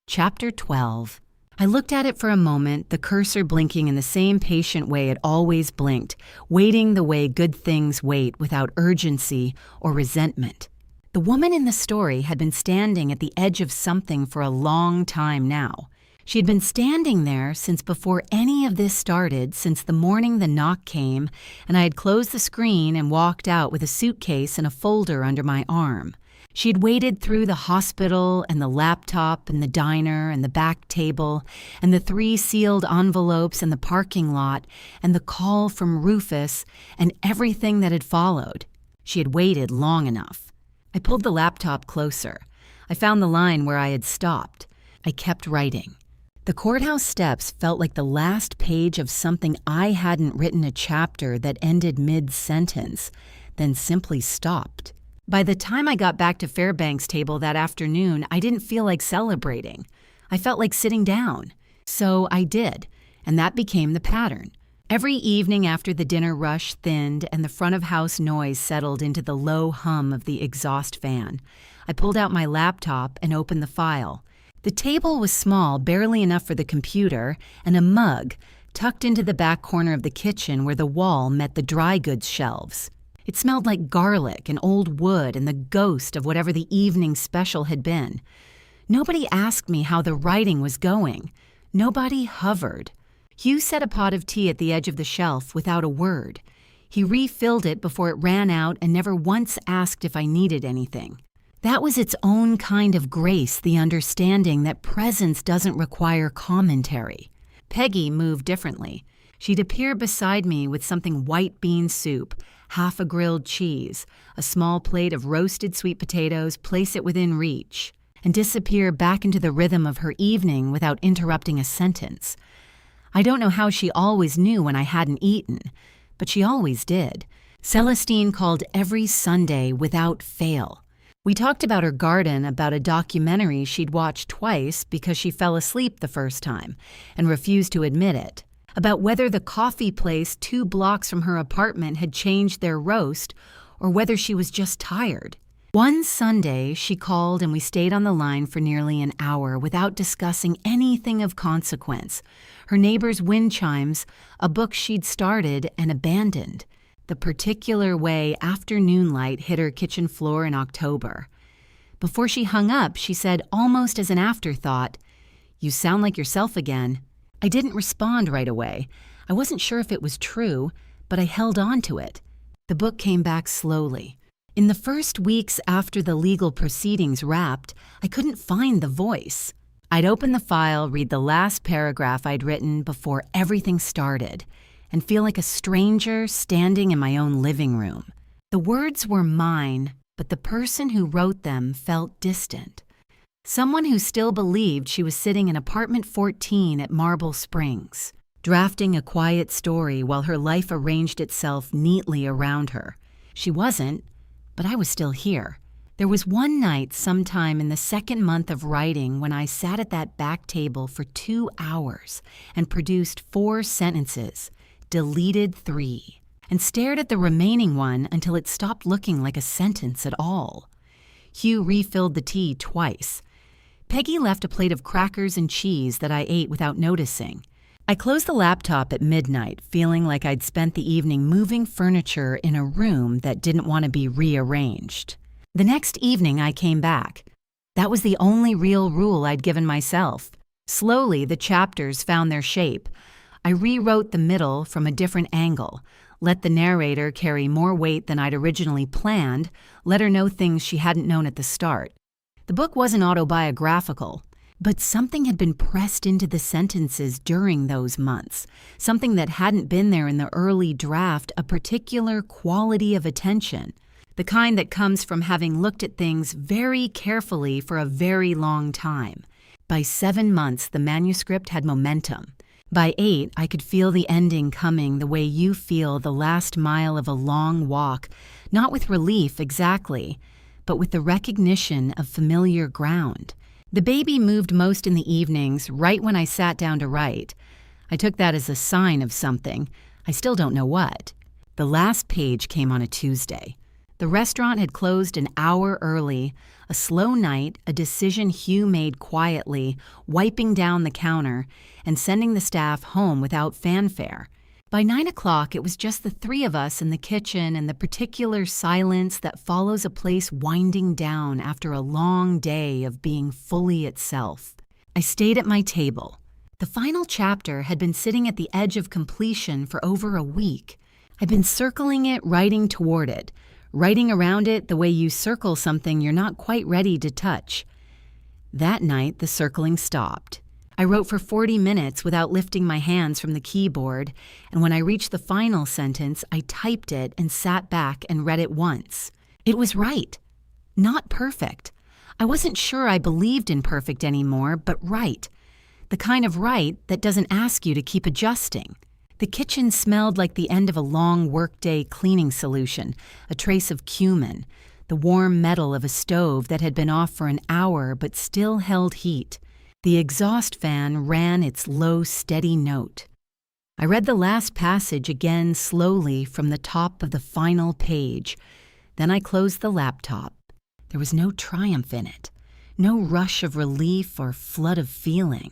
Chapter 12. I looked at it for a moment, the cursor blinking in the same patient way it always blinked, waiting the way good things wait without urgency or resentment. The woman in the story had been standing at the edge of something for a long time now. She had been standing there since before any of this started, since the morning the knock came, and I had closed the screen and walked out with a suitcase and a folder under my arm. She had waited through the hospital and the laptop and the diner and the back table and the 3 sealed envelopes and the parking lot and the call from Rufus and everything that had followed. She had waited long enough. I pulled the laptop closer. I found the line where I had stopped. I kept writing. The courthouse steps felt like the last page of something I hadn't written a chapter that ended mid-sentence, then simply stopped. By the time I got back to Fairbanks' table that afternoon, I didn't feel like celebrating. I felt like sitting down. So I did, and that became the pattern. Every evening after the dinner rush thinned and the front-of-house noise settled into the low hum of the exhaust fan, I pulled out my laptop and opened the file. The table was small, barely enough for the computer, and a mug tucked into the back corner of the kitchen where the wall met the dry goods shelves. It smelled like garlic and old wood and the ghost of whatever the evening special had been. Nobody asked me how the writing was going. Nobody hovered. Hugh set a pot of tea at the edge of the shelf without a word. He refilled it before it ran out and never once asked if I needed anything. That was its own kind of grace, the understanding that presence doesn't require commentary. Peggy moved differently. She'd appear beside me with something white bean soup, half a grilled cheese, a small plate of roasted sweet potatoes, place it within reach, and disappear back into the rhythm of her evening without interrupting a sentence. I don't know how she always knew when I hadn't eaten, but she always did. Celestine called every Sunday without fail. We talked about her garden, about a documentary she'd watched twice because she fell asleep the first time and refused to admit it, about whether the coffee place 2 blocks from her apartment had changed their roast or whether she was just tired. One Sunday, she called and we stayed on the line for nearly an hour without discussing anything of consequence. Her neighbor's wind chimes, a book she'd started and abandoned. The particular way afternoon light hit her kitchen floor in October. Before she hung up, she said, almost as an afterthought, "You sound like yourself again." I didn't respond right away. I wasn't sure if it was true, but I held on to it. The book came back slowly. In the first weeks after the legal proceedings wrapped, I couldn't find the voice. I'd open the file, read the last paragraph I'd written before everything started, and feel like a stranger standing in my own living room. The words were mine, but the person who wrote them felt distant. Someone who still believed she was sitting in apartment 14 at Marble Springs. drafting a quiet story while her life arranged itself neatly around her. She wasn't, but I was still here. There was one night sometime in the second month of writing when I sat at that back table for 2 hours and produced 4 sentences, deleted 3, and stared at the remaining one until it stopped looking like a sentence at all. Hugh refilled the tea twice. Peggy left a plate of crackers and cheese that I ate without noticing. I closed the laptop at midnight, feeling like I'd spent the evening moving furniture in a room that didn't want to be rearranged. The next evening I came back. That was the only real rule I'd given myself. Slowly, the chapters found their shape. I rewrote the middle from a different angle, let the narrator carry more weight than I'd originally planned, let her know things she hadn't known at the start. The book wasn't autobiographical, but something had been pressed into the sentences during those months, something that hadn't been there in the early draft, a particular quality of attention, the kind that comes from having looked at things very carefully for a very long time. By 7 months, the manuscript had momentum. By 8, I could feel the ending coming the way you feel the last mile of a long walk, not with relief exactly, but with the recognition of familiar ground. The baby moved most in the evenings, right when I sat down to write. I took that as a sign of something. I still don't know what. The last page came on a Tuesday. The restaurant had closed an hour early, a slow night, a decision Hugh made quietly, wiping down the counter and sending the staff home without fanfare. By 9 o'clock, it was just the 3 of us in the kitchen and the particular silence that follows a place winding down after a long day of being fully itself. I stayed at my table. The final chapter had been sitting at the edge of completion for over a week. I'd been circling it, writing toward it, writing around it the way you circle something you're not quite ready to touch. That night, the circling stopped. I wrote for 40 minutes without lifting my hands from the keyboard, and when I reached the final sentence, I typed it and sat back and read it once. It was right. Not perfect. I wasn't sure I believed in perfect anymore, but right. The kind of right that doesn't ask you to keep adjusting. The kitchen smelled like the end of a long workday cleaning solution, a trace of cumin, the warm metal of a stove that had been off for an hour but still held heat. The exhaust fan ran its low, steady note. I read the last passage again slowly from the top of the final page. Then I closed the laptop. There was no triumph in it, no rush of relief or flood of feeling.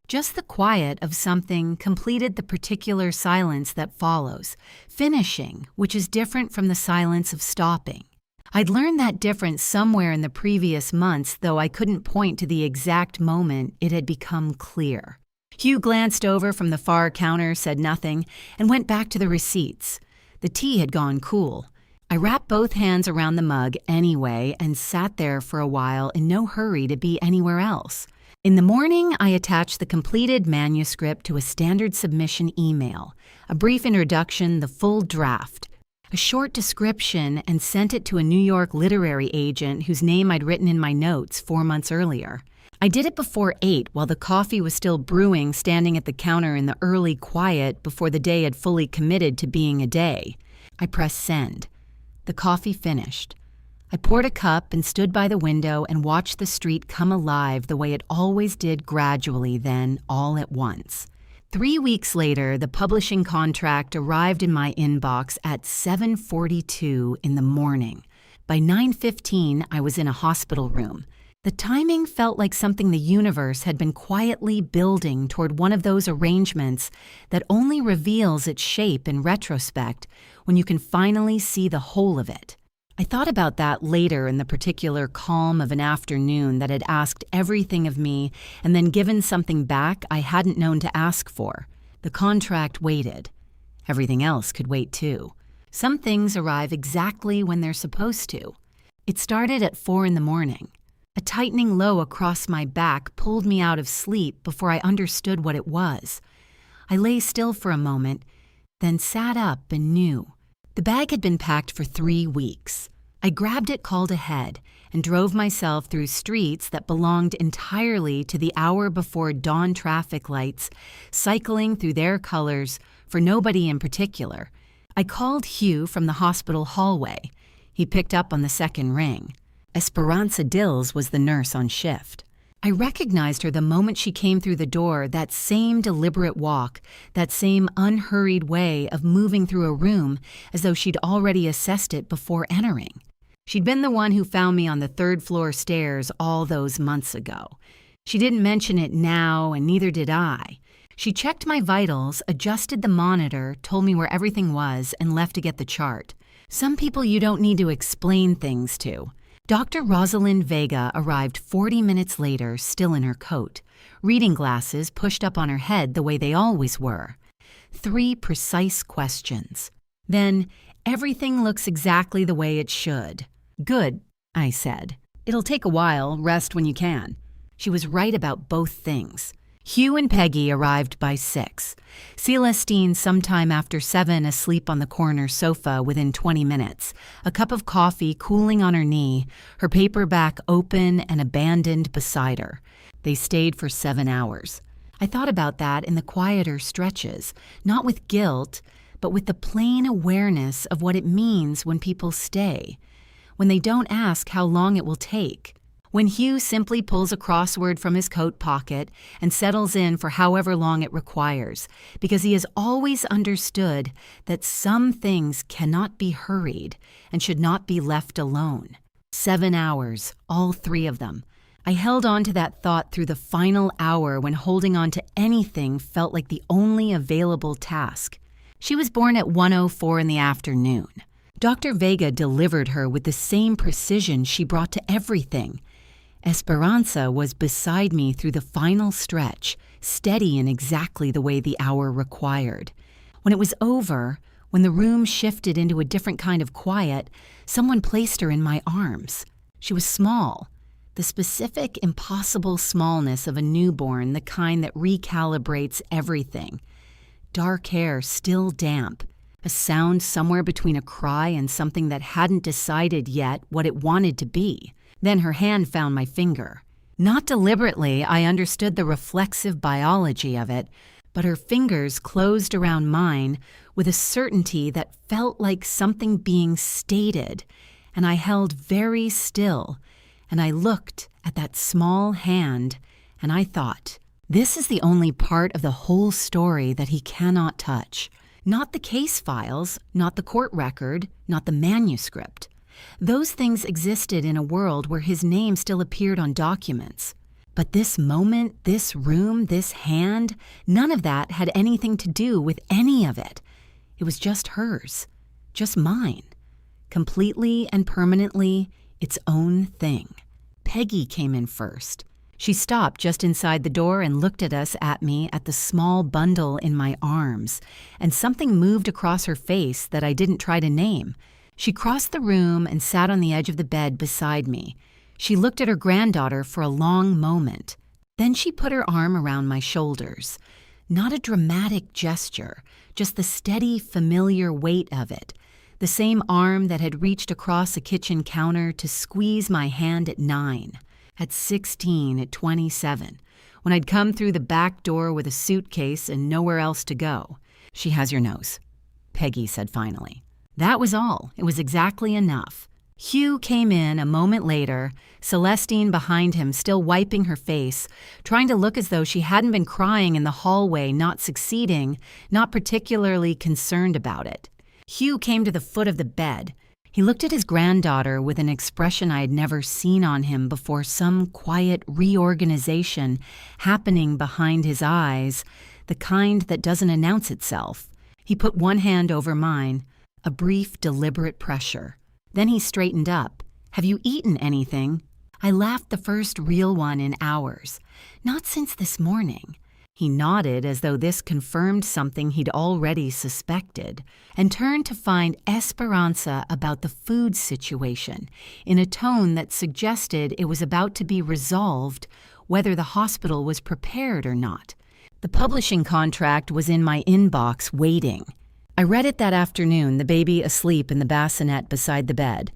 Just the quiet of something completed the particular silence that follows, finishing, which is different from the silence of stopping. I'd learned that difference somewhere in the previous months, though I couldn't point to the exact moment it had become clear. Hugh glanced over from the far counter, said nothing, and went back to the receipts. The tea had gone cool. I wrapped both hands around the mug anyway and sat there for a while in no hurry to be anywhere else. In the morning, I attached the completed manuscript to a standard submission email, a brief introduction, the full draft, a short description, and sent it to a New York literary agent whose name I'd written in my notes 4 months earlier. I did it before 8 while the coffee was still brewing, standing at the counter in the early quiet before the day had fully committed to being a day. I pressed send. The coffee finished. I poured a cup and stood by the window and watched the street come alive the way it always did gradually then, all at once. 3 weeks later, the publishing contract arrived in my inbox at 7:42 in the morning. By 9:15, I was in a hospital room. The timing felt like something the universe had been quietly building toward one of those arrangements that only reveals its shape in retrospect when you can finally see the whole of it. I thought about that later in the particular calm of an afternoon that had asked everything of me and then given something back I hadn't known to ask for. The contract waited. Everything else could wait too. Some things arrive exactly when they're supposed to. It started at 4 in the morning. A tightening low across my back pulled me out of sleep before I understood what it was. I lay still for a moment, then sat up and knew. The bag had been packed for 3 weeks. I grabbed it called ahead and drove myself through streets that belonged entirely to the hour before dawn traffic lights, cycling through their colors for nobody in particular. I called Hugh from the hospital hallway. He picked up on the second ring. Esperanza Dills was the nurse on shift. I recognized her the moment she came through the door, that same deliberate walk, that same unhurried way of moving through a room as though she'd already assessed it before entering. She'd been the one who found me on the third-floor stairs all those months ago. She didn't mention it now, and neither did I. She checked my vitals, adjusted the monitor, told me where everything was, and left to get the chart. Some people you don't need to explain things to. Dr. Rosalind Vega arrived 40 minutes later, still in her coat, reading glasses pushed up on her head the way they always were. 3 precise questions. Then, everything looks exactly the way it should. Good, I said. It'll take a while, rest when you can. She was right about both things. Hugh and Peggy arrived by 6. Celestine sometime after 7, asleep on the corner sofa within 20 minutes, a cup of coffee cooling on her knee, her paperback open and abandoned beside her. They stayed for 7 hours. I thought about that in the quieter stretches, not with guilt, but with the plain awareness of what it means when people stay, when they don't ask how long it will take. When Hugh simply pulls a crossword from his coat pocket and settles in for however long it requires, because he has always understood that some things cannot be hurried and should not be left alone. 7 hours, all 3 of them. I held on to that thought through the final hour when holding on to anything felt like the only available task. She was born at 1:04 in the afternoon. Dr. Vega delivered her with the same precision she brought to everything. Esperanza was beside me through the final stretch, steady in exactly the way the hour required. When it was over, when the room shifted into a different kind of quiet, someone placed her in my arms. She was small, the specific, impossible smallness of a newborn, the kind that recalibrates everything. Dark hair still damp, a sound somewhere between a cry and something that hadn't decided yet what it wanted to be. Then her hand found my finger. Not deliberately, I understood the reflexive biology of it, but her fingers closed around mine with a certainty that felt like something being stated, and I held very still, and I looked at that small hand, and I thought, this is the only part of the whole story that he cannot touch. Not the case files, not the court record, not the manuscript. Those things existed in a world where his name still appeared on documents. But this moment, this room, this hand, none of that had anything to do with any of it. It was just hers, just mine. Completely and permanently its own thing. Peggy came in first. She stopped just inside the door and looked at me at the small bundle in my arms, and something moved across her face that I didn't try to name. She crossed the room and sat on the edge of the bed beside me. She looked at her granddaughter for a long moment. Then she put her arm around my shoulders. Not a dramatic gesture, just the steady, familiar weight of it. The same arm that had reached across a kitchen counter to squeeze my hand at 9, at 16, at 27, when I'd come through the back door with a suitcase and nowhere else to go. She has your nose, Peggy said finally. That was all. It was exactly enough. Hugh came in a moment later, Celestine behind him still wiping her face, trying to look as though she hadn't been crying in the hallway, not succeeding, not particularly concerned about it. Hugh came to the foot of the bed. He looked at his granddaughter with an expression I had never seen on him before, some quiet reorganization happening behind his eyes, the kind that doesn't announce itself. He put one hand over mine. A brief, deliberate pressure. Then he straightened up. Have you eaten anything? I laughed, the first real one in hours. Not since this morning. He nodded as though this confirmed something he'd already suspected, and turned to find Esperanza about the food situation, in a tone that suggested it was about to be resolved, whether the hospital was prepared or not. The publishing contract was in my inbox waiting. I read it that afternoon, the baby asleep in the bassinet beside the bed.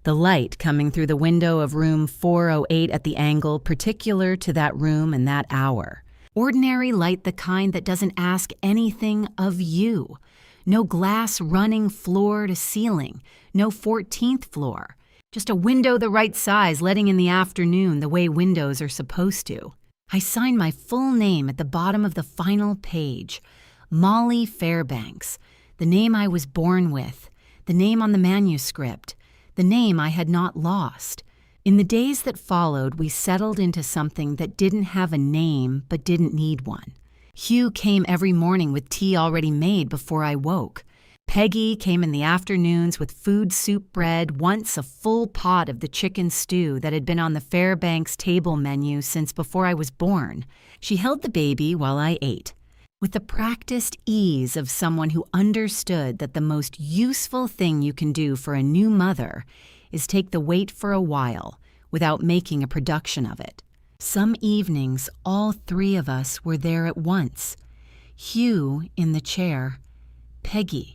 The light coming through the window of room 408 at the angle particular to that room and that hour. Ordinary light, the kind that doesn't ask anything of you. No glass running floor to ceiling, no 14th floor. Just a window the right size, letting in the afternoon the way windows are supposed to. I signed my full name at the bottom of the final page. Molly Fairbanks, the name I was born with, the name on the manuscript, the name I had not lost. In the days that followed, we settled into something that didn't have a name but didn't need one. Hugh came every morning with tea already made before I woke. Peggy came in the afternoons with food soup bread, once a full pot of the chicken stew that had been on the Fairbanks table menu since before I was born. She held the baby while I ate, with the practiced ease of someone who understood that the most useful thing you can do for a new mother is take the weight for a while without making a production of it. Some evenings, all three of us were there at once. Hugh in the chair, Peggy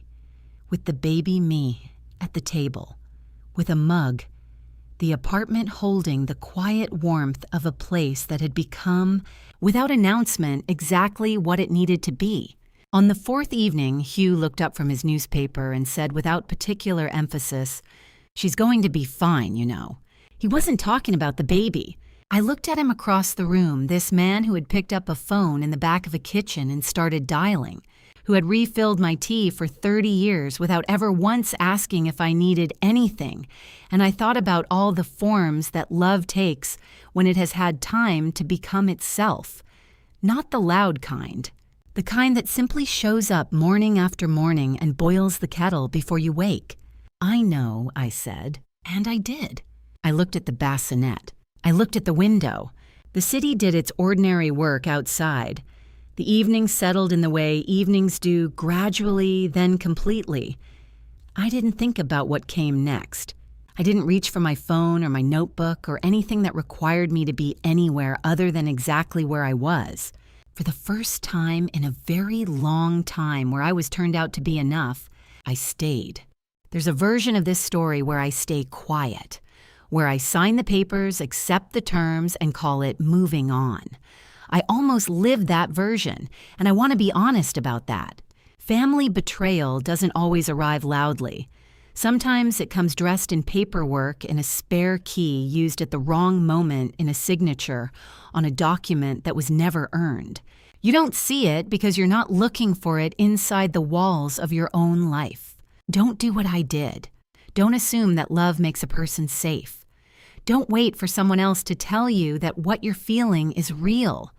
with the baby me at the table, with a mug, the apartment holding the quiet warmth of a place that had become, without announcement, exactly what it needed to be. On the fourth evening, Hugh looked up from his newspaper and said without particular emphasis, "She's going to be fine, you know." He wasn't talking about the baby. I looked at him across the room, this man who had picked up a phone in the back of a kitchen and started dialing, who had refilled my tea for 30 years without ever once asking if I needed anything, and I thought about all the forms that love takes when it has had time to become itself. Not the loud kind. The kind that simply shows up morning after morning and boils the kettle before you wake. "I know," I said, and I did. I looked at the bassinet. I looked at the window. The city did its ordinary work outside. The evening settled in the way evenings do, gradually, then completely. I didn't think about what came next. I didn't reach for my phone or my notebook or anything that required me to be anywhere other than exactly where I was. For the first time in a very long time where I was turned out to be enough, I stayed. There's a version of this story where I stay quiet, where I sign the papers, accept the terms, and call it moving on. I almost lived that version, and I want to be honest about that. Family betrayal doesn't always arrive loudly. Sometimes it comes dressed in paperwork in a spare key used at the wrong moment in a signature on a document that was never earned. You don't see it because you're not looking for it inside the walls of your own life. Don't do what I did. Don't assume that love makes a person safe. Don't wait for someone else to tell you that what you're feeling is real.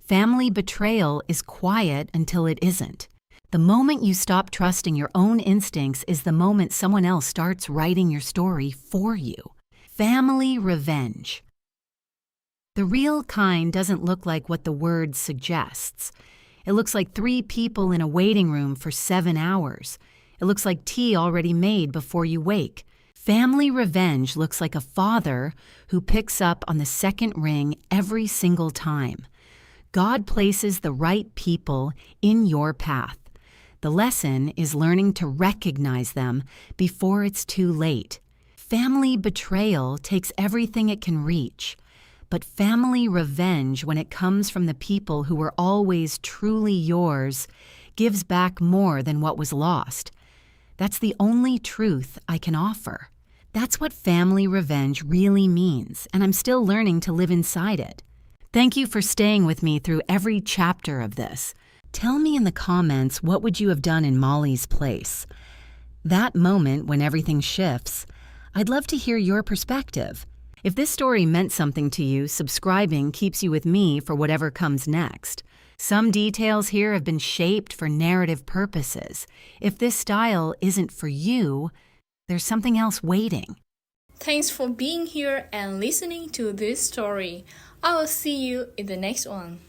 Family betrayal is quiet until it isn't. The moment you stop trusting your own instincts is the moment someone else starts writing your story for you. Family revenge. The real kind doesn't look like what the word suggests. It looks like 3 people in a waiting room for 7 hours. It looks like tea already made before you wake. Family revenge looks like a father who picks up on the second ring every single time. God places the right people in your path. The lesson is learning to recognize them before it's too late. Family betrayal takes everything it can reach, but family revenge, when it comes from the people who were always truly yours, gives back more than what was lost. That's the only truth I can offer. That's what family revenge really means, and I'm still learning to live inside it. Thank you for staying with me through every chapter of this. Tell me in the comments, what would you have done in Molly's place? That moment when everything shifts, I'd love to hear your perspective. If this story meant something to you, subscribing keeps you with me for whatever comes next. Some details here have been shaped for narrative purposes. If this style isn't for you, there's something else waiting. Thanks for being here and listening to this story. I will see you in the next one.